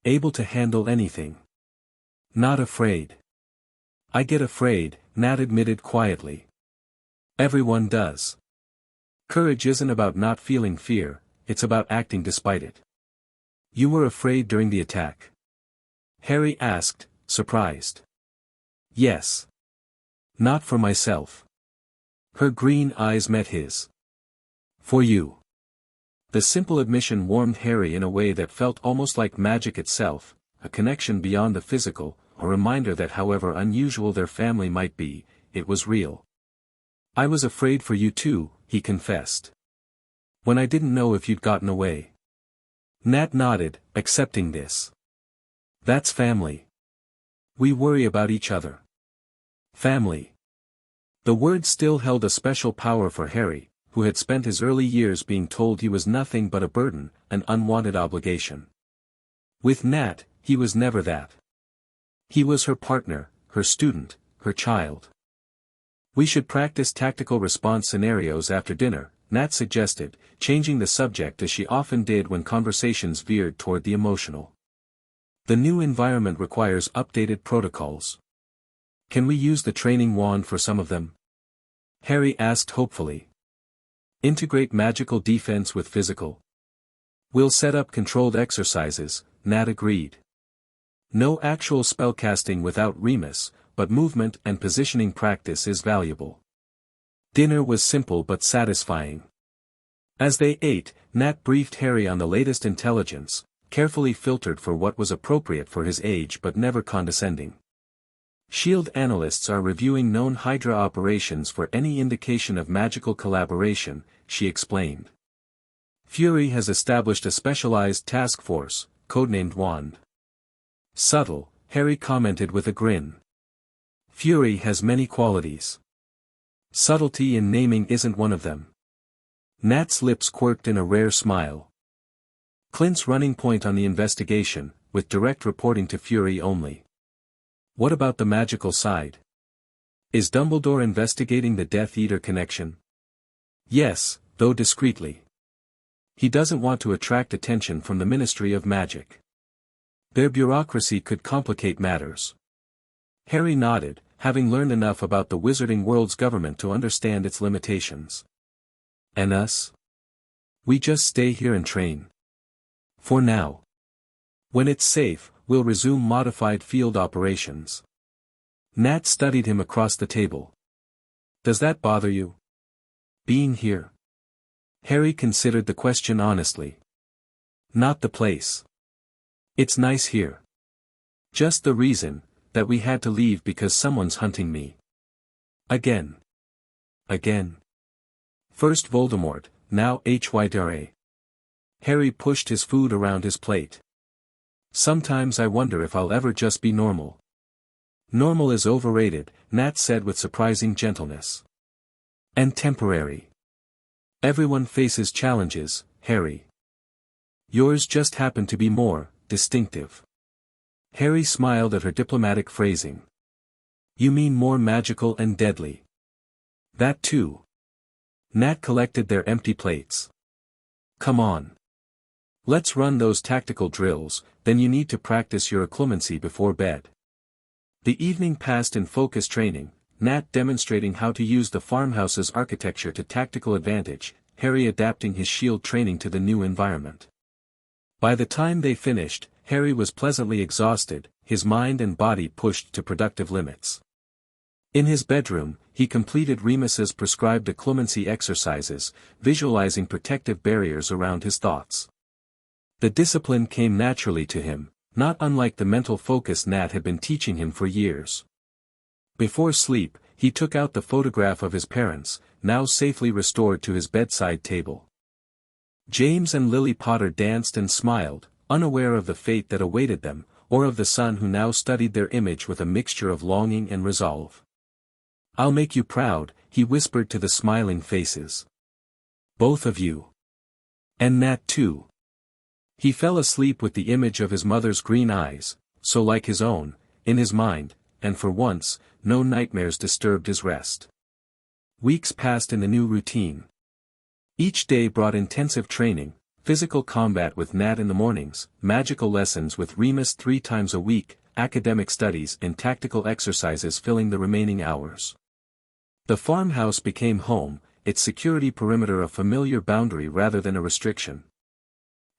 A: Able to handle anything. Not afraid. I get afraid, Nat admitted quietly. Everyone does. Courage isn't about not feeling fear, it's about acting despite it. You were afraid during the attack? Harry asked, surprised. Yes. Not for myself. Her green eyes met his. For you. The simple admission warmed Harry in a way that felt almost like magic itself, a connection beyond the physical, a reminder that however unusual their family might be, it was real. I was afraid for you too, he confessed. When I didn't know if you'd gotten away. Nat nodded, accepting this. That's family. We worry about each other. Family. The word still held a special power for Harry, who had spent his early years being told he was nothing but a burden, an unwanted obligation. With Nat, he was never that. He was her partner, her student, her child. We should practice tactical response scenarios after dinner, Nat suggested, changing the subject as she often did when conversations veered toward the emotional. The new environment requires updated protocols. Can we use the training wand for some of them? Harry asked hopefully. Integrate magical defense with physical. We'll set up controlled exercises, Nat agreed. No actual spellcasting without Remus, but movement and positioning practice is valuable. Dinner was simple but satisfying. As they ate, Nat briefed Harry on the latest intelligence, carefully filtered for what was appropriate for his age but never condescending. SHIELD analysts are reviewing known Hydra operations for any indication of magical collaboration, she explained. Fury has established a specialized task force, codenamed Wand. Subtle, Harry commented with a grin. Fury has many qualities. Subtlety in naming isn't one of them. Nat's lips quirked in a rare smile. Clint's running point on the investigation, with direct reporting to Fury only. What about the magical side? Is Dumbledore investigating the Death Eater connection? Yes, though discreetly. He doesn't want to attract attention from the Ministry of Magic. Their bureaucracy could complicate matters. Harry nodded, having learned enough about the Wizarding World's government to understand its limitations. And us? We just stay here and train. For now. When it's safe, we'll resume modified field operations. Nat studied him across the table. Does that bother you? Being here? Harry considered the question honestly. Not the place. It's nice here. Just the reason, that we had to leave because someone's hunting me. Again. Again. First Voldemort, now Hydra. Harry pushed his food around his plate. Sometimes I wonder if I'll ever just be normal. Normal is overrated, Nat said with surprising gentleness. And temporary. Everyone faces challenges, Harry. Yours just happen to be more distinctive. Harry smiled at her diplomatic phrasing. You mean more magical and deadly. That too. Nat collected their empty plates. Come on. Let's run those tactical drills, then you need to practice your occlumency before bed. The evening passed in focus training, Nat demonstrating how to use the farmhouse's architecture to tactical advantage, Harry adapting his shield training to the new environment. By the time they finished, Harry was pleasantly exhausted, his mind and body pushed to productive limits. In his bedroom, he completed Remus's prescribed occlumency exercises, visualizing protective barriers around his thoughts. The discipline came naturally to him, not unlike the mental focus Nat had been teaching him for years. Before sleep, he took out the photograph of his parents, now safely restored to his bedside table. James and Lily Potter danced and smiled, unaware of the fate that awaited them, or of the son who now studied their image with a mixture of longing and resolve. "I'll make you proud," he whispered to the smiling faces. "Both of you. And Nat too." He fell asleep with the image of his mother's green eyes, so like his own, in his mind, and for once, no nightmares disturbed his rest. Weeks passed in the new routine. Each day brought intensive training, physical combat with Nat in the mornings, magical lessons with Remus 3 times a week, academic studies and tactical exercises filling the remaining hours. The farmhouse became home, its security perimeter a familiar boundary rather than a restriction.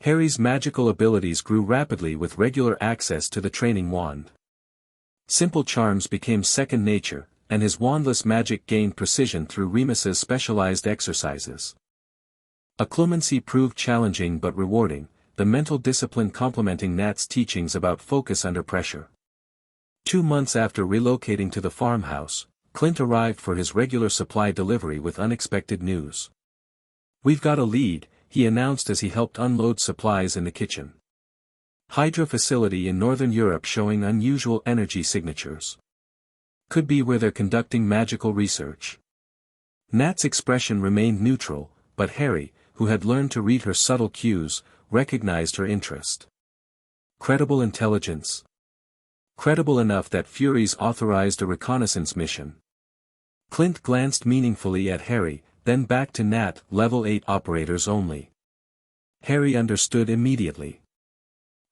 A: Harry's magical abilities grew rapidly with regular access to the training wand. Simple charms became second nature, and his wandless magic gained precision through Remus's specialized exercises. Occlumency proved challenging but rewarding, the mental discipline complementing Nat's teachings about focus under pressure. 2 months after relocating to the farmhouse, Clint arrived for his regular supply delivery with unexpected news. "We've got a lead," he announced as he helped unload supplies in the kitchen. "Hydra facility in Northern Europe showing unusual energy signatures. Could be where they're conducting magical research." Nat's expression remained neutral, but Harry, who had learned to read her subtle cues, recognized her interest. Credible intelligence. Credible enough that Furies authorized a reconnaissance mission. Clint glanced meaningfully at Harry, then back to Nat, level 8 operators only. Harry understood immediately.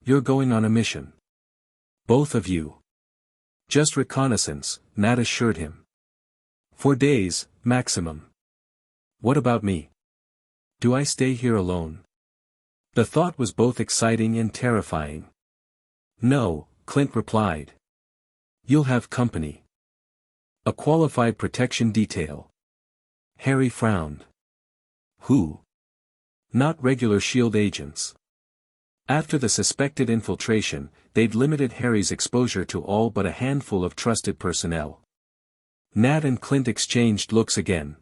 A: "You're going on a mission. Both of you." "Just reconnaissance," Nat assured him. "For days, maximum." "What about me? Do I stay here alone?" The thought was both exciting and terrifying. "No," Clint replied. "You'll have company. A qualified protection detail." Harry frowned. "Who?" "Not regular SHIELD agents." After the suspected infiltration, they'd limited Harry's exposure to all but a handful of trusted personnel. Nat and Clint exchanged looks again.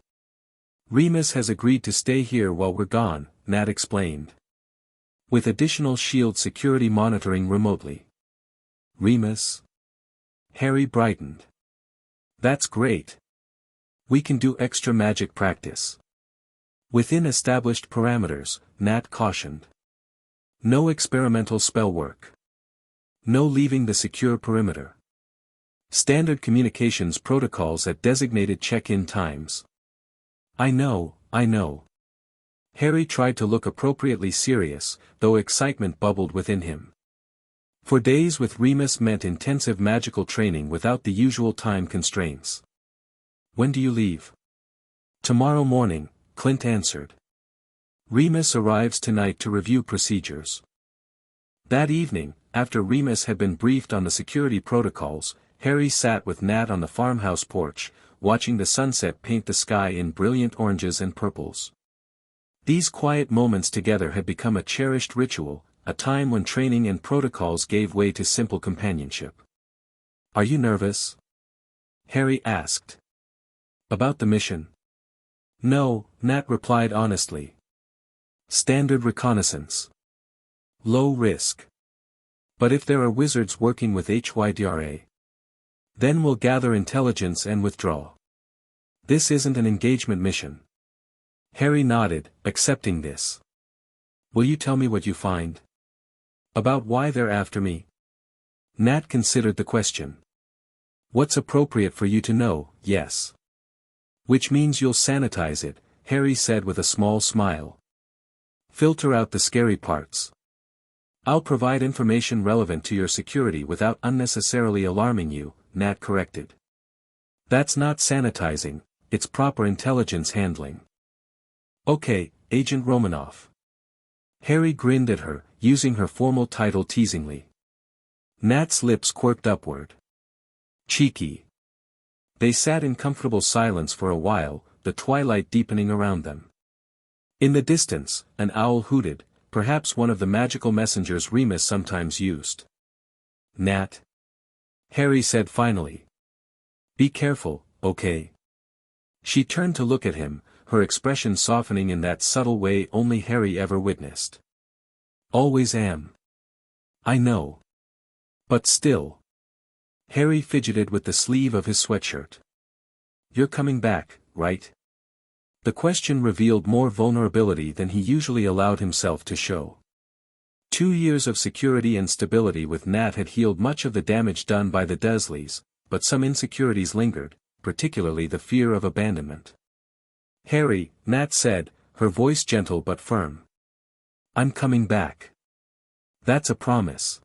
A: "Remus has agreed to stay here while we're gone," Nat explained. "With additional SHIELD security monitoring remotely." "Remus?" Harry brightened. "That's great. We can do extra magic practice." "Within established parameters," Nat cautioned. "No experimental spell work. No leaving the secure perimeter. Standard communications protocols at designated check-in times." I know." Harry tried to look appropriately serious, though excitement bubbled within him. For days with Remus meant intensive magical training without the usual time constraints. "When do you leave?" "Tomorrow morning," Clint answered. "Remus arrives tonight to review procedures." That evening, after Remus had been briefed on the security protocols, Harry sat with Nat on the farmhouse porch, watching the sunset paint the sky in brilliant oranges and purples. These quiet moments together had become a cherished ritual, a time when training and protocols gave way to simple companionship. "Are you nervous?" Harry asked. "About the mission?" "No," Nat replied honestly. "Standard reconnaissance. Low risk. But if there are wizards working with Hydra, then we'll gather intelligence and withdraw. This isn't an engagement mission." Harry nodded, accepting this. "Will you tell me what you find? About why they're after me?" Nat considered the question. "What's appropriate for you to know, yes. Which means you'll sanitize it," Harry said with a small smile. "Filter out the scary parts. I'll provide information relevant to your security without unnecessarily alarming you," Nat corrected. "That's not sanitizing, it's proper intelligence handling." "Okay, Agent Romanoff." Harry grinned at her, using her formal title teasingly. Nat's lips quirked upward. "Cheeky." They sat in comfortable silence for a while, the twilight deepening around them. In the distance, an owl hooted, perhaps one of the magical messengers Remus sometimes used. Nat," Harry said finally. "Be careful, okay?" She turned to look at him, her expression softening in that subtle way only Harry ever witnessed. "Always am. I know. But still." Harry fidgeted with the sleeve of his sweatshirt. "You're coming back, right?" The question revealed more vulnerability than he usually allowed himself to show. 2 years of security and stability with Nat had healed much of the damage done by the Dursleys, but some insecurities lingered, particularly the fear of abandonment. "Harry," Nat said, her voice gentle but firm. "I'm coming back. That's a promise."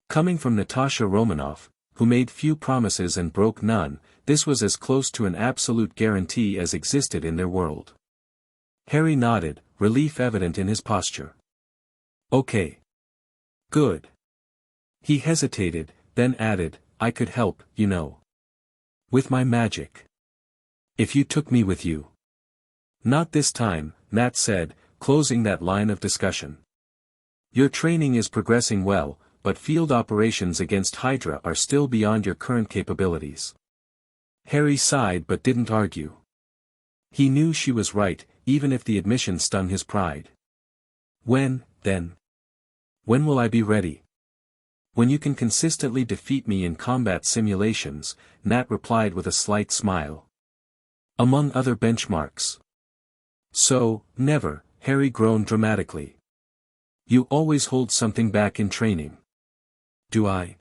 A: Coming from Natasha Romanoff, who made few promises and broke none, this was as close to an absolute guarantee as existed in their world. Harry nodded, relief evident in his posture. "Okay. Good." He hesitated, then added, "I could help, you know. With my magic. If you took me with you." "Not this time," Nat said, closing that line of discussion. "Your training is progressing well, but field operations against Hydra are still beyond your current capabilities." Harry sighed but didn't argue. He knew she was right, even if the admission stung his pride. "When, then? When will I be ready?" "When you can consistently defeat me in combat simulations," Nat replied with a slight smile. "Among other benchmarks." "So, never," Harry groaned dramatically. "You always hold something back in training." "Do I?"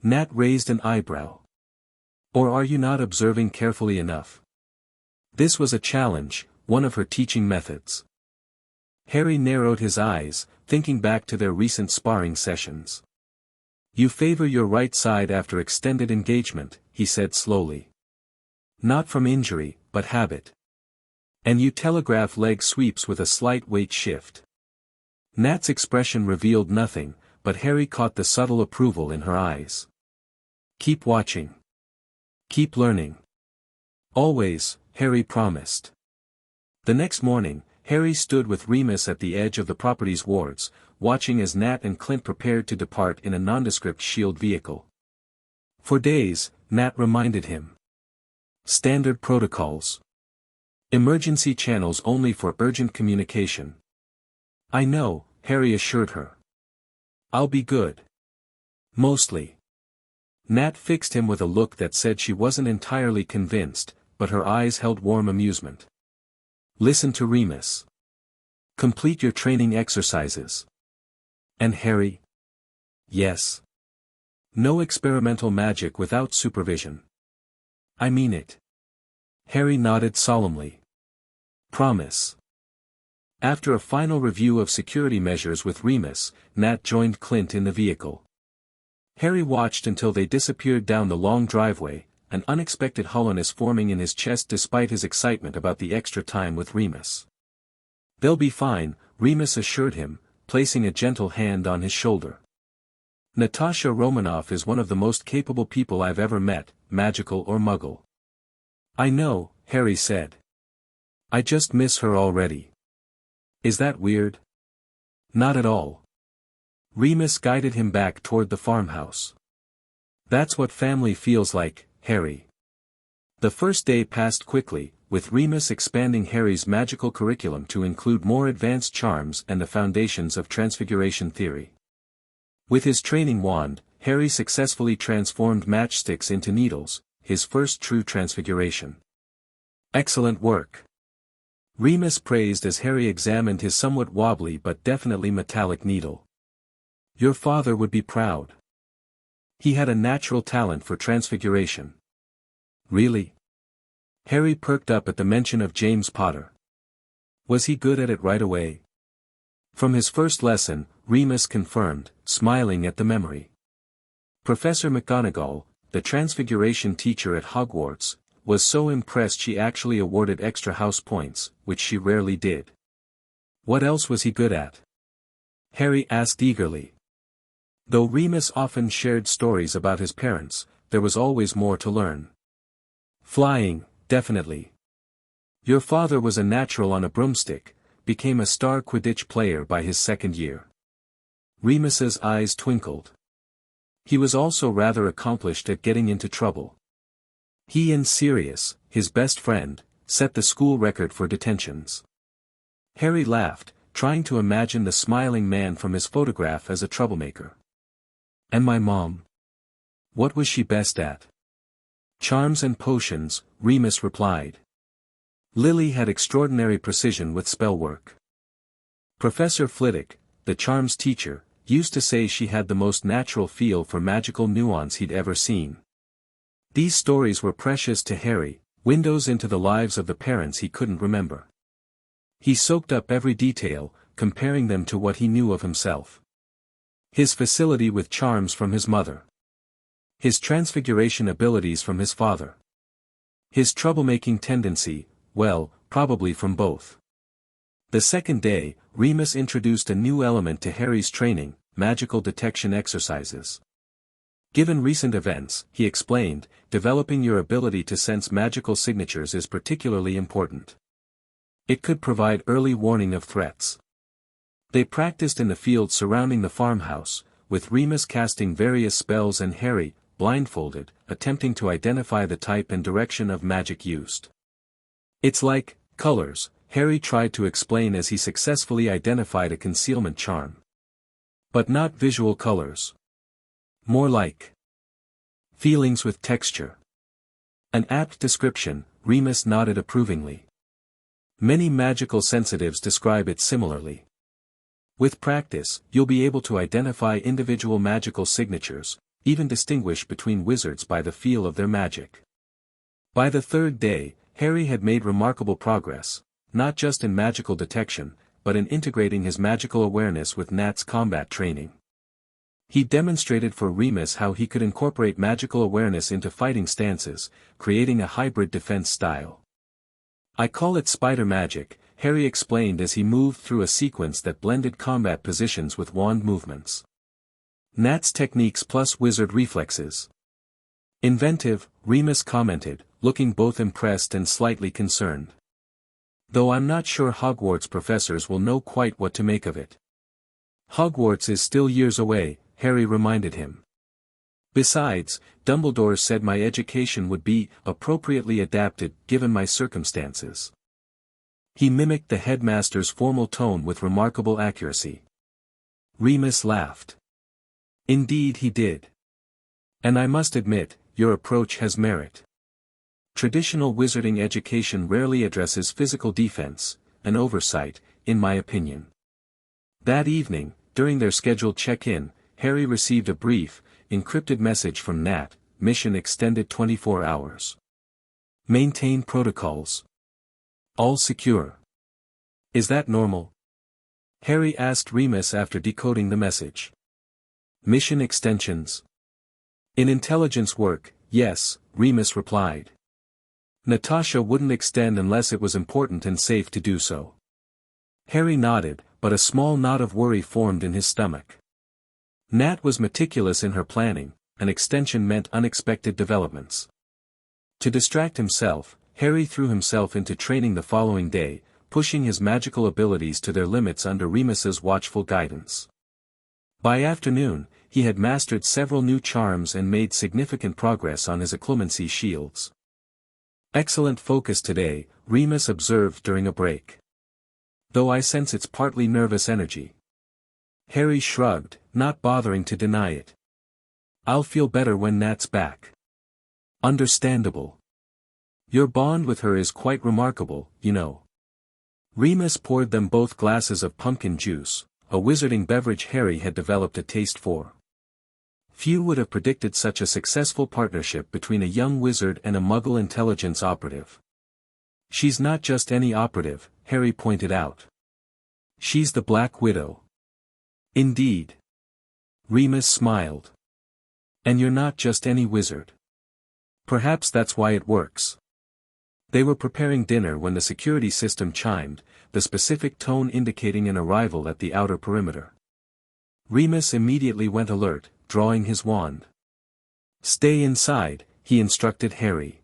A: Nat raised an eyebrow. "Or are you not observing carefully enough?" This was a challenge, one of her teaching methods. Harry narrowed his eyes, thinking back to their recent sparring sessions. "You favor your right side after extended engagement," he said slowly. "Not from injury, but habit. And you telegraph leg sweeps with a slight weight shift." Nat's expression revealed nothing, but Harry caught the subtle approval in her eyes. "Keep watching. Keep learning." "Always," Harry promised. The next morning, Harry stood with Remus at the edge of the property's wards, watching as Nat and Clint prepared to depart in a nondescript shield vehicle. For days, Nat reminded him. Standard protocols. Emergency channels only for urgent communication. "I know," Harry assured her. "I'll be good. Mostly." Nat fixed him with a look that said she wasn't entirely convinced, but her eyes held warm amusement. "Listen to Remus. Complete your training exercises." "And Harry?" "Yes. No experimental magic without supervision." "I mean it." Harry nodded solemnly. "Promise." After a final review of security measures with Remus, Nat joined Clint in the vehicle. Harry watched until they disappeared down the long driveway, an unexpected hollowness forming in his chest despite his excitement about the extra time with Remus. "They'll be fine," Remus assured him, placing a gentle hand on his shoulder. "Natasha Romanoff is one of the most capable people I've ever met, magical or muggle." "I know," Harry said. "I just miss her already." "Is that weird?" "Not at all." Remus guided him back toward the farmhouse. "That's what family feels like, Harry." The first day passed quickly, with Remus expanding Harry's magical curriculum to include more advanced charms and the foundations of transfiguration theory. With his training wand, Harry successfully transformed matchsticks into needles, his first true transfiguration. "Excellent work," Remus praised as Harry examined his somewhat wobbly but definitely metallic needle. "Your father would be proud. He had a natural talent for transfiguration." "Really?" Harry perked up at the mention of James Potter. "Was he good at it right away?" "From his first lesson," Remus confirmed, smiling at the memory. Professor McGonagall, the transfiguration teacher at Hogwarts, was so impressed she actually awarded extra house points, which she rarely did. "What else was he good at?" Harry asked eagerly. Though Remus often shared stories about his parents, there was always more to learn. "Flying, definitely. Your father was a natural on a broomstick, became a star Quidditch player by his second year." Remus's eyes twinkled. He was also rather accomplished at getting into trouble. He and Sirius, his best friend, set the school record for detentions. Harry laughed, trying to imagine the smiling man from his photograph as a troublemaker. And my mom? What was she best at? Charms and potions, Remus replied. Lily had extraordinary precision with spellwork. Professor Flitwick, the charms teacher, used to say she had the most natural feel for magical nuance he'd ever seen. These stories were precious to Harry, windows into the lives of the parents he couldn't remember. He soaked up every detail, comparing them to what he knew of himself. His facility with charms from his mother. His transfiguration abilities from his father. His troublemaking tendency, well, probably from both. The second day, Remus introduced a new element to Harry's training, magical detection exercises. Given recent events, he explained, developing your ability to sense magical signatures is particularly important. It could provide early warning of threats. They practiced in the field surrounding the farmhouse, with Remus casting various spells and Harry, blindfolded, attempting to identify the type and direction of magic used. It's like colors, Harry tried to explain as he successfully identified a concealment charm. But not visual colors. More like feelings with texture. An apt description, Remus nodded approvingly. Many magical sensitives describe it similarly. With practice, you'll be able to identify individual magical signatures, even distinguish between wizards by the feel of their magic. By the third day, Harry had made remarkable progress, not just in magical detection, but in integrating his magical awareness with Nat's combat training. He demonstrated for Remus how he could incorporate magical awareness into fighting stances, creating a hybrid defense style. I call it spider magic, Harry explained as he moved through a sequence that blended combat positions with wand movements. Nat's techniques plus wizard reflexes. Inventive, Remus commented, looking both impressed and slightly concerned. Though I'm not sure Hogwarts professors will know quite what to make of it. Hogwarts is still years away, Harry reminded him. Besides, Dumbledore said my education would be appropriately adapted given my circumstances. He mimicked the headmaster's formal tone with remarkable accuracy. Remus laughed. Indeed he did. And I must admit, your approach has merit. Traditional wizarding education rarely addresses physical defense, an oversight, in my opinion. That evening, during their scheduled check-in, Harry received a brief, encrypted message from Nat, mission extended 24 hours. Maintain protocols. All secure. Is that normal? Harry asked Remus after decoding the message. Mission extensions. In intelligence work, yes, Remus replied. Natasha wouldn't extend unless it was important and safe to do so. Harry nodded, but a small knot of worry formed in his stomach. Nat was meticulous in her planning, an extension meant unexpected developments. To distract himself, Harry threw himself into training the following day, pushing his magical abilities to their limits under Remus's watchful guidance. By afternoon, he had mastered several new charms and made significant progress on his occlumency shields. Excellent focus today, Remus observed during a break. Though I sense it's partly nervous energy. Harry shrugged, not bothering to deny it. I'll feel better when Nat's back. Understandable. Your bond with her is quite remarkable, you know. Remus poured them both glasses of pumpkin juice, a wizarding beverage Harry had developed a taste for. Few would have predicted such a successful partnership between a young wizard and a Muggle intelligence operative. She's not just any operative, Harry pointed out. She's the Black Widow. Indeed. Remus smiled. And you're not just any wizard. Perhaps that's why it works. They were preparing dinner when the security system chimed, the specific tone indicating an arrival at the outer perimeter. Remus immediately went alert, drawing his wand. Stay inside, he instructed Harry.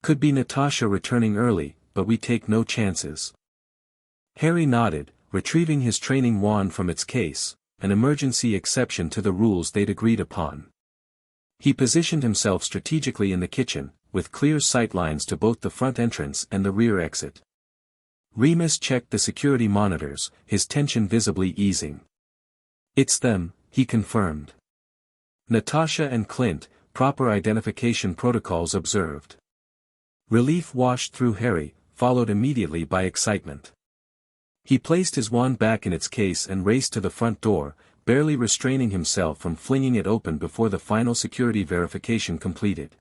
A: Could be Natasha returning early, but we take no chances. Harry nodded, retrieving his training wand from its case, an emergency exception to the rules they'd agreed upon. He positioned himself strategically in the kitchen, with clear sight lines to both the front entrance and the rear exit. Remus checked the security monitors, his tension visibly easing. "It's them," he confirmed. Natasha and Clint, proper identification protocols observed. Relief washed through Harry, followed immediately by excitement. He placed his wand back in its case and raced to the front door, barely restraining himself from flinging it open before the final security verification completed.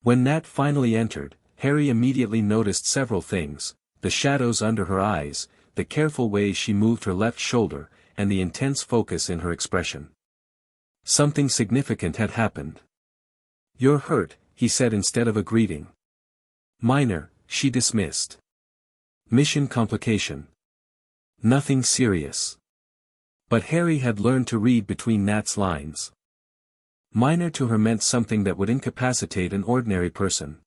A: When Nat finally entered, Harry immediately noticed several things: the shadows under her eyes, the careful way she moved her left shoulder, and the intense focus in her expression. Something significant had happened. "You're hurt," he said instead of a greeting. "Minor," she dismissed. "Mission complication. Nothing serious." But Harry had learned to read between Nat's lines. Minor to her meant something that would incapacitate an ordinary person.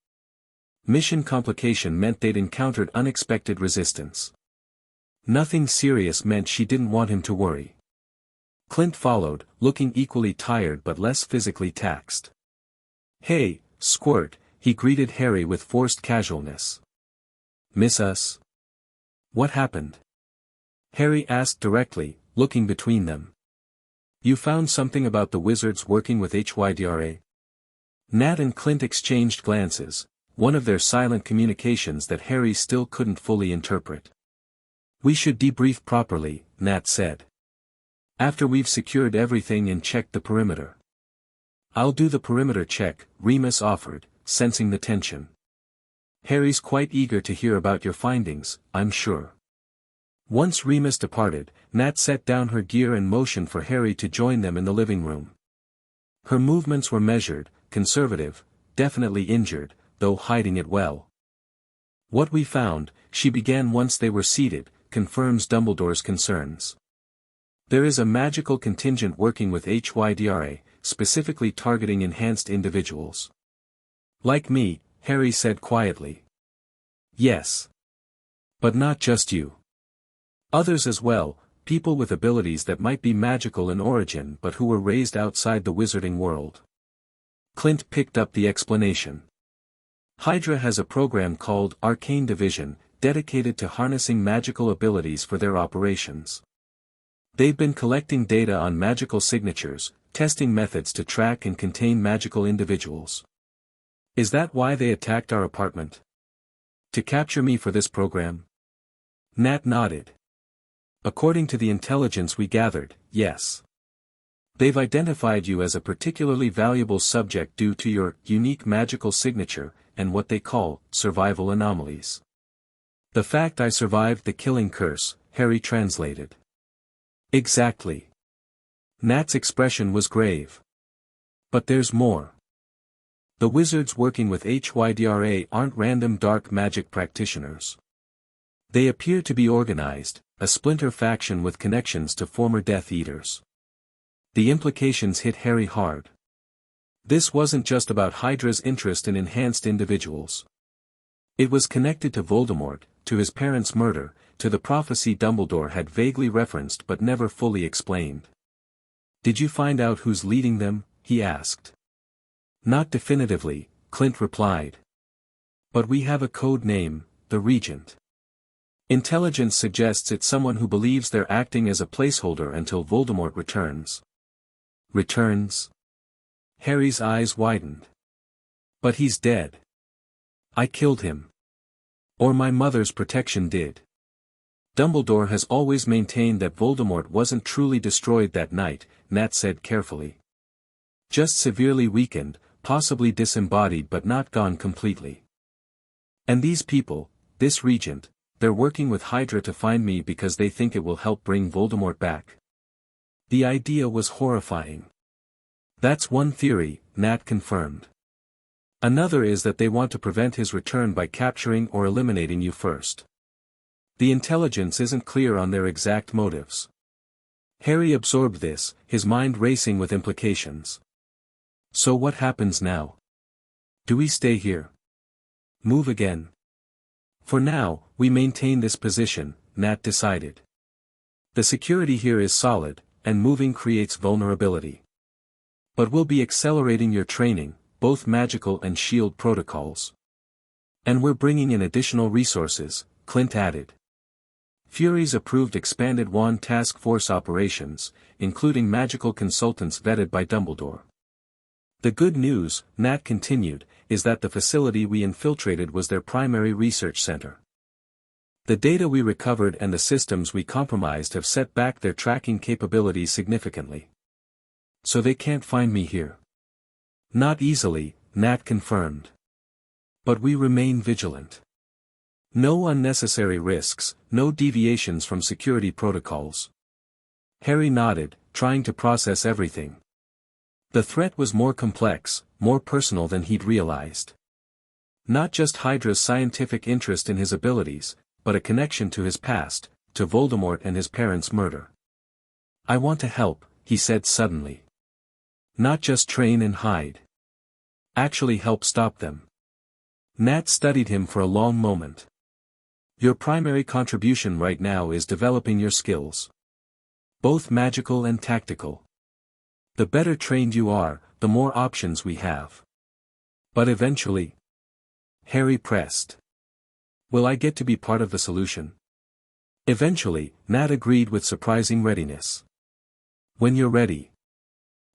A: Mission complication meant they'd encountered unexpected resistance. Nothing serious meant she didn't want him to worry. Clint followed, looking equally tired but less physically taxed. "Hey, Squirt," he greeted Harry with forced casualness. "Miss us?" "What happened?" Harry asked directly, looking between them. "You found something about the wizards working with Hydra?" Nat and Clint exchanged glances, one of their silent communications that Harry still couldn't fully interpret. "We should debrief properly," Nat said. "After we've secured everything and checked the perimeter." "I'll do the perimeter check," Remus offered, sensing the tension. "Harry's quite eager to hear about your findings, I'm sure." Once Remus departed, Nat set down her gear and motioned for Harry to join them in the living room. Her movements were measured, conservative, definitely injured, though hiding it well. "What we found," she began once they were seated, "confirms Dumbledore's concerns. There is a magical contingent working with Hydra, specifically targeting enhanced individuals." "Like me," Harry said quietly. "Yes. But not just you. Others as well, people with abilities that might be magical in origin but who were raised outside the wizarding world." Clint picked up the explanation. "Hydra has a program called Arcane Division, dedicated to harnessing magical abilities for their operations. They've been collecting data on magical signatures, testing methods to track and contain magical individuals." "Is that why they attacked our apartment? To capture me for this program?" Nat nodded. "According to the intelligence we gathered, yes. They've identified you as a particularly valuable subject due to your unique magical signature and what they call survival anomalies." "The fact I survived the killing curse," Harry translated. "Exactly." Nat's expression was grave. "But there's more. The wizards working with Hydra aren't random dark magic practitioners. They appear to be organized, a splinter faction with connections to former Death Eaters." The implications hit Harry hard. This wasn't just about Hydra's interest in enhanced individuals. It was connected to Voldemort, to his parents' murder, to the prophecy Dumbledore had vaguely referenced but never fully explained. "Did you find out who's leading them?" he asked. "Not definitively," Clint replied. "But we have a code name, the Regent. Intelligence suggests it's someone who believes they're acting as a placeholder until Voldemort returns." "Returns?" Harry's eyes widened. "But he's dead. I killed him. Or my mother's protection did. Dumbledore has always maintained that Voldemort wasn't truly destroyed that night," Nat said carefully. "Just severely weakened, possibly disembodied but not gone completely. And these people, this Regent, they're working with Hydra to find me because they think it will help bring Voldemort back." The idea was horrifying. "That's one theory," Nat confirmed. "Another is that they want to prevent his return by capturing or eliminating you first. The intelligence isn't clear on their exact motives." Harry absorbed this, his mind racing with implications. "So what happens now? Do we stay here? Move again?" "For now, we maintain this position," Nat decided. "The security here is solid, and moving creates vulnerability. But we'll be accelerating your training, both magical and shield protocols. And we're bringing in additional resources, Clint added. Fury's approved expanded wand task force operations, including magical consultants vetted by Dumbledore. The good news, Nat continued, is that the facility we infiltrated was their primary research center. The data we recovered and the systems we compromised have set back their tracking capabilities significantly. So they can't find me here. Not easily, Nat confirmed. But we remain vigilant. No unnecessary risks, no deviations from security protocols. Harry nodded, trying to process everything. The threat was more complex, more personal than he'd realized. Not just Hydra's scientific interest in his abilities, but a connection to his past, to Voldemort and his parents' murder. I want to help, he said suddenly. Not just train and hide. Actually help stop them. Nat studied him for a long moment. Your primary contribution right now is developing your skills. Both magical and tactical. The better trained you are, the more options we have. But eventually, Harry pressed. Will I get to be part of the solution? Eventually, Nat agreed with surprising readiness. When you're ready.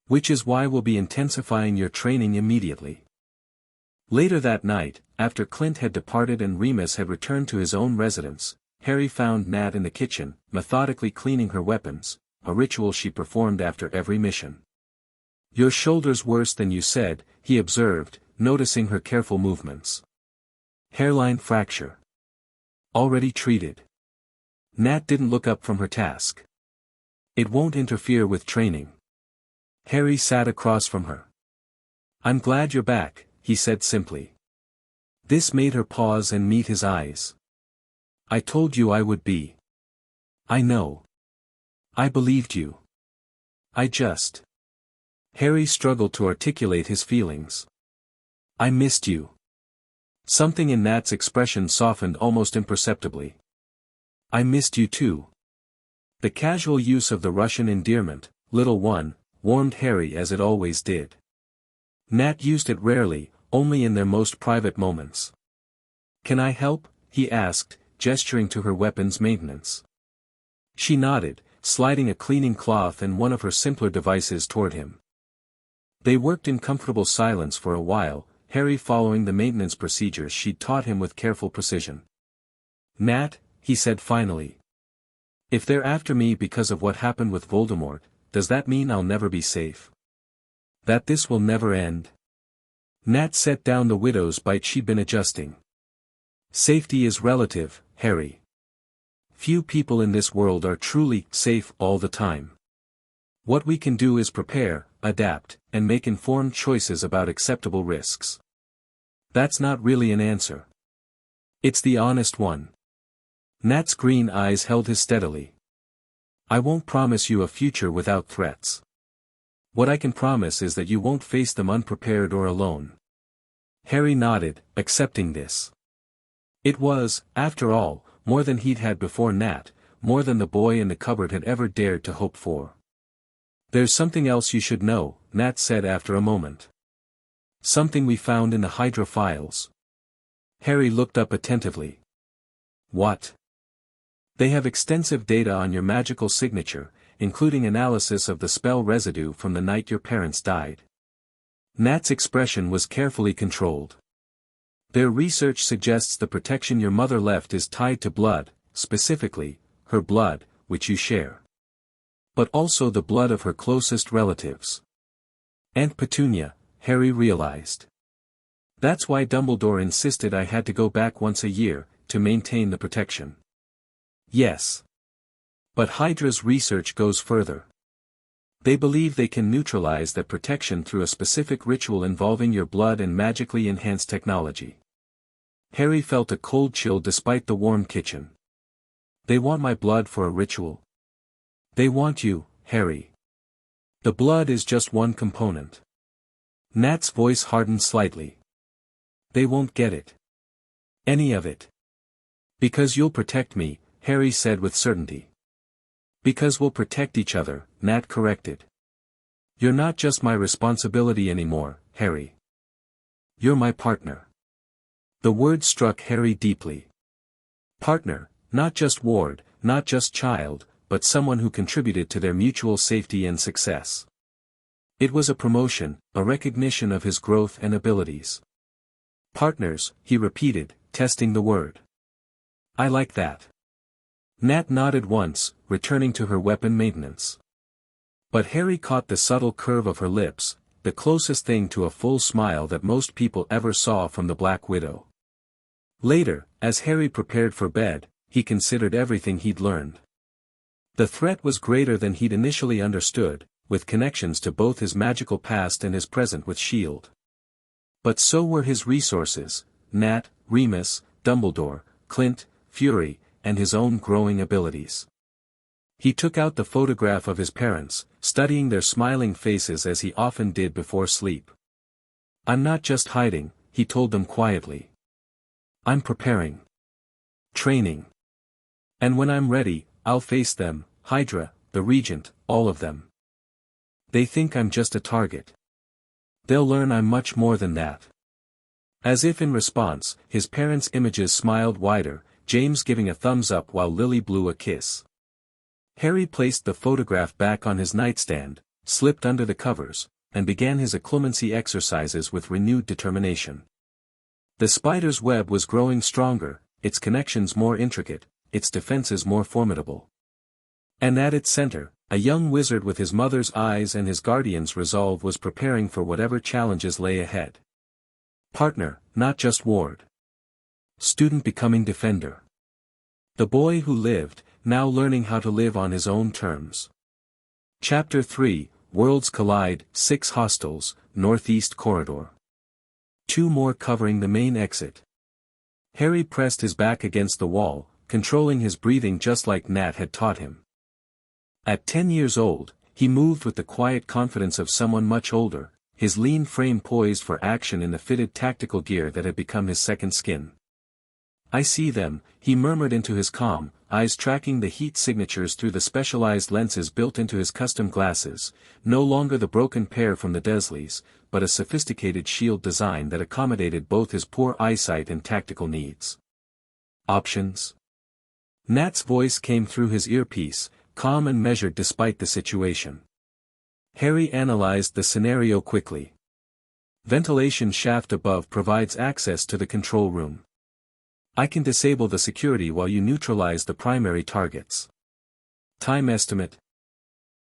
A: Which is why we'll be intensifying your training immediately. Later that night, after Clint had departed and Remus had returned to his own residence, Harry found Nat in the kitchen, methodically cleaning her weapons, a ritual she performed after every mission. Your shoulder's worse than you said, he observed, noticing her careful movements. Hairline fracture. Already treated. Nat didn't look up from her task. It won't interfere with training. Harry sat across from her. I'm glad you're back, he said simply. This made her pause and meet his eyes. I told you I would be. I know. I believed you. I just. Harry struggled to articulate his feelings. I missed you. Something in Nat's expression softened almost imperceptibly. I missed you too. The casual use of the Russian endearment, little one, warmed Harry as it always did. Nat used it rarely, only in their most private moments. Can I help? He asked, gesturing to her weapons maintenance. She nodded, sliding a cleaning cloth and one of her simpler devices toward him. They worked in comfortable silence for a while, Harry following the maintenance procedures she'd taught him with careful precision. Nat, he said finally. If they're after me because of what happened with Voldemort, does that mean I'll never be safe? That this will never end? Nat set down the widow's bite she'd been adjusting. Safety is relative, Harry. Few people in this world are truly safe all the time. What we can do is prepare, adapt, and make informed choices about acceptable risks. That's not really an answer. It's the honest one. Nat's green eyes held his steadily. I won't promise you a future without threats. What I can promise is that you won't face them unprepared or alone. Harry nodded, accepting this. It was, after all, more than he'd had before Nat, more than the boy in the cupboard had ever dared to hope for. There's something else you should know, Nat said after a moment. Something we found in the Hydra files. Harry looked up attentively. What? They have extensive data on your magical signature, including analysis of the spell residue from the night your parents died. Nat's expression was carefully controlled. Their research suggests the protection your mother left is tied to blood, specifically, her blood, which you share. But also the blood of her closest relatives. Aunt Petunia, Harry realized. That's why Dumbledore insisted I had to go back once a year, to maintain the protection. Yes. But Hydra's research goes further. They believe they can neutralize that protection through a specific ritual involving your blood and magically enhanced technology. Harry felt a cold chill despite the warm kitchen. They want my blood for a ritual. They want you, Harry. The blood is just one component. Nat's voice hardened slightly. They won't get it. Any of it. Because you'll protect me, Harry said with certainty. Because we'll protect each other, Nat corrected. You're not just my responsibility anymore, Harry. You're my partner. The word struck Harry deeply. Partner, not just ward, not just child, but someone who contributed to their mutual safety and success. It was a promotion, a recognition of his growth and abilities. Partners, he repeated, testing the word. I like that. Nat nodded once, returning to her weapon maintenance. But Harry caught the subtle curve of her lips, the closest thing to a full smile that most people ever saw from the Black Widow. Later, as Harry prepared for bed, he considered everything he'd learned. The threat was greater than he'd initially understood, with connections to both his magical past and his present with S.H.I.E.L.D. But so were his resources: Nat, Remus, Dumbledore, Clint, Fury, and his own growing abilities. He took out the photograph of his parents, studying their smiling faces as he often did before sleep. I'm not just hiding, he told them quietly. I'm preparing. Training. And when I'm ready, I'll face them, Hydra, the Regent, all of them. They think I'm just a target. They'll learn I'm much more than that. As if in response, his parents' images smiled wider, James giving a thumbs up while Lily blew a kiss. Harry placed the photograph back on his nightstand, slipped under the covers, and began his occlumency exercises with renewed determination. The spider's web was growing stronger, its connections more intricate, its defenses more formidable. And at its center, a young wizard with his mother's eyes and his guardian's resolve was preparing for whatever challenges lay ahead. Partner, not just ward. Student becoming defender. The boy who lived, now learning how to live on his own terms. Chapter 3, Worlds Collide, 6 Hostels, Northeast Corridor. 2 more covering the main exit. Harry pressed his back against the wall, controlling his breathing just like Nat had taught him. At 10 years old, he moved with the quiet confidence of someone much older, his lean frame poised for action in the fitted tactical gear that had become his second skin. I see them, he murmured into his calm, eyes tracking the heat signatures through the specialized lenses built into his custom glasses, no longer the broken pair from the Desleys, but a sophisticated shield design that accommodated both his poor eyesight and tactical needs. Options? Nat's voice came through his earpiece, calm and measured despite the situation. Harry analyzed the scenario quickly. Ventilation shaft above provides access to the control room. I can disable the security while you neutralize the primary targets. Time estimate: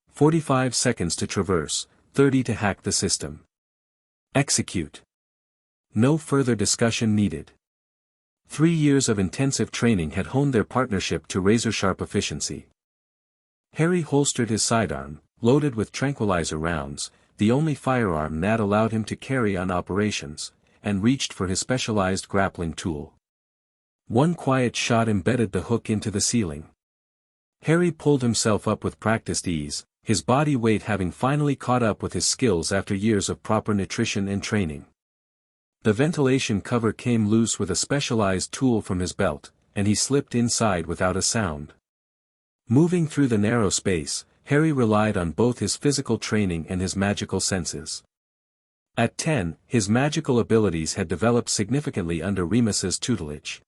A: 45 seconds to traverse, 30 to hack the system. Execute. No further discussion needed. 3 years of intensive training had honed their partnership to razor-sharp efficiency. Harry holstered his sidearm, loaded with tranquilizer rounds, the only firearm Nat allowed him to carry on operations, and reached for his specialized grappling tool. One quiet shot embedded the hook into the ceiling. Harry pulled himself up with practiced ease, his body weight having finally caught up with his skills after years of proper nutrition and training. The ventilation cover came loose with a specialized tool from his belt, and he slipped inside without a sound. Moving through the narrow space, Harry relied on both his physical training and his magical senses. At 10, his magical abilities had developed significantly under Remus's tutelage.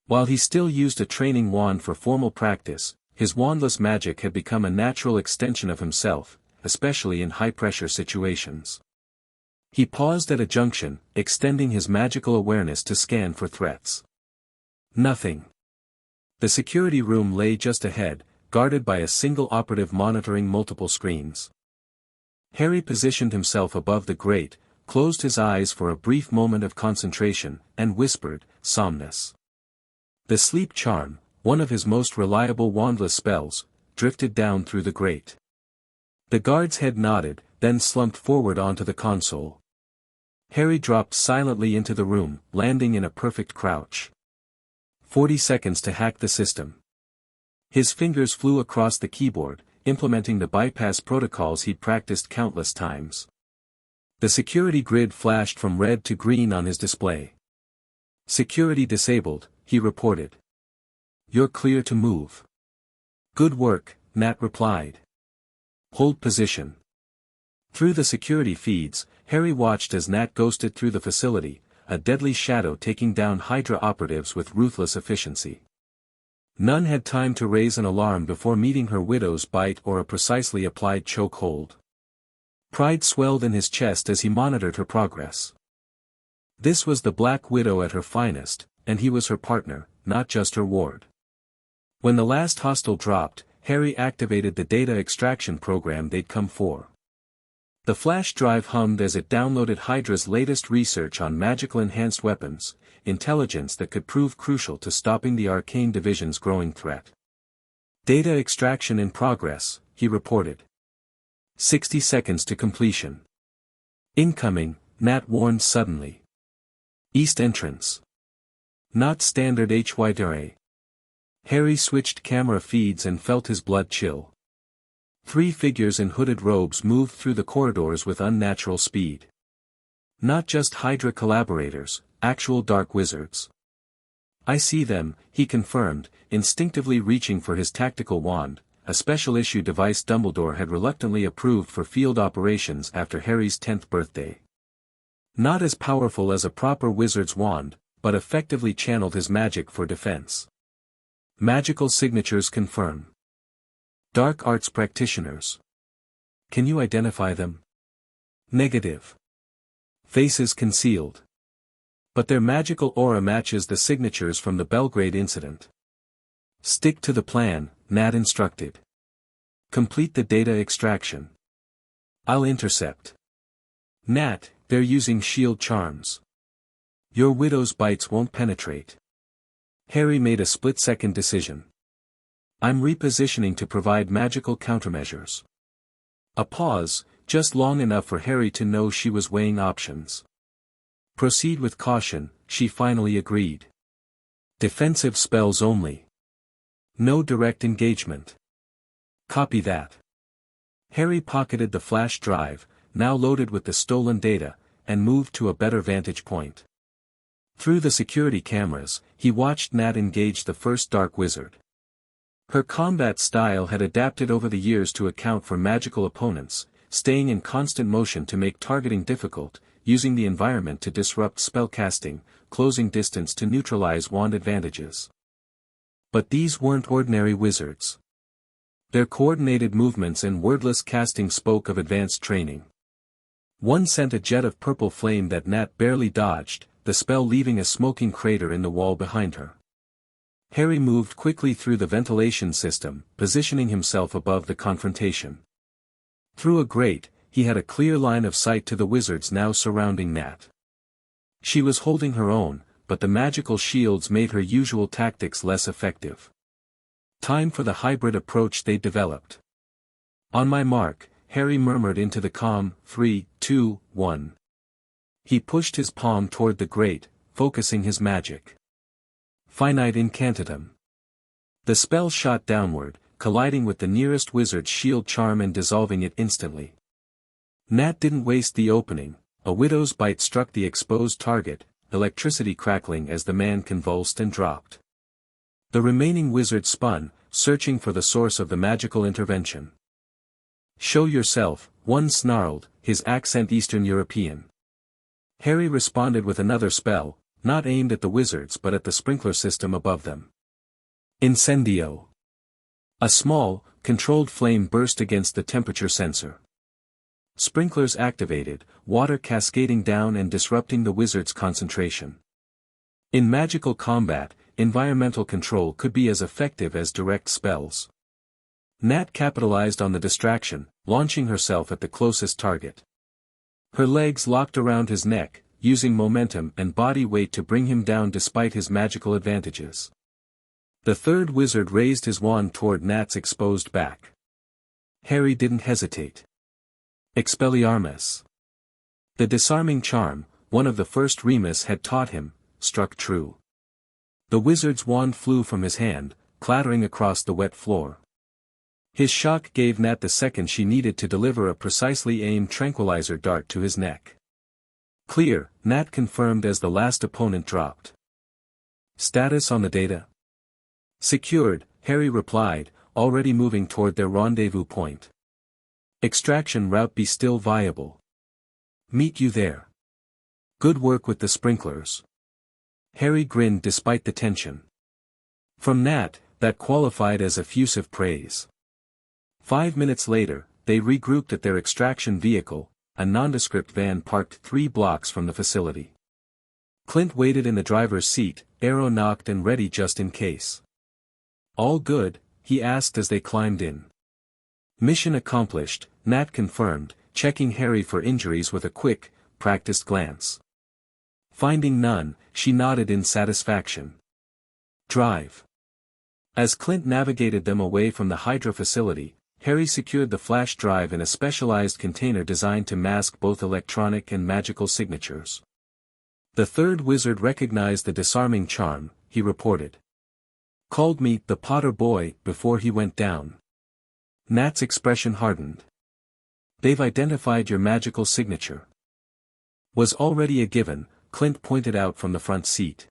A: While he still used a training wand for formal practice, his wandless magic had become a natural extension of himself, especially in high-pressure situations. He paused at a junction, extending his magical awareness to scan for threats. Nothing. The security room lay just ahead, guarded by a single operative monitoring multiple screens. Harry positioned himself above the grate, closed his eyes for a brief moment of concentration, and whispered, "Somnus." The sleep charm, one of his most reliable wandless spells, drifted down through the grate. The guard's head nodded, then slumped forward onto the console. Harry dropped silently into the room, landing in a perfect crouch. 40 seconds to hack the system. His fingers flew across the keyboard, implementing the bypass protocols he'd practiced countless times. The security grid flashed from red to green on his display. "Security disabled," he reported. "You're clear to move." "Good work, Nat replied. Hold position. Through the security feeds, Harry watched as Nat ghosted through the facility, a deadly shadow taking down Hydra operatives with ruthless efficiency. None had time to raise an alarm before meeting her widow's bite or a precisely applied chokehold. Pride swelled in his chest as he monitored her progress. This was the Black Widow at her finest, and he was her partner, not just her ward. When the last hostile dropped, Harry activated the data extraction program they'd come for. The flash drive hummed as it downloaded Hydra's latest research on magical enhanced weapons, intelligence that could prove crucial to stopping the Arcane Division's growing threat. Data extraction in progress, he reported. 60 seconds to completion. Incoming, Nat warned suddenly. East entrance. Not standard Hydra. Harry switched camera feeds and felt his blood chill. 3 figures in hooded robes moved through the corridors with unnatural speed. Not just Hydra collaborators, actual dark wizards. I see them, he confirmed, instinctively reaching for his tactical wand, a special-issue device Dumbledore had reluctantly approved for field operations after Harry's 10th birthday. Not as powerful as a proper wizard's wand, but effectively channeled his magic for defense. Magical signatures confirm. Dark arts practitioners. Can you identify them? Negative. Faces concealed. But their magical aura matches the signatures from the Belgrade incident. Stick to the plan, Nat instructed. Complete the data extraction. I'll intercept. Nat, they're using shield charms. Your widow's bites won't penetrate. Harry made a split-second decision. I'm repositioning to provide magical countermeasures. A pause, just long enough for Harry to know she was weighing options. Proceed with caution, she finally agreed. Defensive spells only. No direct engagement. Copy that. Harry pocketed the flash drive, now loaded with the stolen data, and moved to a better vantage point. Through the security cameras, he watched Nat engage the first dark wizard. Her combat style had adapted over the years to account for magical opponents, staying in constant motion to make targeting difficult, using the environment to disrupt spellcasting, closing distance to neutralize wand advantages. But these weren't ordinary wizards. Their coordinated movements and wordless casting spoke of advanced training. One sent a jet of purple flame that Nat barely dodged, the spell leaving a smoking crater in the wall behind her. Harry moved quickly through the ventilation system, positioning himself above the confrontation. Through a grate, he had a clear line of sight to the wizards now surrounding Nat. She was holding her own, but the magical shields made her usual tactics less effective. Time for the hybrid approach they developed. On my mark, Harry murmured into the calm, 3, 2, 1. He pushed his palm toward the grate, focusing his magic. Finite incantatem. The spell shot downward, colliding with the nearest wizard's shield charm and dissolving it instantly. Nat didn't waste the opening, a widow's bite struck the exposed target, electricity crackling as the man convulsed and dropped. The remaining wizard spun, searching for the source of the magical intervention. Show yourself, one snarled, his accent Eastern European. Harry responded with another spell, not aimed at the wizards but at the sprinkler system above them. Incendio. A small, controlled flame burst against the temperature sensor. Sprinklers activated, water cascading down and disrupting the wizard's concentration. In magical combat, environmental control could be as effective as direct spells. Nat capitalized on the distraction, launching herself at the closest target. Her legs locked around his neck, using momentum and body weight to bring him down despite his magical advantages. The third wizard raised his wand toward Nat's exposed back. Harry didn't hesitate. Expelliarmus. The disarming charm, one of the first Remus had taught him, struck true. The wizard's wand flew from his hand, clattering across the wet floor. His shock gave Nat the second she needed to deliver a precisely aimed tranquilizer dart to his neck. Clear, Nat confirmed as the last opponent dropped. Status on the data? Secured, Harry replied, already moving toward their rendezvous point. Extraction route be still viable. Meet you there. Good work with the sprinklers. Harry grinned despite the tension. From Nat, that qualified as effusive praise. 5 minutes later, they regrouped at their extraction vehicle, a nondescript van parked 3 blocks from the facility. Clint waited in the driver's seat, arrow knocked and ready just in case. All good? He asked as they climbed in. Mission accomplished, Nat confirmed, checking Harry for injuries with a quick, practiced glance. Finding none, she nodded in satisfaction. Drive. As Clint navigated them away from the Hydra facility, Harry secured the flash drive in a specialized container designed to mask both electronic and magical signatures. The third wizard recognized the disarming charm, he reported. Called me the Potter boy before he went down. Nat's expression hardened. They've identified your magical signature. Was already a given, Clint pointed out from the front seat.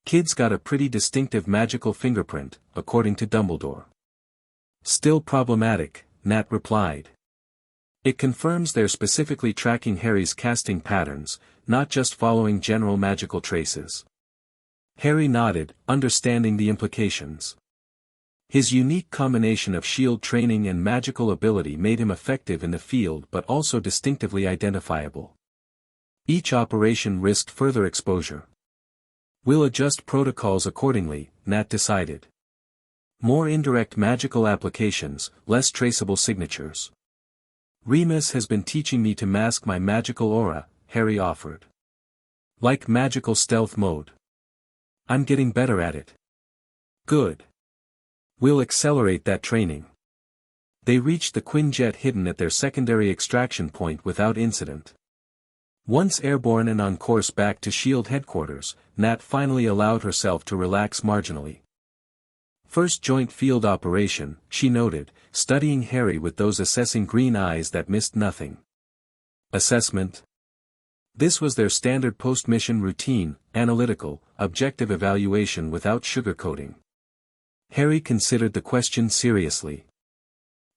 A: Kid's got a pretty distinctive magical fingerprint, according to Dumbledore. Still problematic, Nat replied. It confirms they're specifically tracking Harry's casting patterns, not just following general magical traces. Harry nodded, understanding the implications. His unique combination of shield training and magical ability made him effective in the field but also distinctively identifiable. Each operation risked further exposure. We'll adjust protocols accordingly, Nat decided. More indirect magical applications, less traceable signatures. Remus has been teaching me to mask my magical aura, Harry offered. Like magical stealth mode. I'm getting better at it. Good. We'll accelerate that training. They reached the Quinjet hidden at their secondary extraction point without incident. Once airborne and on course back to S.H.I.E.L.D. headquarters, Nat finally allowed herself to relax marginally. First joint field operation, she noted, studying Harry with those assessing green eyes that missed nothing. Assessment? This was their standard post-mission routine, analytical, objective evaluation without sugarcoating. Harry considered the question seriously.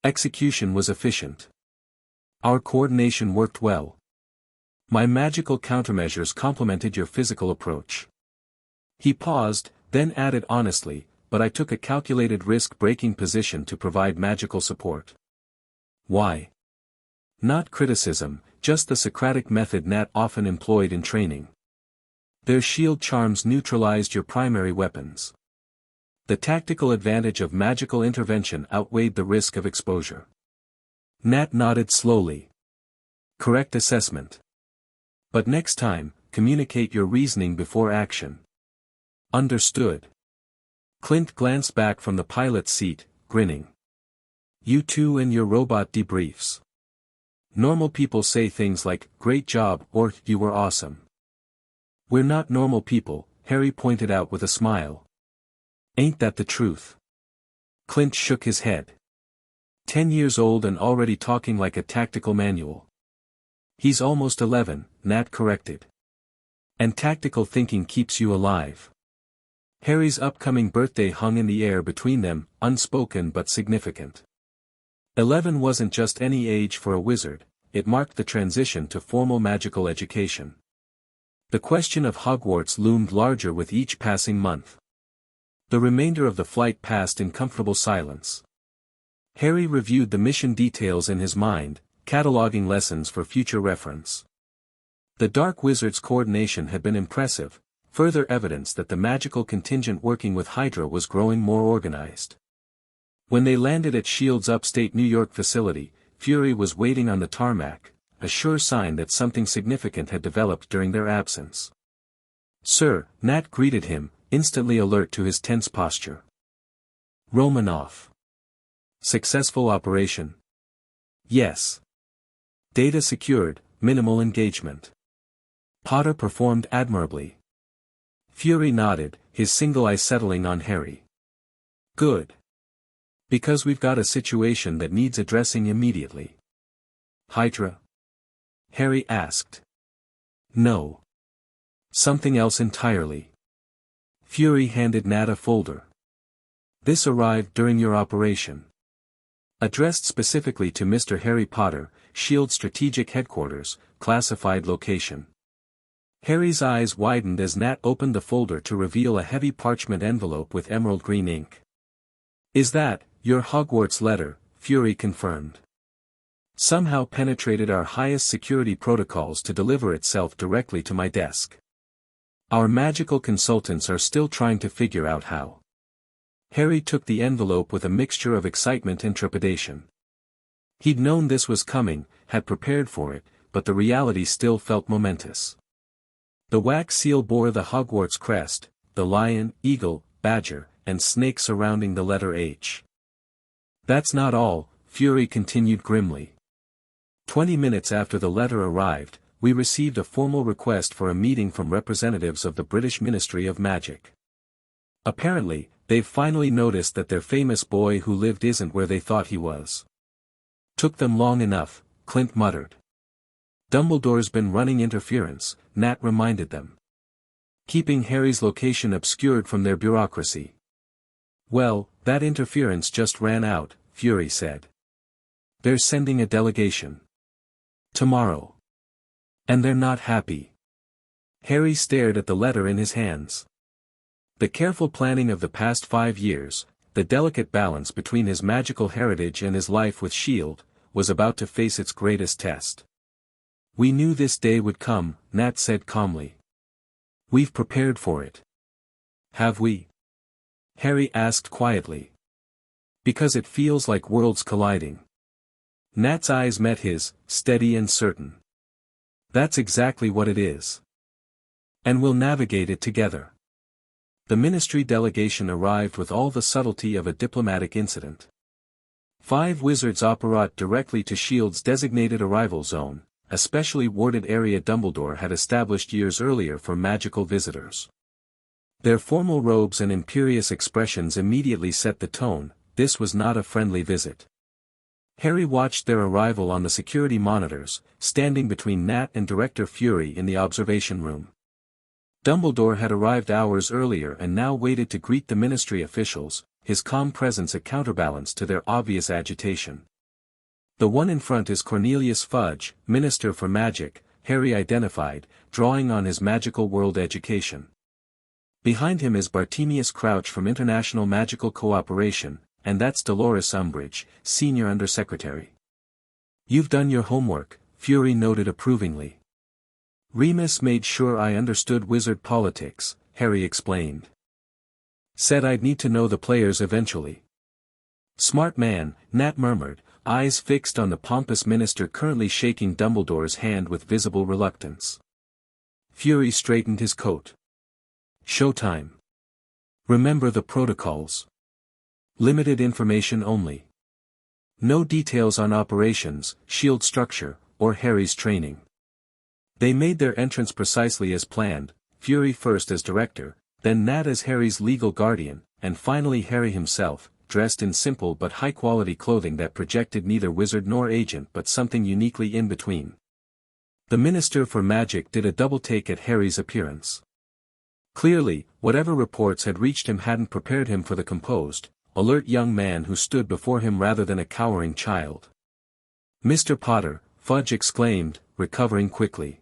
A: Execution was efficient. Our coordination worked well. My magical countermeasures complemented your physical approach. He paused, then added honestly, but I took a calculated risk-breaking position to provide magical support. Why? Not criticism, just the Socratic method Nat often employed in training. Their shield charms neutralized your primary weapons. The tactical advantage of magical intervention outweighed the risk of exposure. Nat nodded slowly. Correct assessment. But next time, communicate your reasoning before action. Understood. Clint glanced back from the pilot's seat, grinning. You two and your robot debriefs. Normal people say things like, great job, or, you were awesome. We're not normal people, Harry pointed out with a smile. Ain't that the truth? Clint shook his head. 10 years old and already talking like a tactical manual. He's almost 11, Nat corrected. And tactical thinking keeps you alive. Harry's upcoming birthday hung in the air between them, unspoken but significant. 11 wasn't just any age for a wizard, it marked the transition to formal magical education. The question of Hogwarts loomed larger with each passing month. The remainder of the flight passed in comfortable silence. Harry reviewed the mission details in his mind, cataloging lessons for future reference. The Dark Wizard's coordination had been impressive, further evidence that the magical contingent working with Hydra was growing more organized. When they landed at S.H.I.E.L.D.'s upstate New York facility, Fury was waiting on the tarmac, a sure sign that something significant had developed during their absence. Sir, Nat greeted him, instantly alert to his tense posture. Romanoff. Successful operation? Yes. Data secured, minimal engagement. Potter performed admirably. Fury nodded, his single eye settling on Harry. Good. Because we've got a situation that needs addressing immediately. Hydra? Harry asked. No. Something else entirely. Fury handed Nat a folder. This arrived during your operation. Addressed specifically to Mr. Harry Potter, SHIELD Strategic Headquarters, classified location. Harry's eyes widened as Nat opened the folder to reveal a heavy parchment envelope with emerald green ink. Is that your Hogwarts letter? Fury confirmed. Somehow penetrated our highest security protocols to deliver itself directly to my desk. Our magical consultants are still trying to figure out how. Harry took the envelope with a mixture of excitement and trepidation. He'd known this was coming, had prepared for it, but the reality still felt momentous. The wax seal bore the Hogwarts crest, the lion, eagle, badger, and snake surrounding the letter H. That's not all, Fury continued grimly. 20 minutes after the letter arrived, we received a formal request for a meeting from representatives of the British Ministry of Magic. Apparently, they've finally noticed that their famous boy who lived isn't where they thought he was. Took them long enough, Clint muttered. Dumbledore's been running interference, Nat reminded them. Keeping Harry's location obscured from their bureaucracy. Well, that interference just ran out, Fury said. They're sending a delegation. Tomorrow. And they're not happy. Harry stared at the letter in his hands. The careful planning of the past 5 years, the delicate balance between his magical heritage and his life with SHIELD, was about to face its greatest test. We knew this day would come, Nat said calmly. We've prepared for it. Have we? Harry asked quietly. Because it feels like worlds colliding. Nat's eyes met his, steady and certain. That's exactly what it is. And we'll navigate it together. The ministry delegation arrived with all the subtlety of a diplomatic incident. 5 wizards apparat directly to SHIELD's designated arrival zone, a specially warded area Dumbledore had established years earlier for magical visitors. Their formal robes and imperious expressions immediately set the tone. This was not a friendly visit. Harry watched their arrival on the security monitors, standing between Nat and Director Fury in the observation room. Dumbledore had arrived hours earlier and now waited to greet the ministry officials, his calm presence a counterbalance to their obvious agitation. The one in front is Cornelius Fudge, Minister for Magic, Harry identified, drawing on his magical world education. Behind him is Bartemius Crouch from International Magical Cooperation, and that's Dolores Umbridge, Senior Undersecretary. You've done your homework, Fury noted approvingly. Remus made sure I understood wizard politics, Harry explained. Said I'd need to know the players eventually. Smart man, Nat murmured, eyes fixed on the pompous minister currently shaking Dumbledore's hand with visible reluctance. Fury straightened his coat. Showtime. Remember the protocols. Limited information only. No details on operations, SHIELD structure, or Harry's training. They made their entrance precisely as planned, Fury first as director, then Nat as Harry's legal guardian, and finally Harry himself, dressed in simple but high-quality clothing that projected neither wizard nor agent but something uniquely in between. The Minister for Magic did a double take at Harry's appearance. Clearly, whatever reports had reached him hadn't prepared him for the composed, alert young man who stood before him rather than a cowering child. Mr. Potter, Fudge exclaimed, recovering quickly.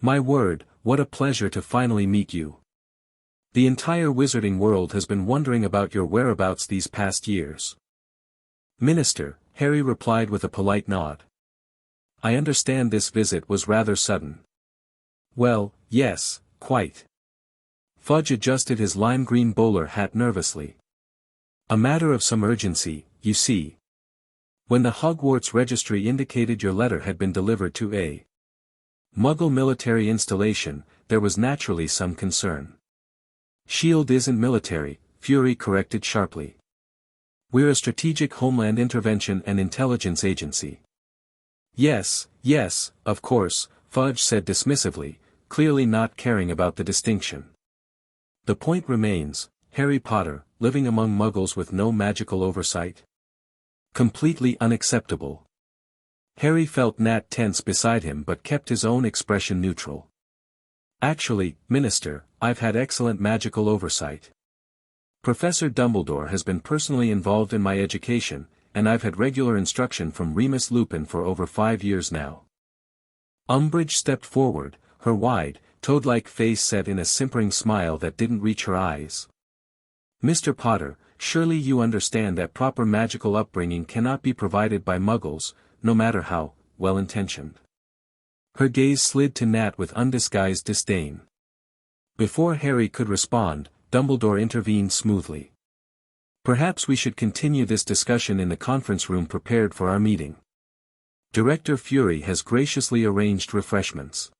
A: My word, what a pleasure to finally meet you. The entire wizarding world has been wondering about your whereabouts these past years. Minister, Harry replied with a polite nod. I understand this visit was rather sudden. Well, yes, quite. Fudge adjusted his lime green bowler hat nervously. A matter of some urgency, you see. When the Hogwarts registry indicated your letter had been delivered to a Muggle military installation, there was naturally some concern. SHIELD isn't military, Fury corrected sharply. We're a strategic homeland intervention and intelligence agency. Yes, of course, Fudge said dismissively, clearly not caring about the distinction. The point remains, Harry Potter, living among Muggles with no magical oversight? Completely unacceptable. Harry felt Nat tense beside him but kept his own expression neutral. Actually, Minister, I've had excellent magical oversight. Professor Dumbledore has been personally involved in my education, and I've had regular instruction from Remus Lupin for over 5 years now. Umbridge stepped forward, her wide, toad-like face set in a simpering smile that didn't reach her eyes. Mr. Potter, surely you understand that proper magical upbringing cannot be provided by muggles, no matter how well-intentioned. Her gaze slid to Nat with undisguised disdain. Before Harry could respond, Dumbledore intervened smoothly. Perhaps we should continue this discussion in the conference room prepared for our meeting. Director Fury has graciously arranged refreshments.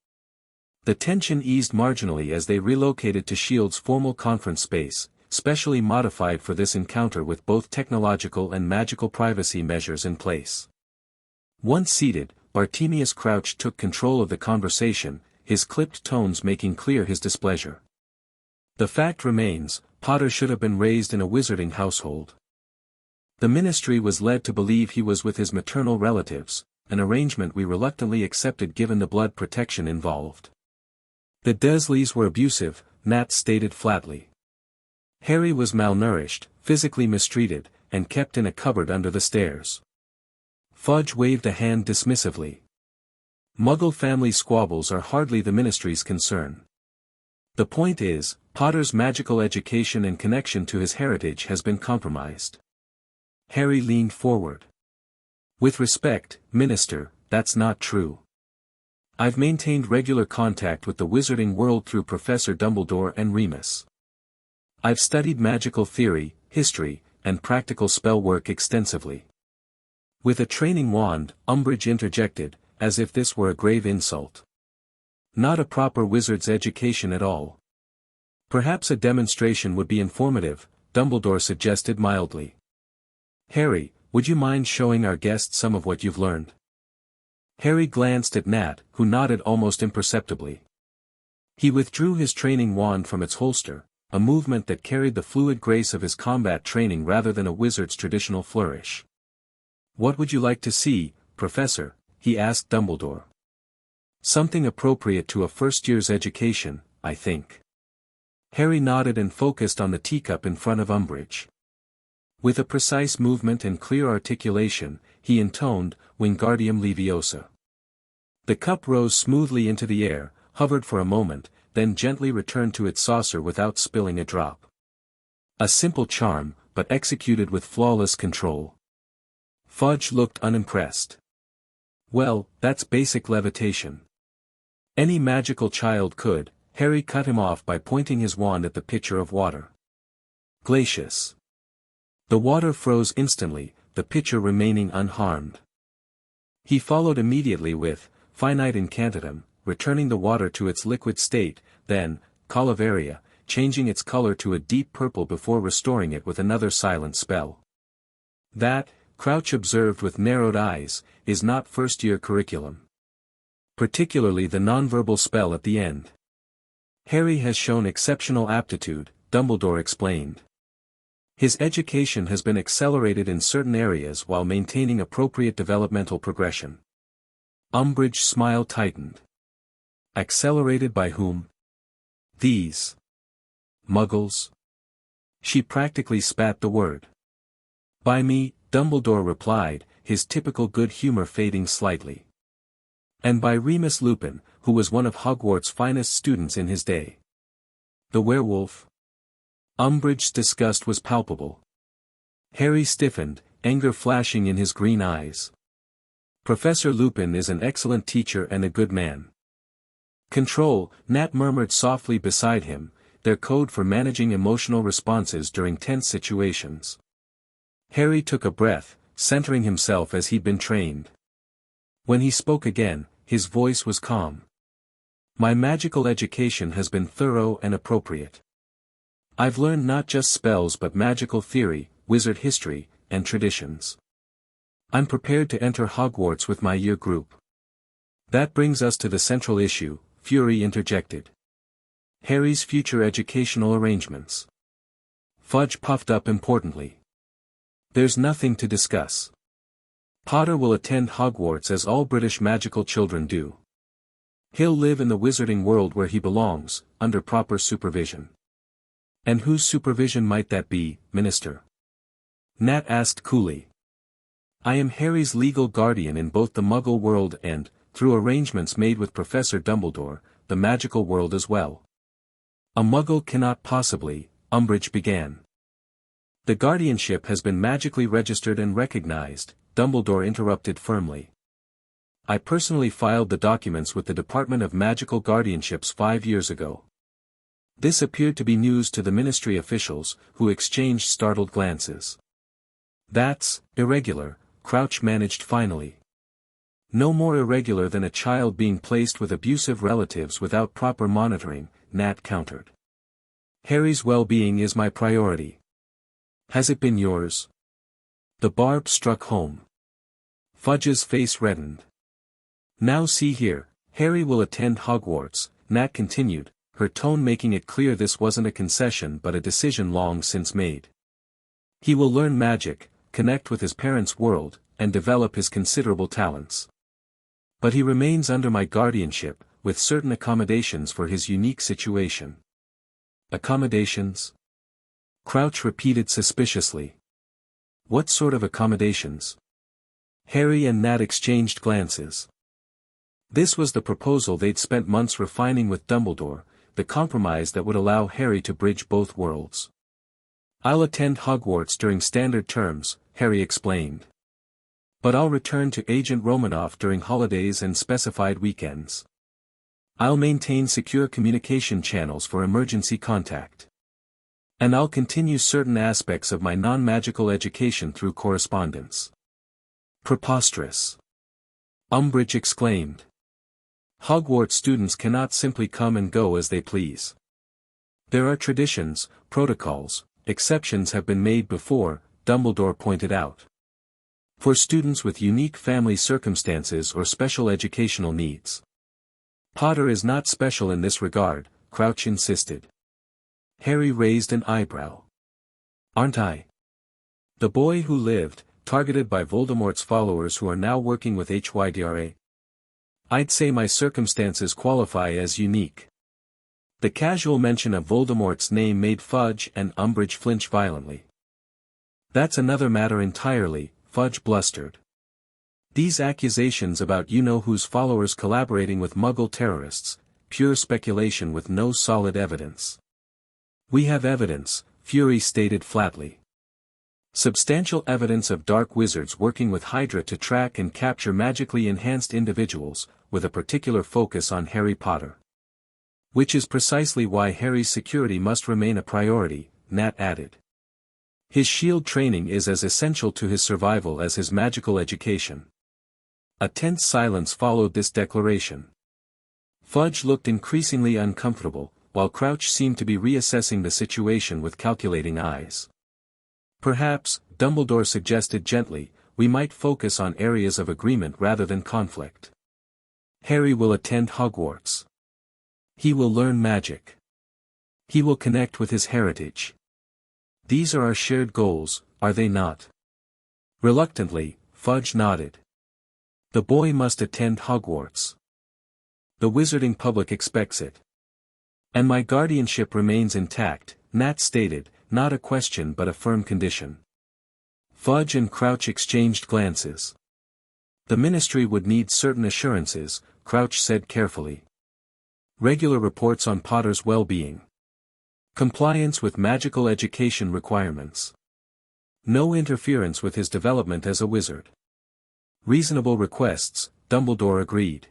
A: The tension eased marginally as they relocated to S.H.I.E.L.D.'s formal conference space, specially modified for this encounter with both technological and magical privacy measures in place. Once seated, Bartemius Crouch took control of the conversation, his clipped tones making clear his displeasure. The fact remains, Potter should have been raised in a wizarding household. The ministry was led to believe he was with his maternal relatives, an arrangement we reluctantly accepted given the blood protection involved. The Dursleys were abusive, Nat stated flatly. Harry was malnourished, physically mistreated, and kept in a cupboard under the stairs. Fudge waved a hand dismissively. Muggle family squabbles are hardly the ministry's concern. The point is, Potter's magical education and connection to his heritage has been compromised. Harry leaned forward. With respect, Minister, that's not true. I've maintained regular contact with the wizarding world through Professor Dumbledore and Remus. I've studied magical theory, history, and practical spell work extensively. With a training wand, Umbridge interjected, as if this were a grave insult. Not a proper wizard's education at all. Perhaps a demonstration would be informative, Dumbledore suggested mildly. Harry, would you mind showing our guests some of what you've learned? Harry glanced at Nat, who nodded almost imperceptibly. He withdrew his training wand from its holster, a movement that carried the fluid grace of his combat training rather than a wizard's traditional flourish. What would you like to see, Professor? He asked Dumbledore. Something appropriate to a first-year's education, I think. Harry nodded and focused on the teacup in front of Umbridge. With a precise movement and clear articulation, he intoned, Wingardium Leviosa. The cup rose smoothly into the air, hovered for a moment, then gently returned to its saucer without spilling a drop. A simple charm, but executed with flawless control. Fudge looked unimpressed. Well, that's basic levitation. Any magical child could. Harry cut him off by pointing his wand at the pitcher of water. Glacius. The water froze instantly, the pitcher remaining unharmed. He followed immediately with, Finite Incantatem, returning the water to its liquid state, then, Colaveria, changing its color to a deep purple before restoring it with another silent spell. That, Crouch observed with narrowed eyes, is not first-year curriculum. Particularly the nonverbal spell at the end. Harry has shown exceptional aptitude, Dumbledore explained. His education has been accelerated in certain areas while maintaining appropriate developmental progression. Umbridge's smile tightened. Accelerated by whom? These. Muggles? She practically spat the word. By me, Dumbledore replied, his typical good humor fading slightly. And by Remus Lupin, who was one of Hogwarts' finest students in his day. The werewolf? Umbridge's disgust was palpable. Harry stiffened, anger flashing in his green eyes. Professor Lupin is an excellent teacher and a good man. Control, Nat murmured softly beside him, their code for managing emotional responses during tense situations. Harry took a breath, centering himself as he'd been trained. When he spoke again, his voice was calm. My magical education has been thorough and appropriate. I've learned not just spells but magical theory, wizard history, and traditions. I'm prepared to enter Hogwarts with my year group. That brings us to the central issue, Fury interjected. Harry's future educational arrangements. Fudge puffed up importantly. There's nothing to discuss. Potter will attend Hogwarts as all British magical children do. He'll live in the wizarding world where he belongs, under proper supervision. And whose supervision might that be, Minister? Nat asked coolly. I am Harry's legal guardian in both the Muggle world and, through arrangements made with Professor Dumbledore, the magical world as well. A Muggle cannot possibly, Umbridge began. The guardianship has been magically registered and recognized, Dumbledore interrupted firmly. I personally filed the documents with the Department of Magical Guardianships 5 years ago. This appeared to be news to the Ministry officials, who exchanged startled glances. That's irregular, Crouch managed finally. No more irregular than a child being placed with abusive relatives without proper monitoring, Nat countered. Harry's well-being is my priority. Has it been yours? The barb struck home. Fudge's face reddened. Now see here, Harry will attend Hogwarts, Nat continued, her tone making it clear this wasn't a concession but a decision long since made. He will learn magic, connect with his parents' world, and develop his considerable talents. But he remains under my guardianship, with certain accommodations for his unique situation. Accommodations? Crouch repeated suspiciously. What sort of accommodations? Harry and Nat exchanged glances. This was the proposal they'd spent months refining with Dumbledore, the compromise that would allow Harry to bridge both worlds. I'll attend Hogwarts during standard terms, Harry explained. But I'll return to Agent Romanoff during holidays and specified weekends. I'll maintain secure communication channels for emergency contact. And I'll continue certain aspects of my non-magical education through correspondence. Preposterous! Umbridge exclaimed. Hogwarts students cannot simply come and go as they please. There are traditions, protocols, exceptions have been made before, Dumbledore pointed out. For students with unique family circumstances or special educational needs. Potter is not special in this regard, Crouch insisted. Harry raised an eyebrow. Aren't I? The boy who lived, targeted by Voldemort's followers who are now working with Hydra. I'd say my circumstances qualify as unique. The casual mention of Voldemort's name made Fudge and Umbridge flinch violently. That's another matter entirely, Fudge blustered. These accusations about you-know-whose followers collaborating with Muggle terrorists, pure speculation with no solid evidence. We have evidence, Fury stated flatly. Substantial evidence of dark wizards working with Hydra to track and capture magically enhanced individuals, with a particular focus on Harry Potter. Which is precisely why Harry's security must remain a priority, Nat added. His shield training is as essential to his survival as his magical education. A tense silence followed this declaration. Fudge looked increasingly uncomfortable, while Crouch seemed to be reassessing the situation with calculating eyes. Perhaps, Dumbledore suggested gently, we might focus on areas of agreement rather than conflict. Harry will attend Hogwarts. He will learn magic. He will connect with his heritage. These are our shared goals, are they not? Reluctantly, Fudge nodded. The boy must attend Hogwarts. The wizarding public expects it. And my guardianship remains intact, Nat stated, not a question but a firm condition. Fudge and Crouch exchanged glances. The Ministry would need certain assurances, Crouch said carefully. Regular reports on Potter's well-being. Compliance with magical education requirements. No interference with his development as a wizard. Reasonable requests, Dumbledore agreed.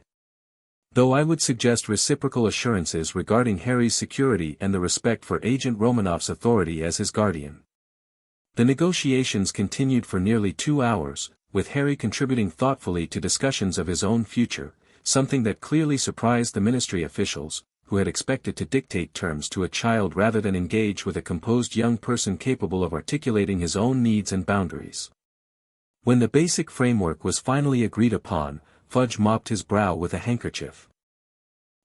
A: Though I would suggest reciprocal assurances regarding Harry's security and the respect for Agent Romanoff's authority as his guardian. The negotiations continued for nearly 2 hours, with Harry contributing thoughtfully to discussions of his own future, something that clearly surprised the Ministry officials, who had expected to dictate terms to a child rather than engage with a composed young person capable of articulating his own needs and boundaries. When the basic framework was finally agreed upon, Fudge mopped his brow with a handkerchief.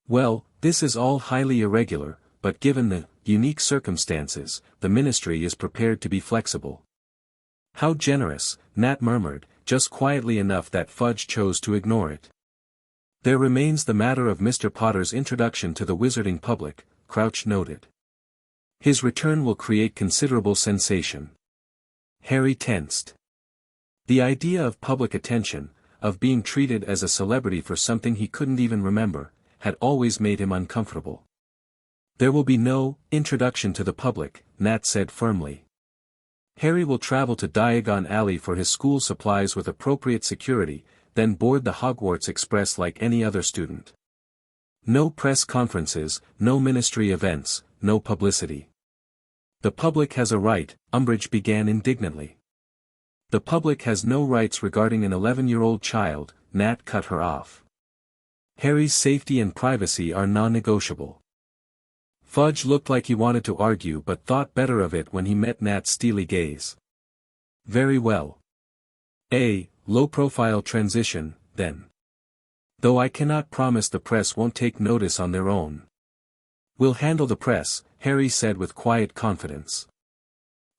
A: Well, this is all highly irregular, but given the unique circumstances, the Ministry is prepared to be flexible. How generous, Nat murmured, just quietly enough that Fudge chose to ignore it. There remains the matter of Mr. Potter's introduction to the wizarding public, Crouch noted. His return will create considerable sensation. Harry tensed. The idea of public attention, of being treated as a celebrity for something he couldn't even remember, had always made him uncomfortable. There will be no introduction to the public, Nat said firmly. Harry will travel to Diagon Alley for his school supplies with appropriate security, then board the Hogwarts Express like any other student. No press conferences, no ministry events, no publicity. The public has a right, Umbridge began indignantly. The public has no rights regarding an 11-year-old child, Nat cut her off. Harry's safety and privacy are non-negotiable. Fudge looked like he wanted to argue but thought better of it when he met Nat's steely gaze. Very well. A low-profile transition, then. Though I cannot promise the press won't take notice on their own. We'll handle the press, Harry said with quiet confidence.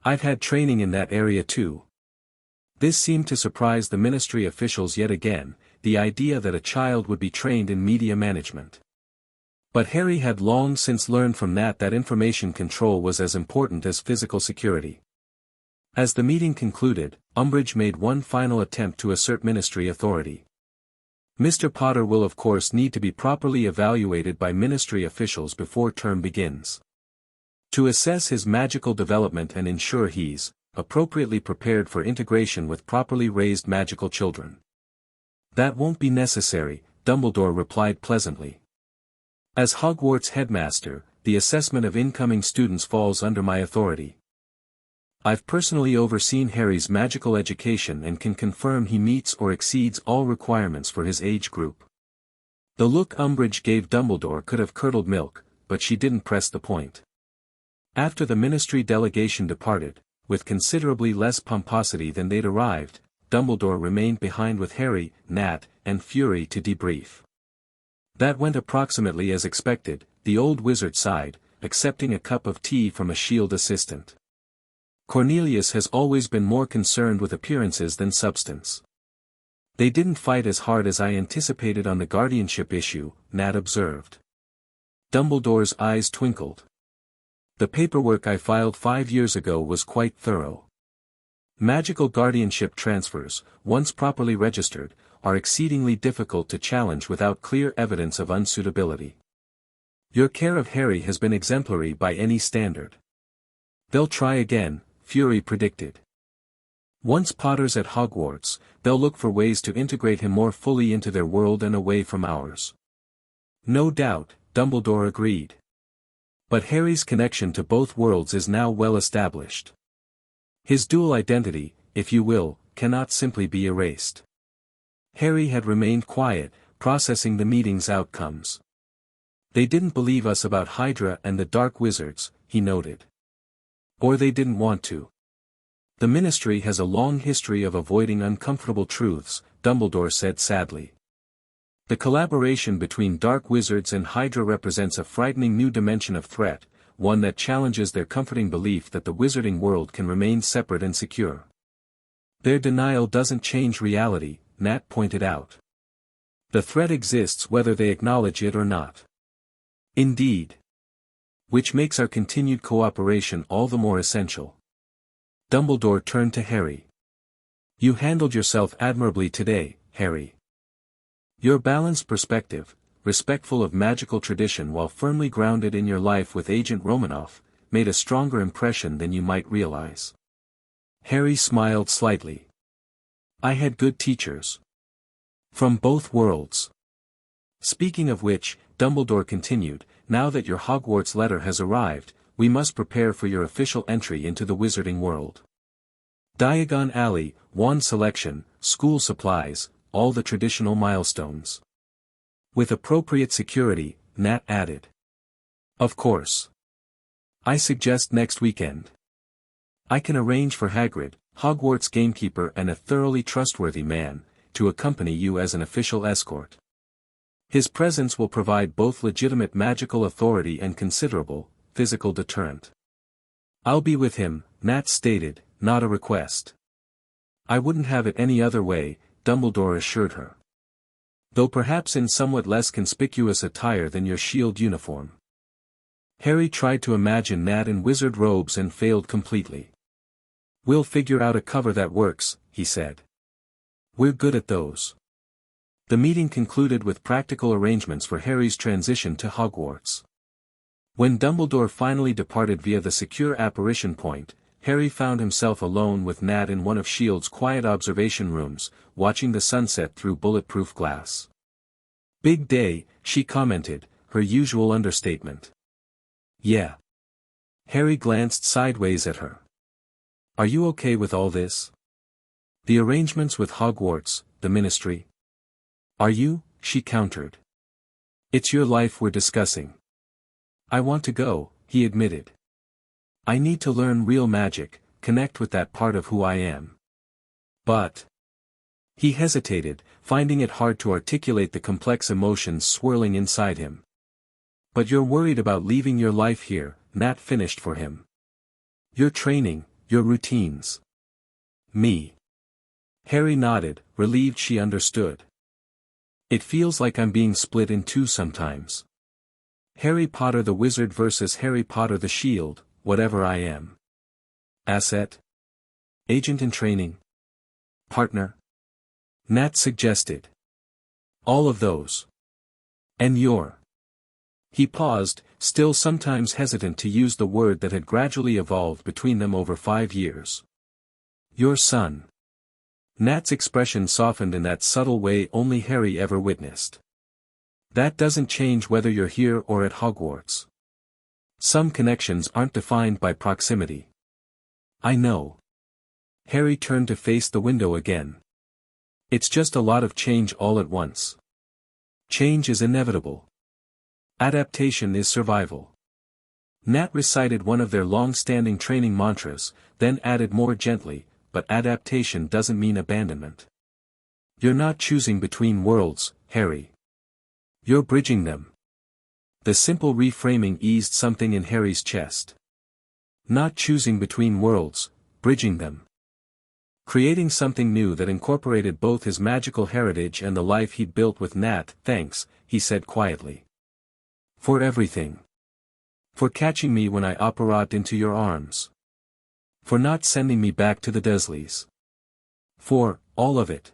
A: I've had training in that area too. This seemed to surprise the ministry officials yet again, the idea that a child would be trained in media management. But Harry had long since learned from Nat that information control was as important as physical security. As the meeting concluded, Umbridge made one final attempt to assert ministry authority. Mr. Potter will of course need to be properly evaluated by ministry officials before term begins. To assess his magical development and ensure he's appropriately prepared for integration with properly raised magical children. That won't be necessary, Dumbledore replied pleasantly. As Hogwarts headmaster, the assessment of incoming students falls under my authority. I've personally overseen Harry's magical education and can confirm he meets or exceeds all requirements for his age group. The look Umbridge gave Dumbledore could have curdled milk, but she didn't press the point. After the ministry delegation departed, with considerably less pomposity than they'd arrived, Dumbledore remained behind with Harry, Nat, and Fury to debrief. That went approximately as expected, the old wizard sighed, accepting a cup of tea from a shield assistant. Cornelius has always been more concerned with appearances than substance. They didn't fight as hard as I anticipated on the guardianship issue, Nat observed. Dumbledore's eyes twinkled. The paperwork I filed 5 years ago was quite thorough. Magical guardianship transfers, once properly registered, are exceedingly difficult to challenge without clear evidence of unsuitability. Your care of Harry has been exemplary by any standard. They'll try again, Fury predicted. Once Potter's at Hogwarts, they'll look for ways to integrate him more fully into their world and away from ours. No doubt, Dumbledore agreed. But Harry's connection to both worlds is now well established. His dual identity, if you will, cannot simply be erased. Harry had remained quiet, processing the meeting's outcomes. They didn't believe us about Hydra and the Dark Wizards, he noted. Or they didn't want to. The Ministry has a long history of avoiding uncomfortable truths, Dumbledore said sadly. The collaboration between Dark Wizards and Hydra represents a frightening new dimension of threat, one that challenges their comforting belief that the wizarding world can remain separate and secure. Their denial doesn't change reality, Nat pointed out. The threat exists whether they acknowledge it or not. Indeed. Which makes our continued cooperation all the more essential. Dumbledore turned to Harry. You handled yourself admirably today, Harry. Your balanced perspective, respectful of magical tradition while firmly grounded in your life with Agent Romanoff, made a stronger impression than you might realize. Harry smiled slightly. I had good teachers. From both worlds. Speaking of which, Dumbledore continued, now that your Hogwarts letter has arrived, we must prepare for your official entry into the wizarding world. Diagon Alley, wand selection, school supplies, all the traditional milestones. With appropriate security, Nat added. Of course. I suggest next weekend. I can arrange for Hagrid, Hogwarts gamekeeper and a thoroughly trustworthy man, to accompany you as an official escort. His presence will provide both legitimate magical authority and considerable, physical deterrent. I'll be with him, Nat stated, not a request. I wouldn't have it any other way, Dumbledore assured her. Though perhaps in somewhat less conspicuous attire than your shield uniform. Harry tried to imagine Nat in wizard robes and failed completely. "We'll figure out a cover that works," he said. "We're good at those." The meeting concluded with practical arrangements for Harry's transition to Hogwarts. When Dumbledore finally departed via the secure apparition point, Harry found himself alone with Nat in one of S.H.I.E.L.D.'s quiet observation rooms, watching the sunset through bulletproof glass. "Big day," she commented, her usual understatement. "Yeah." Harry glanced sideways at her. "Are you okay with all this? The arrangements with Hogwarts, the ministry?" "Are you?" she countered. "It's your life we're discussing." "I want to go," he admitted. "I need to learn real magic, connect with that part of who I am." "But..." He hesitated, finding it hard to articulate the complex emotions swirling inside him. "But you're worried about leaving your life here," Nat finished for him. "Your training, your routines." "Me." Harry nodded, relieved she understood. "It feels like I'm being split in two sometimes. Harry Potter the Wizard versus Harry Potter the Shield, whatever I am. Asset? Agent in training? Partner?" Nat suggested. "All of those. And you're..." He paused, still sometimes hesitant to use the word that had gradually evolved between them over 5 years. "Your son." Nat's expression softened in that subtle way only Harry ever witnessed. "That doesn't change whether you're here or at Hogwarts. Some connections aren't defined by proximity." "I know." Harry turned to face the window again. "It's just a lot of change all at once. Change is inevitable. Adaptation is survival." Nat recited one of their long-standing training mantras, then added more gently, "But adaptation doesn't mean abandonment. You're not choosing between worlds, Harry. You're bridging them." The simple reframing eased something in Harry's chest. Not choosing between worlds, bridging them. Creating something new that incorporated both his magical heritage and the life he'd built with Nat. "Thanks," he said quietly. "For everything. For catching me when I apparat into your arms. For not sending me back to the Dursleys. For all of it."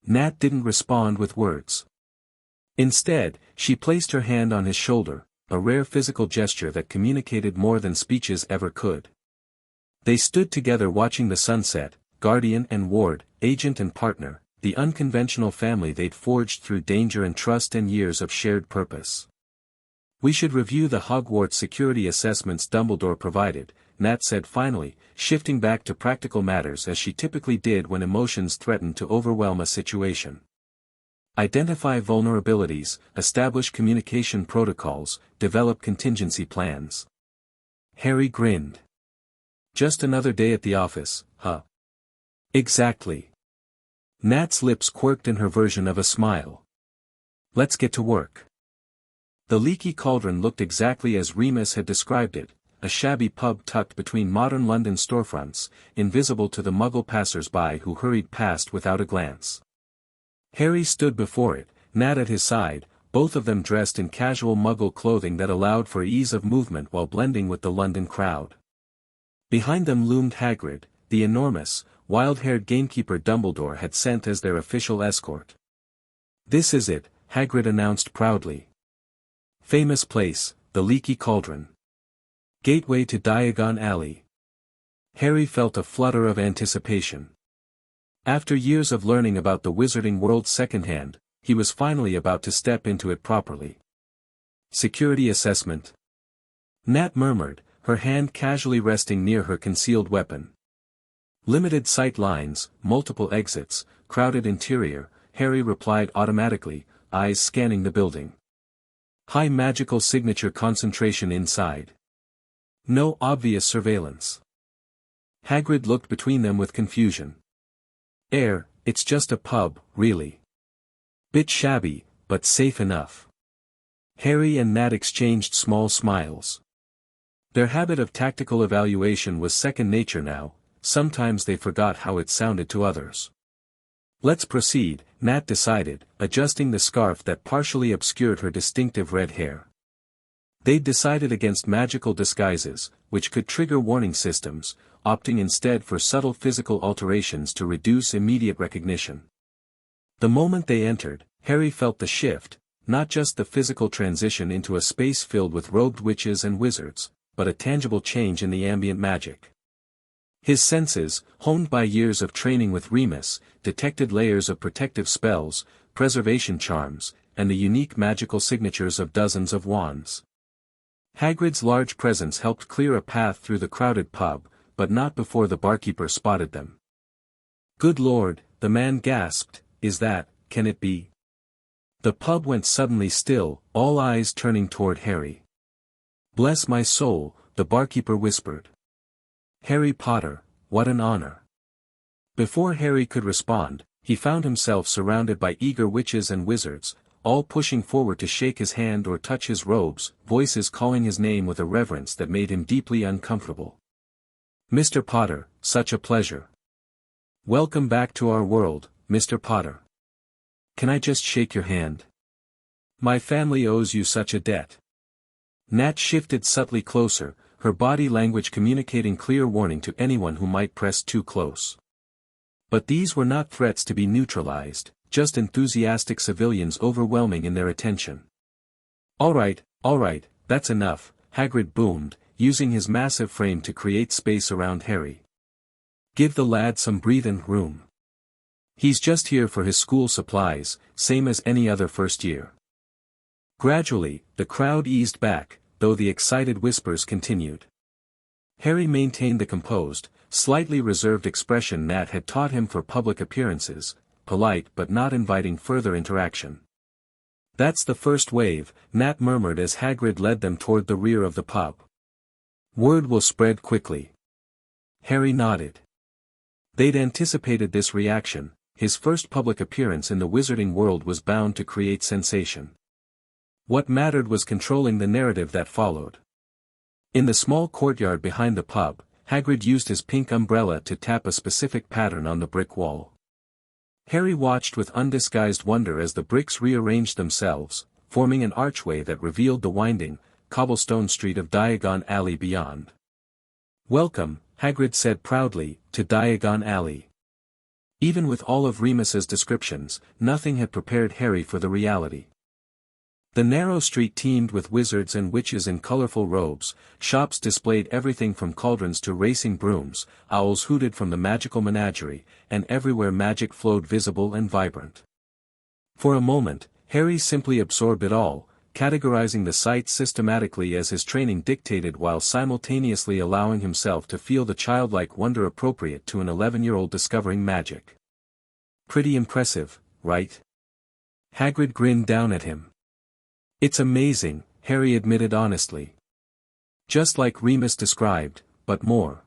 A: Nat didn't respond with words. Instead, she placed her hand on his shoulder, a rare physical gesture that communicated more than speeches ever could. They stood together watching the sunset, guardian and ward, agent and partner, the unconventional family they'd forged through danger and trust and years of shared purpose. "We should review the Hogwarts security assessments Dumbledore provided," Nat said finally, shifting back to practical matters as she typically did when emotions threatened to overwhelm a situation. "Identify vulnerabilities, establish communication protocols, develop contingency plans." Harry grinned. "Just another day at the office, huh?" "Exactly." Nat's lips quirked in her version of a smile. "Let's get to work." The Leaky Cauldron looked exactly as Remus had described it, a shabby pub tucked between modern London storefronts, invisible to the Muggle passers-by who hurried past without a glance. Harry stood before it, Nat at his side, both of them dressed in casual Muggle clothing that allowed for ease of movement while blending with the London crowd. Behind them loomed Hagrid, the enormous, wild-haired gamekeeper Dumbledore had sent as their official escort. "This is it," Hagrid announced proudly. "Famous place, the Leaky Cauldron. Gateway to Diagon Alley." Harry felt a flutter of anticipation. After years of learning about the wizarding world secondhand, he was finally about to step into it properly. "Security assessment?" Nat murmured, her hand casually resting near her concealed weapon. "Limited sight lines, multiple exits, crowded interior," Harry replied automatically, eyes scanning the building. "High magical signature concentration inside. No obvious surveillance." Hagrid looked between them with confusion. It's just a pub, really. Bit shabby, but safe enough." Harry and Nat exchanged small smiles. Their habit of tactical evaluation was second nature now, sometimes they forgot how it sounded to others. "Let's proceed," Nat decided, adjusting the scarf that partially obscured her distinctive red hair. They'd decided against magical disguises, which could trigger warning systems, opting instead for subtle physical alterations to reduce immediate recognition. The moment they entered, Harry felt the shift, not just the physical transition into a space filled with robed witches and wizards, but a tangible change in the ambient magic. His senses, honed by years of training with Remus, detected layers of protective spells, preservation charms, and the unique magical signatures of dozens of wands. Hagrid's large presence helped clear a path through the crowded pub, but not before the barkeeper spotted them. "Good Lord," the man gasped, can it be?" The pub went suddenly still, all eyes turning toward Harry. "Bless my soul," the barkeeper whispered. "Harry Potter, what an honor." Before Harry could respond, he found himself surrounded by eager witches and wizards, all pushing forward to shake his hand or touch his robes, voices calling his name with a reverence that made him deeply uncomfortable. "Mr. Potter, such a pleasure. Welcome back to our world, Mr. Potter. Can I just shake your hand? My family owes you such a debt." Nat shifted subtly closer, her body language communicating clear warning to anyone who might press too close. But these were not threats to be neutralized, just enthusiastic civilians overwhelming in their attention. All right, that's enough," Hagrid boomed, using his massive frame to create space around Harry. "Give the lad some breathing room. He's just here for his school supplies, same as any other first year." Gradually, the crowd eased back, though the excited whispers continued. Harry maintained the composed, slightly reserved expression Nat had taught him for public appearances, polite but not inviting further interaction. "That's the first wave," Nat murmured as Hagrid led them toward the rear of the pub. "Word will spread quickly." Harry nodded. They'd anticipated this reaction. His first public appearance in the wizarding world was bound to create sensation. What mattered was controlling the narrative that followed. In the small courtyard behind the pub, Hagrid used his pink umbrella to tap a specific pattern on the brick wall. Harry watched with undisguised wonder as the bricks rearranged themselves, forming an archway that revealed the winding, cobblestone street of Diagon Alley beyond. "Welcome," Hagrid said proudly, "to Diagon Alley." Even with all of Remus's descriptions, nothing had prepared Harry for the reality. The narrow street teemed with wizards and witches in colorful robes, shops displayed everything from cauldrons to racing brooms, owls hooted from the magical menagerie, and everywhere magic flowed visible and vibrant. For a moment, Harry simply absorbed it all, categorizing the sights systematically as his training dictated while simultaneously allowing himself to feel the childlike wonder appropriate to an 11-year-old discovering magic. "Pretty impressive, right?" Hagrid grinned down at him. "It's amazing," Harry admitted honestly. "Just like Remus described, but more."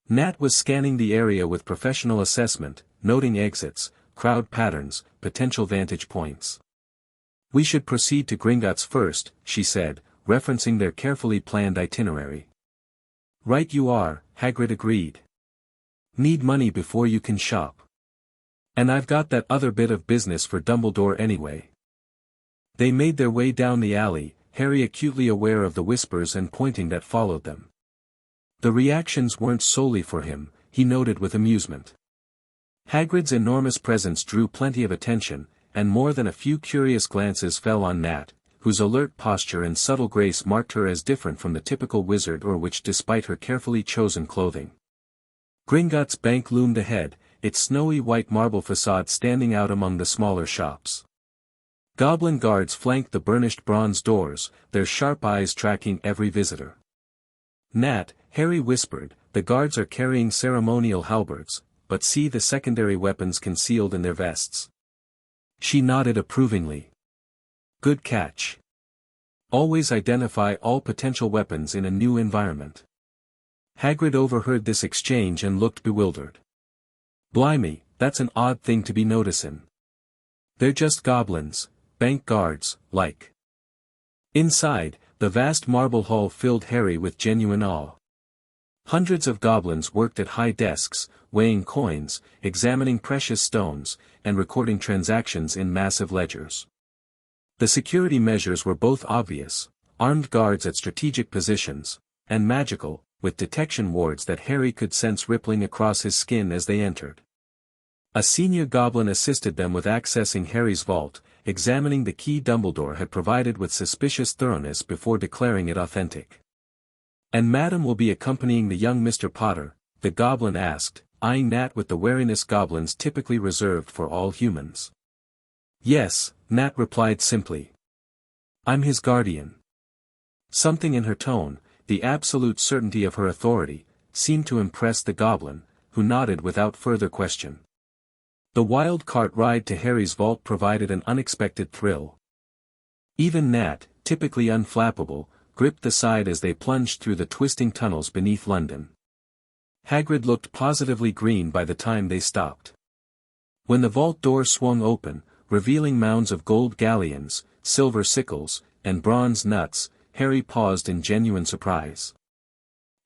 A: Nat was scanning the area with professional assessment, noting exits, crowd patterns, potential vantage points. "We should proceed to Gringotts first," she said, referencing their carefully planned itinerary. "Right you are," Hagrid agreed. "Need money before you can shop. And I've got that other bit of business for Dumbledore anyway." They made their way down the alley, Harry acutely aware of the whispers and pointing that followed them. The reactions weren't solely for him, he noted with amusement. Hagrid's enormous presence drew plenty of attention, and more than a few curious glances fell on Nat, whose alert posture and subtle grace marked her as different from the typical wizard or witch despite her carefully chosen clothing. Gringotts Bank loomed ahead, its snowy white marble facade standing out among the smaller shops. Goblin guards flanked the burnished bronze doors, their sharp eyes tracking every visitor. "Nat," Harry whispered, "the guards are carrying ceremonial halberds, but see the secondary weapons concealed in their vests." She nodded approvingly. "Good catch. Always identify all potential weapons in a new environment." Hagrid overheard this exchange and looked bewildered. "Blimey, that's an odd thing to be noticing. They're just goblins, bank guards, like." Inside, the vast marble hall filled Harry with genuine awe. Hundreds of goblins worked at high desks, weighing coins, examining precious stones, and recording transactions in massive ledgers. The security measures were both obvious, armed guards at strategic positions, and magical, with detection wards that Harry could sense rippling across his skin as they entered. A senior goblin assisted them with accessing Harry's vault, examining the key Dumbledore had provided with suspicious thoroughness before declaring it authentic. "And Madam will be accompanying the young Mr. Potter?" the goblin asked, eyeing Nat with the wariness goblins typically reserved for all humans. "Yes," Nat replied simply. "I'm his guardian." Something in her tone, the absolute certainty of her authority, seemed to impress the goblin, who nodded without further question. The wild cart ride to Harry's vault provided an unexpected thrill. Even Nat, typically unflappable, gripped the side as they plunged through the twisting tunnels beneath London. Hagrid looked positively green by the time they stopped. When the vault door swung open, revealing mounds of gold galleons, silver sickles, and bronze nuts, Harry paused in genuine surprise.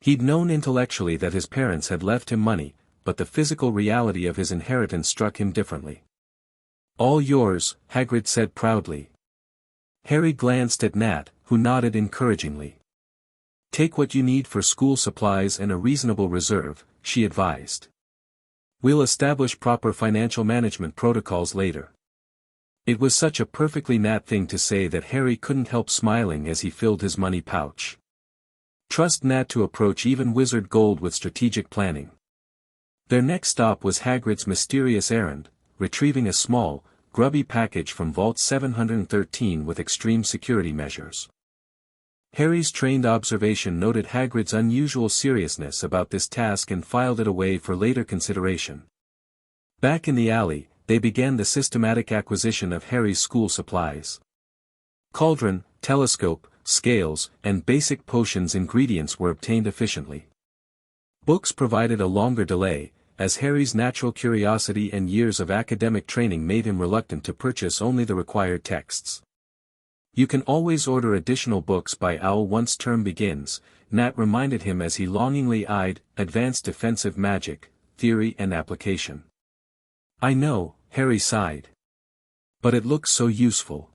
A: He'd known intellectually that his parents had left him money, but the physical reality of his inheritance struck him differently. "All yours," Hagrid said proudly. Harry glanced at Nat, who nodded encouragingly. "Take what you need for school supplies and a reasonable reserve," she advised. "We'll establish proper financial management protocols later." It was such a perfectly Nat thing to say that Harry couldn't help smiling as he filled his money pouch. Trust Nat to approach even wizard gold with strategic planning. Their next stop was Hagrid's mysterious errand, retrieving a small, grubby package from Vault 713 with extreme security measures. Harry's trained observation noted Hagrid's unusual seriousness about this task and filed it away for later consideration. Back in the alley, they began the systematic acquisition of Harry's school supplies. Cauldron, telescope, scales, and basic potions ingredients were obtained efficiently. Books provided a longer delay, as Harry's natural curiosity and years of academic training made him reluctant to purchase only the required texts. "You can always order additional books by OWL once term begins," Nat reminded him as he longingly eyed Advanced Defensive Magic, Theory and Application. "I know," Harry sighed. "But it looks so useful."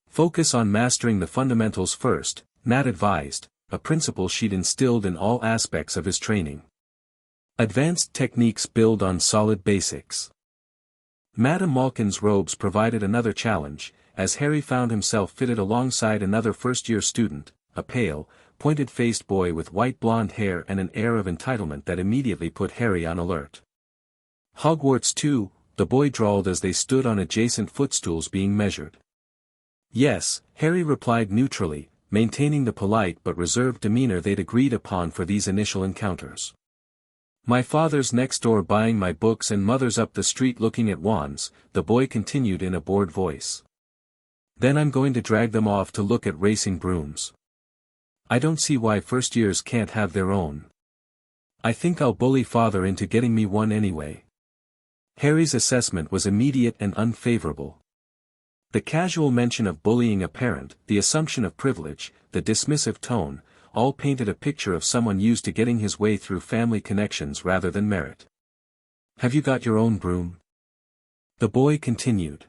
A: "Focus on mastering the fundamentals first," Nat advised, a principle she'd instilled in all aspects of his training. "Advanced techniques build on solid basics." Madame Malkin's robes provided another challenge, as Harry found himself fitted alongside another first-year student, a pale, pointed-faced boy with white blonde hair and an air of entitlement that immediately put Harry on alert. "Hogwarts too," the boy drawled as they stood on adjacent footstools being measured. "Yes," Harry replied neutrally, maintaining the polite but reserved demeanor they'd agreed upon for these initial encounters. "My father's next door buying my books and mother's up the street looking at wands," the boy continued in a bored voice. "Then I'm going to drag them off to look at racing brooms. I don't see why first years can't have their own. I think I'll bully father into getting me one anyway." Harry's assessment was immediate and unfavorable. The casual mention of bullying a parent, the assumption of privilege, the dismissive tone, all painted a picture of someone used to getting his way through family connections rather than merit. "Have you got your own broom?" the boy continued.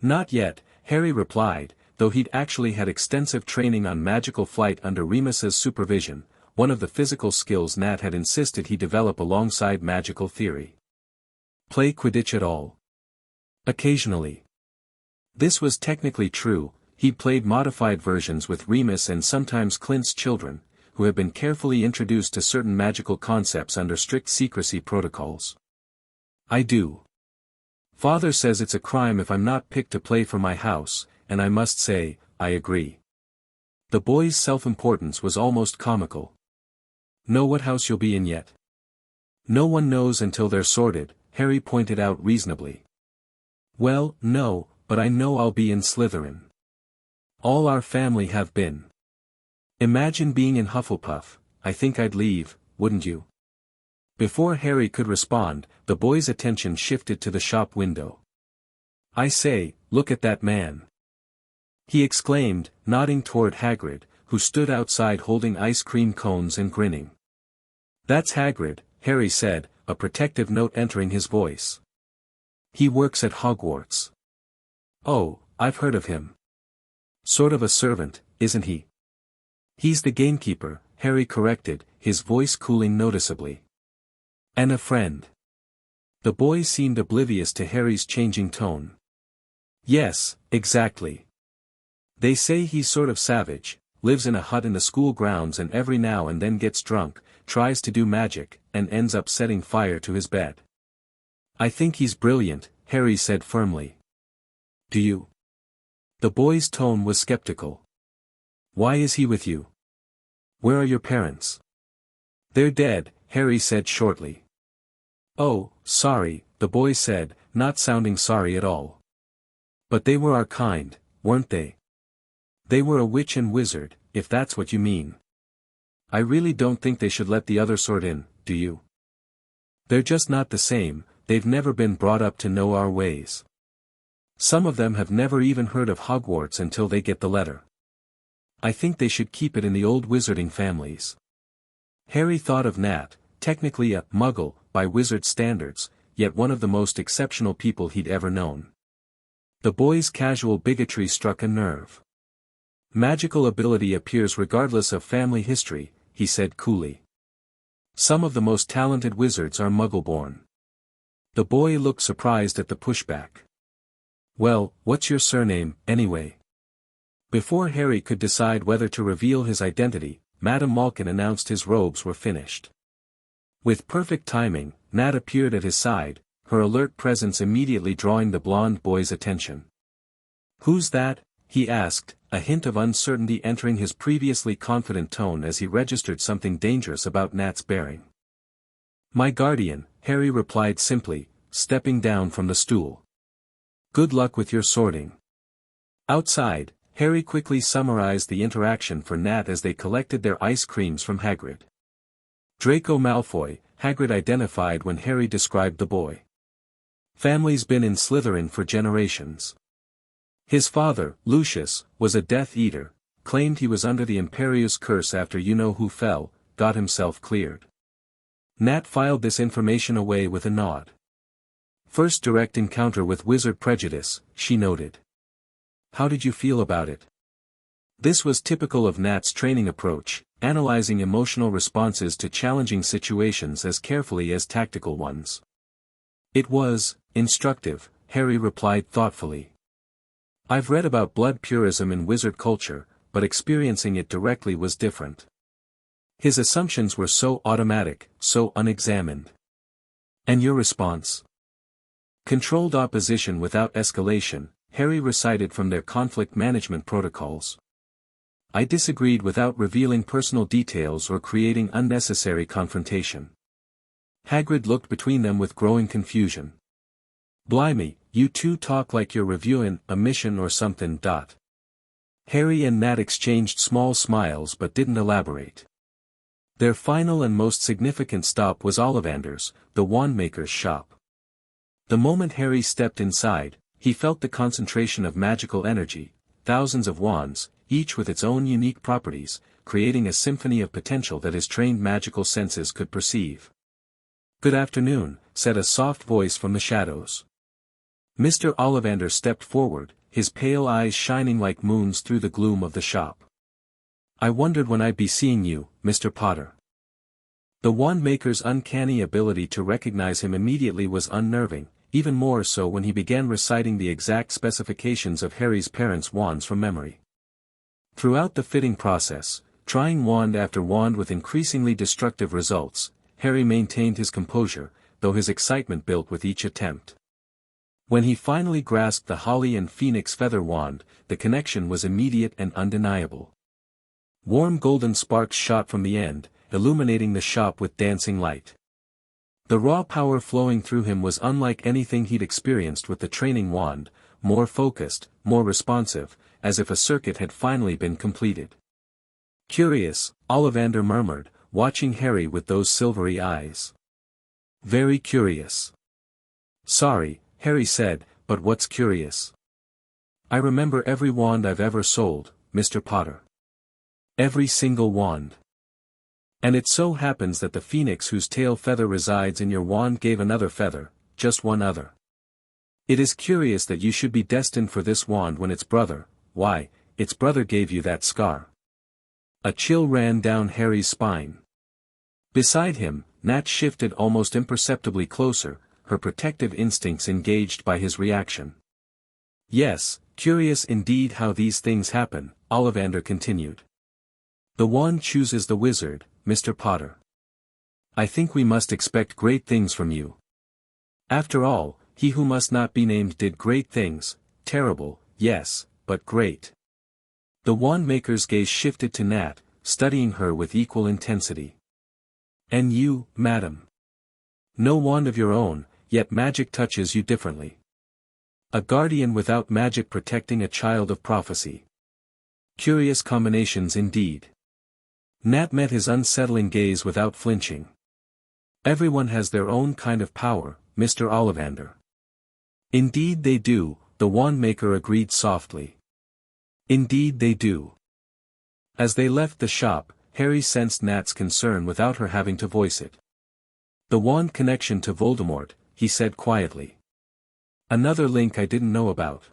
A: "Not yet," Harry replied, though he'd actually had extensive training on magical flight under Remus's supervision, one of the physical skills Nat had insisted he develop alongside magical theory. "Play Quidditch at all?" "Occasionally." This was technically true. He'd played modified versions with Remus and sometimes Clint's children, who had been carefully introduced to certain magical concepts under strict secrecy protocols. "I do. Father says it's a crime if I'm not picked to play for my house, and I must say, I agree." The boy's self-importance was almost comical. "Know what house you'll be in yet?" "No one knows until they're sorted," Harry pointed out reasonably. "Well, no, but I know I'll be in Slytherin. All our family have been. Imagine being in Hufflepuff. I think I'd leave, wouldn't you?" Before Harry could respond, the boy's attention shifted to the shop window. "I say, look at that man!" he exclaimed, nodding toward Hagrid, who stood outside holding ice cream cones and grinning. "That's Hagrid," Harry said, a protective note entering his voice. "He works at Hogwarts." "Oh, I've heard of him. Sort of a servant, isn't he? He's the gamekeeper, Harry corrected, his voice cooling noticeably. And a friend. The boy seemed oblivious to Harry's changing tone. Yes, exactly. They say he's sort of savage, lives in a hut in the school grounds and every now and then gets drunk, tries to do magic, and ends up setting fire to his bed. I think he's brilliant, Harry said firmly. Do you? The boy's tone was skeptical. Why is he with you? Where are your parents? They're dead, Harry said shortly. Oh, sorry, the boy said, not sounding sorry at all. But they were our kind, weren't they? They were a witch and wizard, if that's what you mean. I really don't think they should let the other sort in, do you? They're just not the same, they've never been brought up to know our ways. Some of them have never even heard of Hogwarts until they get the letter. I think they should keep it in the old wizarding families. Harry thought of Nat, technically a muggle, by wizard standards, yet one of the most exceptional people he'd ever known. The boy's casual bigotry struck a nerve. Magical ability appears regardless of family history, he said coolly. Some of the most talented wizards are muggle-born. The boy looked surprised at the pushback. Well, what's your surname, anyway? Before Harry could decide whether to reveal his identity, Madame Malkin announced his robes were finished. With perfect timing, Nat appeared at his side, her alert presence immediately drawing the blonde boy's attention. Who's that? He asked, a hint of uncertainty entering his previously confident tone as he registered something dangerous about Nat's bearing. My guardian, Harry replied simply, stepping down from the stool. Good luck with your sorting. Outside, Harry quickly summarized the interaction for Nat as they collected their ice creams from Hagrid. Draco Malfoy, Hagrid identified when Harry described the boy. Family's been in Slytherin for generations. His father, Lucius, was a Death Eater, claimed he was under the Imperius curse after you-know-who fell, got himself cleared. Nat filed this information away with a nod. First direct encounter with wizard prejudice, she noted. How did you feel about it? This was typical of Nat's training approach, analyzing emotional responses to challenging situations as carefully as tactical ones. It was instructive, Harry replied thoughtfully. I've read about blood purism in wizard culture, but experiencing it directly was different. His assumptions were so automatic, so unexamined. And your response? Controlled opposition without escalation, Harry recited from their conflict management protocols. I disagreed without revealing personal details or creating unnecessary confrontation. Hagrid looked between them with growing confusion. Blimey, you two talk like you're reviewing a mission or something. Harry and Nat exchanged small smiles but didn't elaborate. Their final and most significant stop was Ollivander's, the wandmaker's shop. The moment Harry stepped inside, he felt the concentration of magical energy, thousands of wands, each with its own unique properties, creating a symphony of potential that his trained magical senses could perceive. Good afternoon, said a soft voice from the shadows. Mr. Ollivander stepped forward, his pale eyes shining like moons through the gloom of the shop. I wondered when I'd be seeing you, Mr. Potter. The wandmaker's uncanny ability to recognize him immediately was unnerving, even more so when he began reciting the exact specifications of Harry's parents' wands from memory. Throughout the fitting process, trying wand after wand with increasingly destructive results, Harry maintained his composure, though his excitement built with each attempt. When he finally grasped the Holly and Phoenix feather wand, the connection was immediate and undeniable. Warm golden sparks shot from the end, illuminating the shop with dancing light. The raw power flowing through him was unlike anything he'd experienced with the training wand, more focused, more responsive, as if a circuit had finally been completed. Curious, Ollivander murmured, watching Harry with those silvery eyes. Very curious. Sorry, Harry said, but what's curious? I remember every wand I've ever sold, Mr. Potter. Every single wand. And it so happens that the phoenix whose tail feather resides in your wand gave another feather, just one other. It is curious that you should be destined for this wand when its brother, why, its brother gave you that scar. A chill ran down Harry's spine. Beside him, Nat shifted almost imperceptibly closer, her protective instincts engaged by his reaction. Yes, curious indeed how these things happen, Ollivander continued. The wand chooses the wizard, Mr. Potter. I think we must expect great things from you. After all, he who must not be named did great things, terrible, yes, but great. The wand-maker's gaze shifted to Nat, studying her with equal intensity. And you, madam? No wand of your own, yet magic touches you differently. A guardian without magic protecting a child of prophecy. Curious combinations indeed. Nat met his unsettling gaze without flinching. Everyone has their own kind of power, Mr. Ollivander. Indeed they do, the wand-maker agreed softly. Indeed they do. As they left the shop, Harry sensed Nat's concern without her having to voice it. The wand connection to Voldemort, he said quietly. Another link I didn't know about.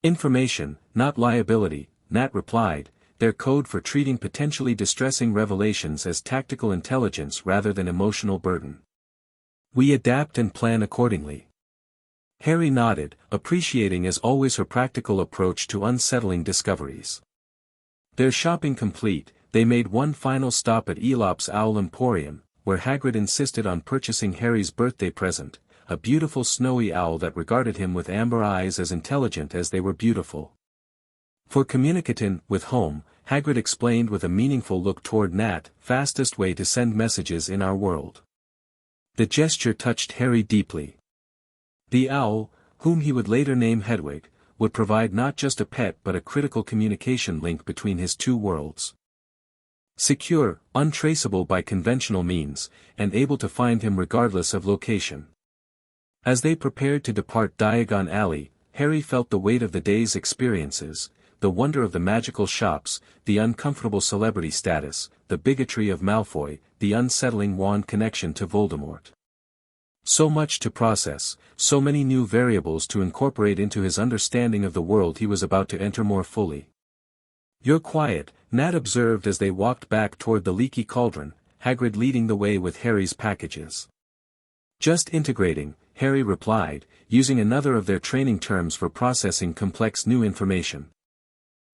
A: Information, not liability, Nat replied, their code for treating potentially distressing revelations as tactical intelligence rather than emotional burden. We adapt and plan accordingly. Harry nodded, appreciating as always her practical approach to unsettling discoveries. Their shopping complete, they made one final stop at Aesop's Owl Emporium, where Hagrid insisted on purchasing Harry's birthday present, a beautiful snowy owl that regarded him with amber eyes as intelligent as they were beautiful. For communicatin with home, Hagrid explained with a meaningful look toward Nat, fastest way to send messages in our world. The gesture touched Harry deeply. The owl, whom he would later name Hedwig, would provide not just a pet but a critical communication link between his two worlds. Secure, untraceable by conventional means, and able to find him regardless of location. As they prepared to depart Diagon Alley, Harry felt the weight of the day's experiences, the wonder of the magical shops, the uncomfortable celebrity status, the bigotry of Malfoy, the unsettling wand connection to Voldemort. So much to process, so many new variables to incorporate into his understanding of the world he was about to enter more fully. You're quiet, Nat observed as they walked back toward the leaky cauldron, Hagrid leading the way with Harry's packages. Just integrating, Harry replied, using another of their training terms for processing complex new information.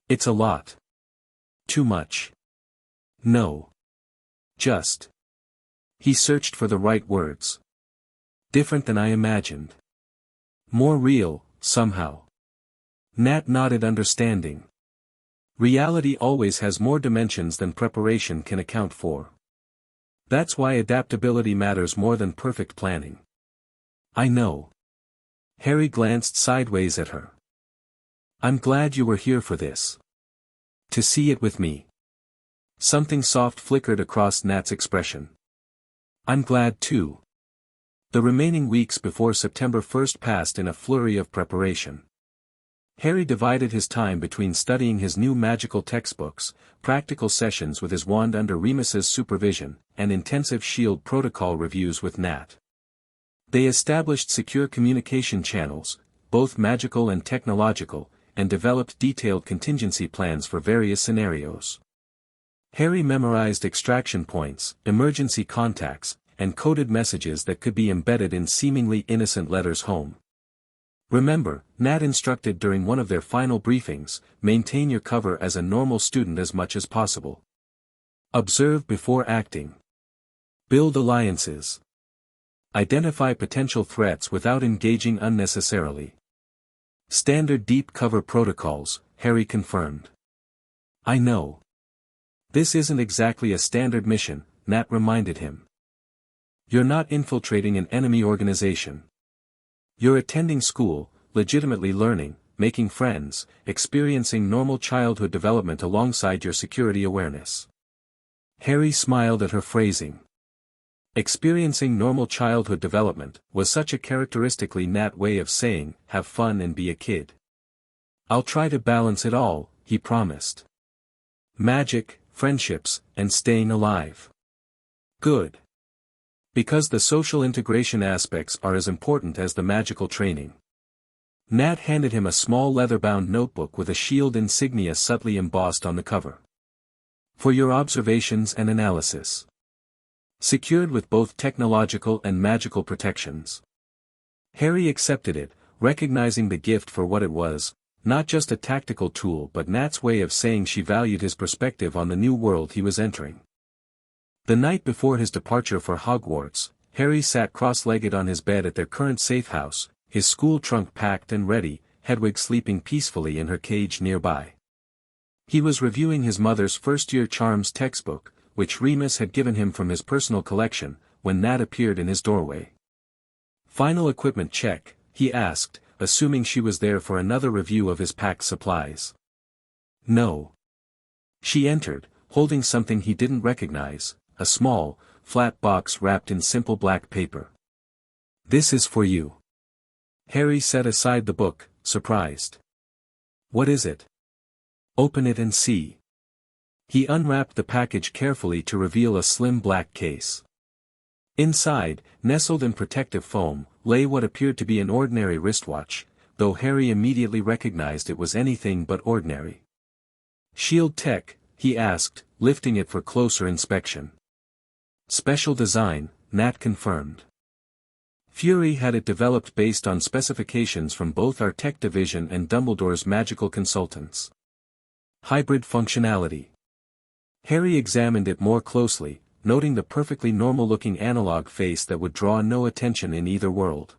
A: It's a lot. Too much. No. Just. He searched for the right words. Different than I imagined. More real, somehow. Nat nodded understanding. Reality always has more dimensions than preparation can account for. That's why adaptability matters more than perfect planning. I know. Harry glanced sideways at her. I'm glad you were here for this. To see it with me. Something soft flickered across Nat's expression. I'm glad too. The remaining weeks before September 1st passed in a flurry of preparation. Harry divided his time between studying his new magical textbooks, practical sessions with his wand under Remus's supervision, and intensive SHIELD protocol reviews with Nat. They established secure communication channels, both magical and technological, and developed detailed contingency plans for various scenarios. Harry memorized extraction points, emergency contacts, and coded messages that could be embedded in seemingly innocent letters home. Remember, Nat instructed during one of their final briefings, maintain your cover as a normal student as much as possible. Observe before acting. Build alliances. Identify potential threats without engaging unnecessarily. Standard deep cover protocols, Harry confirmed. I know. This isn't exactly a standard mission, Nat reminded him. You're not infiltrating an enemy organization. You're attending school, legitimately learning, making friends, experiencing normal childhood development alongside your security awareness. Harry smiled at her phrasing. Experiencing normal childhood development was such a characteristically Nat way of saying, have fun and be a kid. I'll try to balance it all, he promised. Magic, friendships, and staying alive. Good. Because the social integration aspects are as important as the magical training. Nat handed him a small leather-bound notebook with a shield insignia subtly embossed on the cover. For your observations and analysis. Secured with both technological and magical protections. Harry accepted it, recognizing the gift for what it was, not just a tactical tool but Nat's way of saying she valued his perspective on the new world he was entering. The night before his departure for Hogwarts, Harry sat cross-legged on his bed at their current safe house, his school trunk packed and ready, Hedwig sleeping peacefully in her cage nearby. He was reviewing his mother's first-year charms textbook, which Remus had given him from his personal collection, when Nat appeared in his doorway. "Final equipment check," he asked, assuming she was there for another review of his packed supplies. "No." She entered, holding something he didn't recognize, a small, flat box wrapped in simple black paper. "This is for you." Harry set aside the book, surprised. "What is it?" "Open it and see." He unwrapped the package carefully to reveal a slim black case. Inside, nestled in protective foam, lay what appeared to be an ordinary wristwatch, though Harry immediately recognized it was anything but ordinary. "Shield Tech?" he asked, lifting it for closer inspection. "Special design," Nat confirmed. Fury had it developed based on specifications from both our tech division and Dumbledore's magical consultants. Hybrid functionality. Harry examined it more closely, noting the perfectly normal-looking analog face that would draw no attention in either world.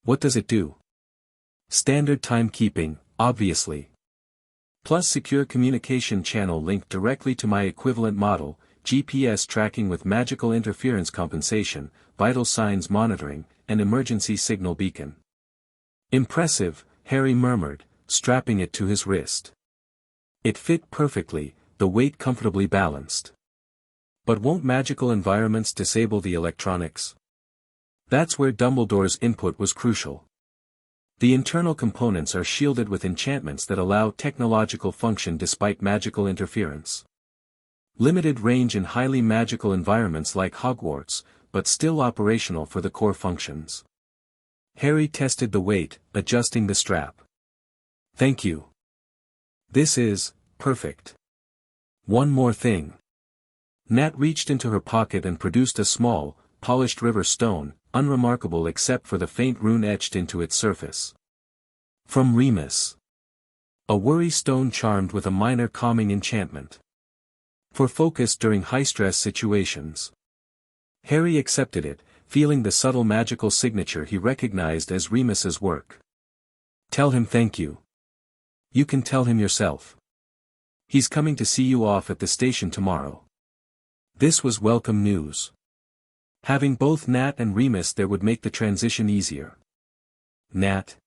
A: "What does it do?" "Standard timekeeping, obviously. Plus secure communication channel linked directly to my equivalent model, GPS tracking with magical interference compensation, vital signs monitoring, and emergency signal beacon." "Impressive," Harry murmured, strapping it to his wrist. It fit perfectly, the weight comfortably balanced. "But won't magical environments disable the electronics?" That's where Dumbledore's input was crucial. The internal components are shielded with enchantments that allow technological function despite magical interference. Limited range in highly magical environments like Hogwarts, but still operational for the core functions. Harry tested the weight, adjusting the strap. "Thank you. This is perfect. One more thing." Nat reached into her pocket and produced a small, polished river stone, unremarkable except for the faint rune etched into its surface. "From Remus. A worry stone charmed with a minor calming enchantment. For focus during high-stress situations." Harry accepted it, feeling the subtle magical signature he recognized as Remus's work. "Tell him thank you." "You can tell him yourself. He's coming to see you off at the station tomorrow." This was welcome news. Having both Nat and Remus there would make the transition easier. "Nat?"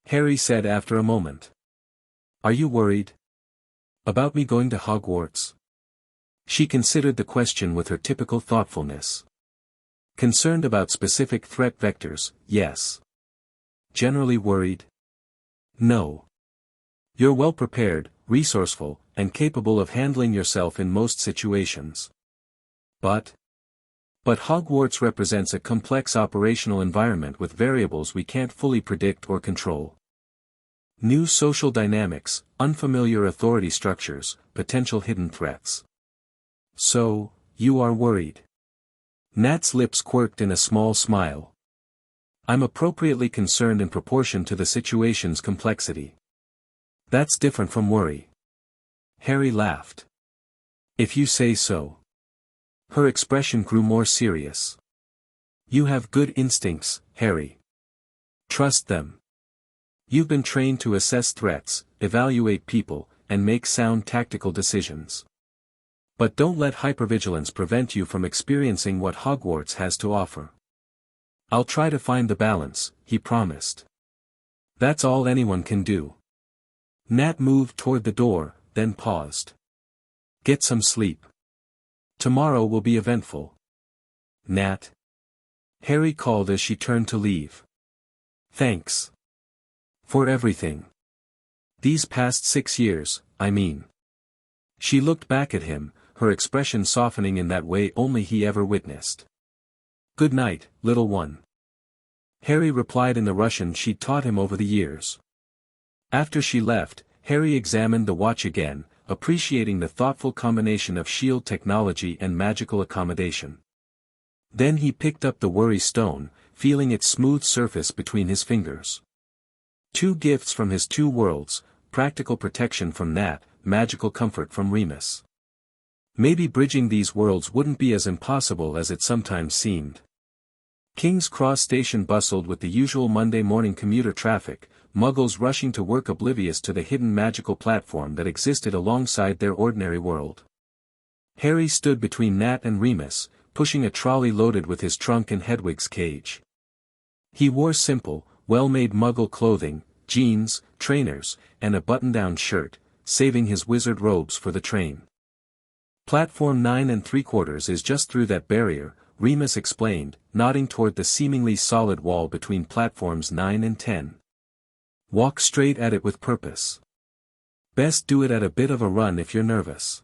A: Harry said after a moment. "Are you worried? About me going to Hogwarts?" She considered the question with her typical thoughtfulness. "Concerned about specific threat vectors, yes. Generally worried? No. You're well prepared, resourceful, and capable of handling yourself in most situations. But Hogwarts represents a complex operational environment with variables we can't fully predict or control. New social dynamics, unfamiliar authority structures, potential hidden threats. So, you are worried." Nat's lips quirked in a small smile. "I'm appropriately concerned in proportion to the situation's complexity." "That's different from worry." Harry laughed. "If you say so." Her expression grew more serious. "You have good instincts, Harry. Trust them. You've been trained to assess threats, evaluate people, and make sound tactical decisions. But don't let hypervigilance prevent you from experiencing what Hogwarts has to offer." "I'll try to find the balance," he promised. "That's all anyone can do." Nat moved toward the door, then paused. "Get some sleep. Tomorrow will be eventful." "Nat?" Harry called as she turned to leave. "Thanks. For everything. These past 6 years, I mean." She looked back at him, her expression softening in that way only he ever witnessed. "Good night, little one." Harry replied in the Russian she'd taught him over the years. After she left, Harry examined the watch again, appreciating the thoughtful combination of shield technology and magical accommodation. Then he picked up the worry stone, feeling its smooth surface between his fingers. 2 gifts from his 2 worlds, practical protection from Nat, magical comfort from Remus. Maybe bridging these worlds wouldn't be as impossible as it sometimes seemed. King's Cross Station bustled with the usual Monday morning commuter traffic, Muggles rushing to work oblivious to the hidden magical platform that existed alongside their ordinary world. Harry stood between Nat and Remus, pushing a trolley loaded with his trunk and Hedwig's cage. He wore simple, well-made Muggle clothing, jeans, trainers, and a button-down shirt, saving his wizard robes for the train. Platform 9 3/4 is just through that barrier, Remus explained, nodding toward the seemingly solid wall between platforms 9 and 10. Walk straight at it with purpose. Best do it at a bit of a run if you're nervous.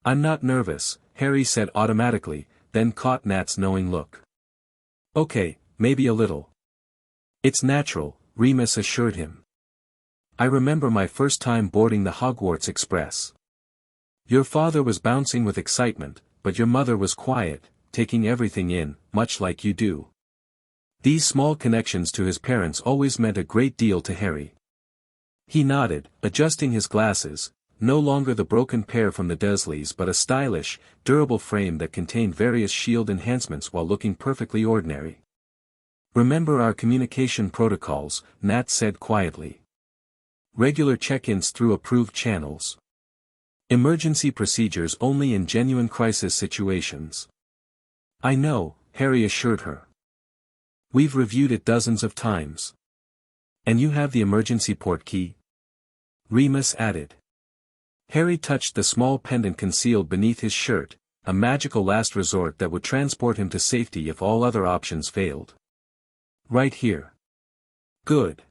A: I'm not nervous, Harry said automatically, then caught Nat's knowing look. Okay, maybe a little. It's natural, Remus assured him. I remember my first time boarding the Hogwarts Express. Your father was bouncing with excitement, but your mother was quiet, taking everything in, much like you do. These small connections to his parents always meant a great deal to Harry. He nodded, adjusting his glasses, no longer the broken pair from the Dursleys but a stylish, durable frame that contained various shield enhancements while looking perfectly ordinary. Remember our communication protocols, Nat said quietly. Regular check-ins through approved channels. Emergency procedures only in genuine crisis situations. I know, Harry assured her. We've reviewed it dozens of times. And you have the emergency port key? Remus added. Harry touched the small pendant concealed beneath his shirt, a magical last resort that would transport him to safety if all other options failed. Right here. Good.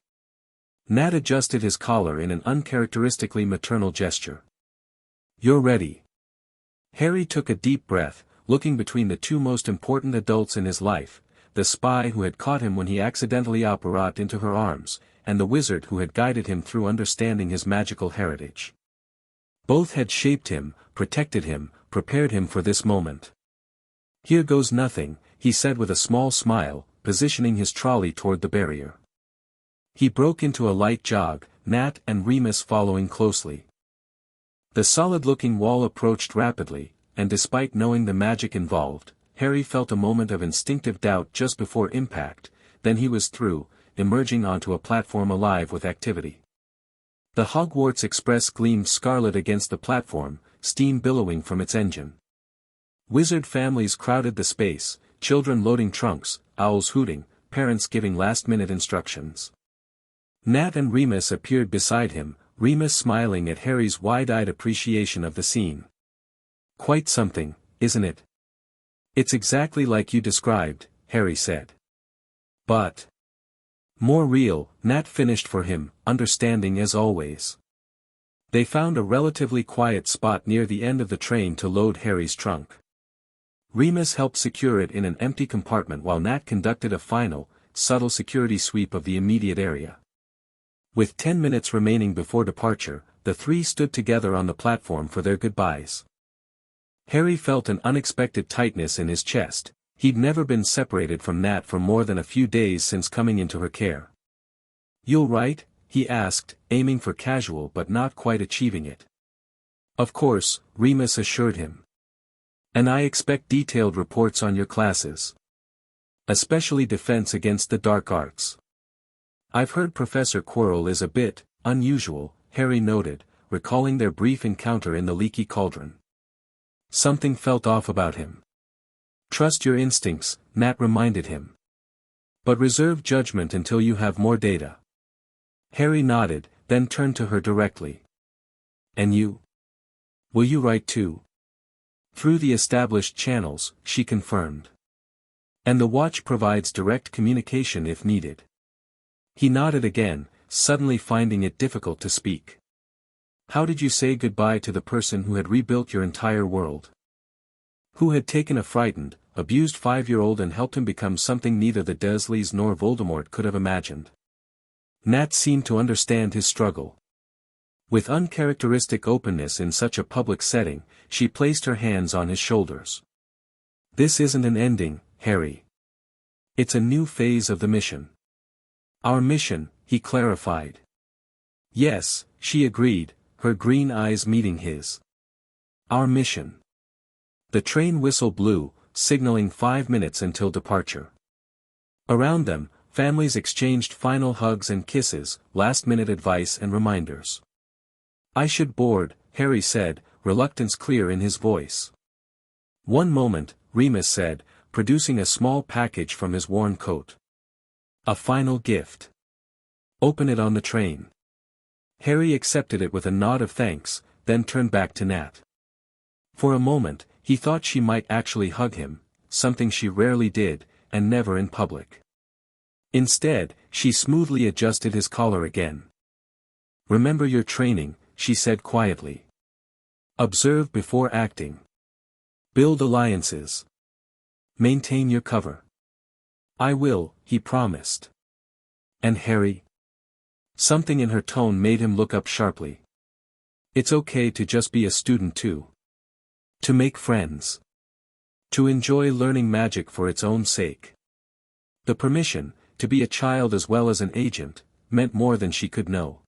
A: Nat adjusted his collar in an uncharacteristically maternal gesture. You're ready. Harry took a deep breath, looking between the 2 most important adults in his life, the spy who had caught him when he accidentally apparated into her arms, and the wizard who had guided him through understanding his magical heritage. Both had shaped him, protected him, prepared him for this moment. Here goes nothing, he said with a small smile, positioning his trolley toward the barrier. He broke into a light jog, Nat and Remus following closely. The solid-looking wall approached rapidly, and despite knowing the magic involved, Harry felt a moment of instinctive doubt just before impact, then he was through, emerging onto a platform alive with activity. The Hogwarts Express gleamed scarlet against the platform, steam billowing from its engine. Wizard families crowded the space, children loading trunks, owls hooting, parents giving last-minute instructions. Nat and Remus appeared beside him, Remus smiling at Harry's wide-eyed appreciation of the scene. Quite something, isn't it? It's exactly like you described, Harry said. But more real, Nat finished for him, understanding as always. They found a relatively quiet spot near the end of the train to load Harry's trunk. Remus helped secure it in an empty compartment while Nat conducted a final, subtle security sweep of the immediate area. With 10 minutes remaining before departure, the 3 stood together on the platform for their goodbyes. Harry felt an unexpected tightness in his chest. He'd never been separated from Nat for more than a few days since coming into her care. "You'll write?" he asked, aiming for casual but not quite achieving it. "Of course," Remus assured him. "And I expect detailed reports on your classes. Especially defense against the dark arts. I've heard Professor Quirrell is a bit unusual," Harry noted, recalling their brief encounter in the leaky cauldron. Something felt off about him. "Trust your instincts," Nat reminded him. "But reserve judgment until you have more data." Harry nodded, then turned to her directly. "And you? Will you write too?" "Through the established channels," she confirmed. "And the watch provides direct communication if needed." He nodded again, suddenly finding it difficult to speak. "How did you say goodbye to the person who had rebuilt your entire world? Who had taken a frightened, abused 5-year-old and helped him become something neither the Dursleys nor Voldemort could have imagined. Nat seemed to understand his struggle. With uncharacteristic openness in such a public setting, she placed her hands on his shoulders. This isn't an ending, Harry. It's a new phase of the mission. Our mission, he clarified. Yes, she agreed, her green eyes meeting his. Our mission. The train whistle blew, signaling 5 minutes until departure. Around them, families exchanged final hugs and kisses, last-minute advice and reminders. I should board, Harry said, reluctance clear in his voice. One moment, Remus said, producing a small package from his worn coat. A final gift. Open it on the train. Harry accepted it with a nod of thanks, then turned back to Nat. For a moment, he thought she might actually hug him, something she rarely did, and never in public. Instead, she smoothly adjusted his collar again. Remember your training, she said quietly. Observe before acting. Build alliances. Maintain your cover. I will, he promised. And Harry? Something in her tone made him look up sharply. It's okay to just be a student too. To make friends. To enjoy learning magic for its own sake. The permission, to be a child as well as an agent, meant more than she could know.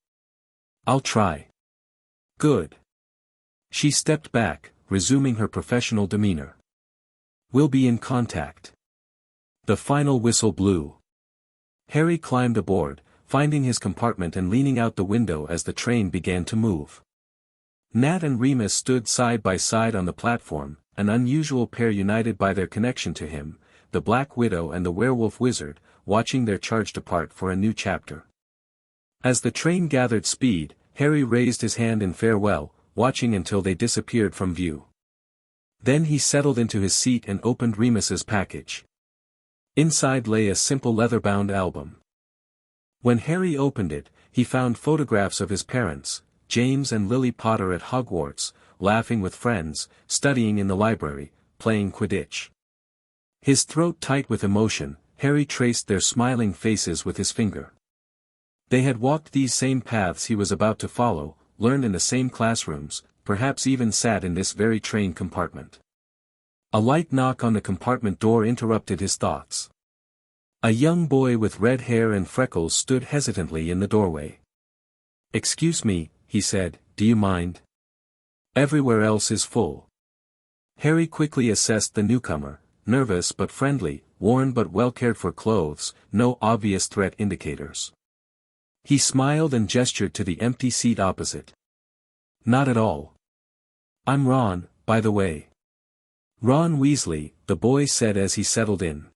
A: I'll try. Good. She stepped back, resuming her professional demeanor. We'll be in contact. The final whistle blew. Harry climbed aboard, finding his compartment and leaning out the window as the train began to move. Nat and Remus stood side by side on the platform, an unusual pair united by their connection to him, the Black Widow and the Werewolf Wizard, watching their charge depart for a new chapter. As the train gathered speed, Harry raised his hand in farewell, watching until they disappeared from view. Then he settled into his seat and opened Remus's package. Inside lay a simple leather-bound album. When Harry opened it, he found photographs of his parents, James and Lily Potter at Hogwarts, laughing with friends, studying in the library, playing Quidditch. His throat tight with emotion, Harry traced their smiling faces with his finger. They had walked these same paths he was about to follow, learned in the same classrooms, perhaps even sat in this very train compartment. A light knock on the compartment door interrupted his thoughts. A young boy with red hair and freckles stood hesitantly in the doorway. Excuse me, he said, do you mind? Everywhere else is full. Harry quickly assessed the newcomer, nervous but friendly, worn but well cared for clothes, no obvious threat indicators. He smiled and gestured to the empty seat opposite. Not at all. I'm Ron, by the way. Ron Weasley, the boy said as he settled in.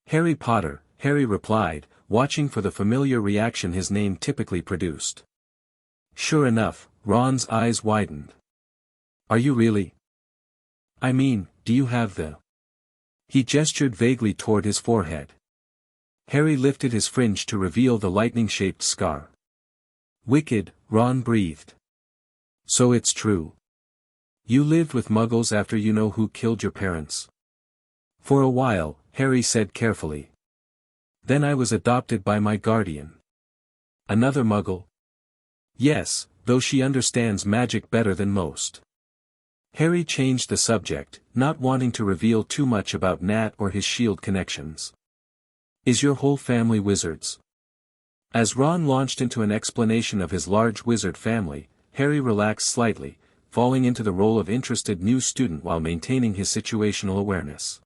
A: Harry Potter, Harry replied, watching for the familiar reaction his name typically produced. Sure enough, Ron's eyes widened. Are you really? I mean, do you have the... He gestured vaguely toward his forehead. Harry lifted his fringe to reveal the lightning-shaped scar. Wicked, Ron breathed. So it's true. You lived with Muggles after you know who killed your parents? For a while, Harry said carefully. Then I was adopted by my guardian. Another Muggle? Yes, though she understands magic better than most. Harry changed the subject, not wanting to reveal too much about Nat or his shield connections. Is your whole family wizards? As Ron launched into an explanation of his large wizard family, Harry relaxed slightly, falling into the role of interested new student while maintaining his situational awareness.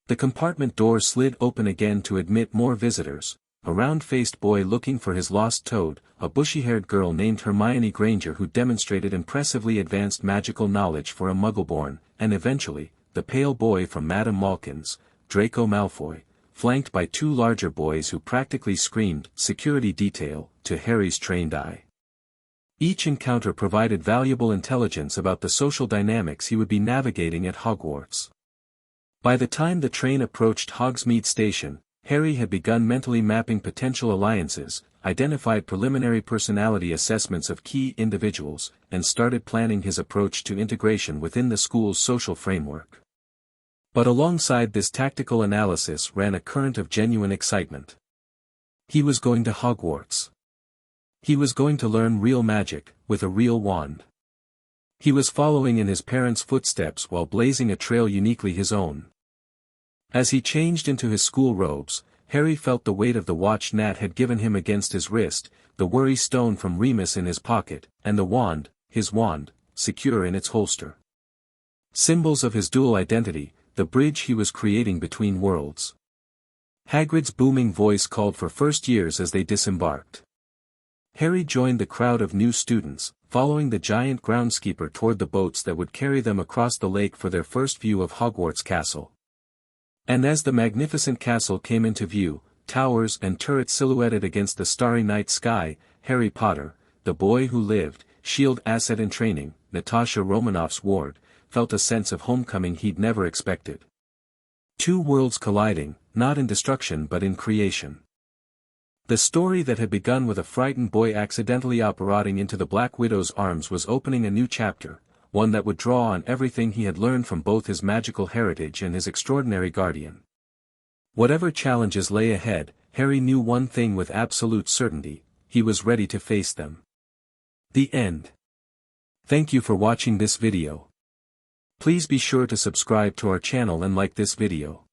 A: The compartment door slid open again to admit more visitors, a round-faced boy looking for his lost toad, a bushy-haired girl named Hermione Granger who demonstrated impressively advanced magical knowledge for a Muggle-born, and eventually, the pale boy from Madame Malkin's, Draco Malfoy, flanked by two larger boys who practically screamed, "Security detail," to Harry's trained eye. Each encounter provided valuable intelligence about the social dynamics he would be navigating at Hogwarts. By the time the train approached Hogsmeade Station, Harry had begun mentally mapping potential alliances, identified preliminary personality assessments of key individuals, and started planning his approach to integration within the school's social framework. But alongside this tactical analysis ran a current of genuine excitement. He was going to Hogwarts. He was going to learn real magic, with a real wand. He was following in his parents' footsteps while blazing a trail uniquely his own. As he changed into his school robes, Harry felt the weight of the watch Nat had given him against his wrist, the worry stone from Remus in his pocket, and the wand, his wand, secure in its holster. Symbols of his dual identity, the bridge he was creating between worlds. Hagrid's booming voice called for first years as they disembarked. Harry joined the crowd of new students, following the giant groundskeeper toward the boats that would carry them across the lake for their first view of Hogwarts Castle. And as the magnificent castle came into view, towers and turrets silhouetted against the starry night sky, Harry Potter, the boy who lived, shield asset in training, Natasha Romanoff's ward, felt a sense of homecoming he'd never expected. Two worlds colliding, not in destruction but in creation. The story that had begun with a frightened boy accidentally apparating into the Black Widow's arms was opening a new chapter, one that would draw on everything he had learned from both his magical heritage and his extraordinary guardian. Whatever challenges lay ahead, Harry knew one thing with absolute certainty: he was ready to face them. The end. Thank you for watching this video. Please be sure to subscribe to our channel and like this video.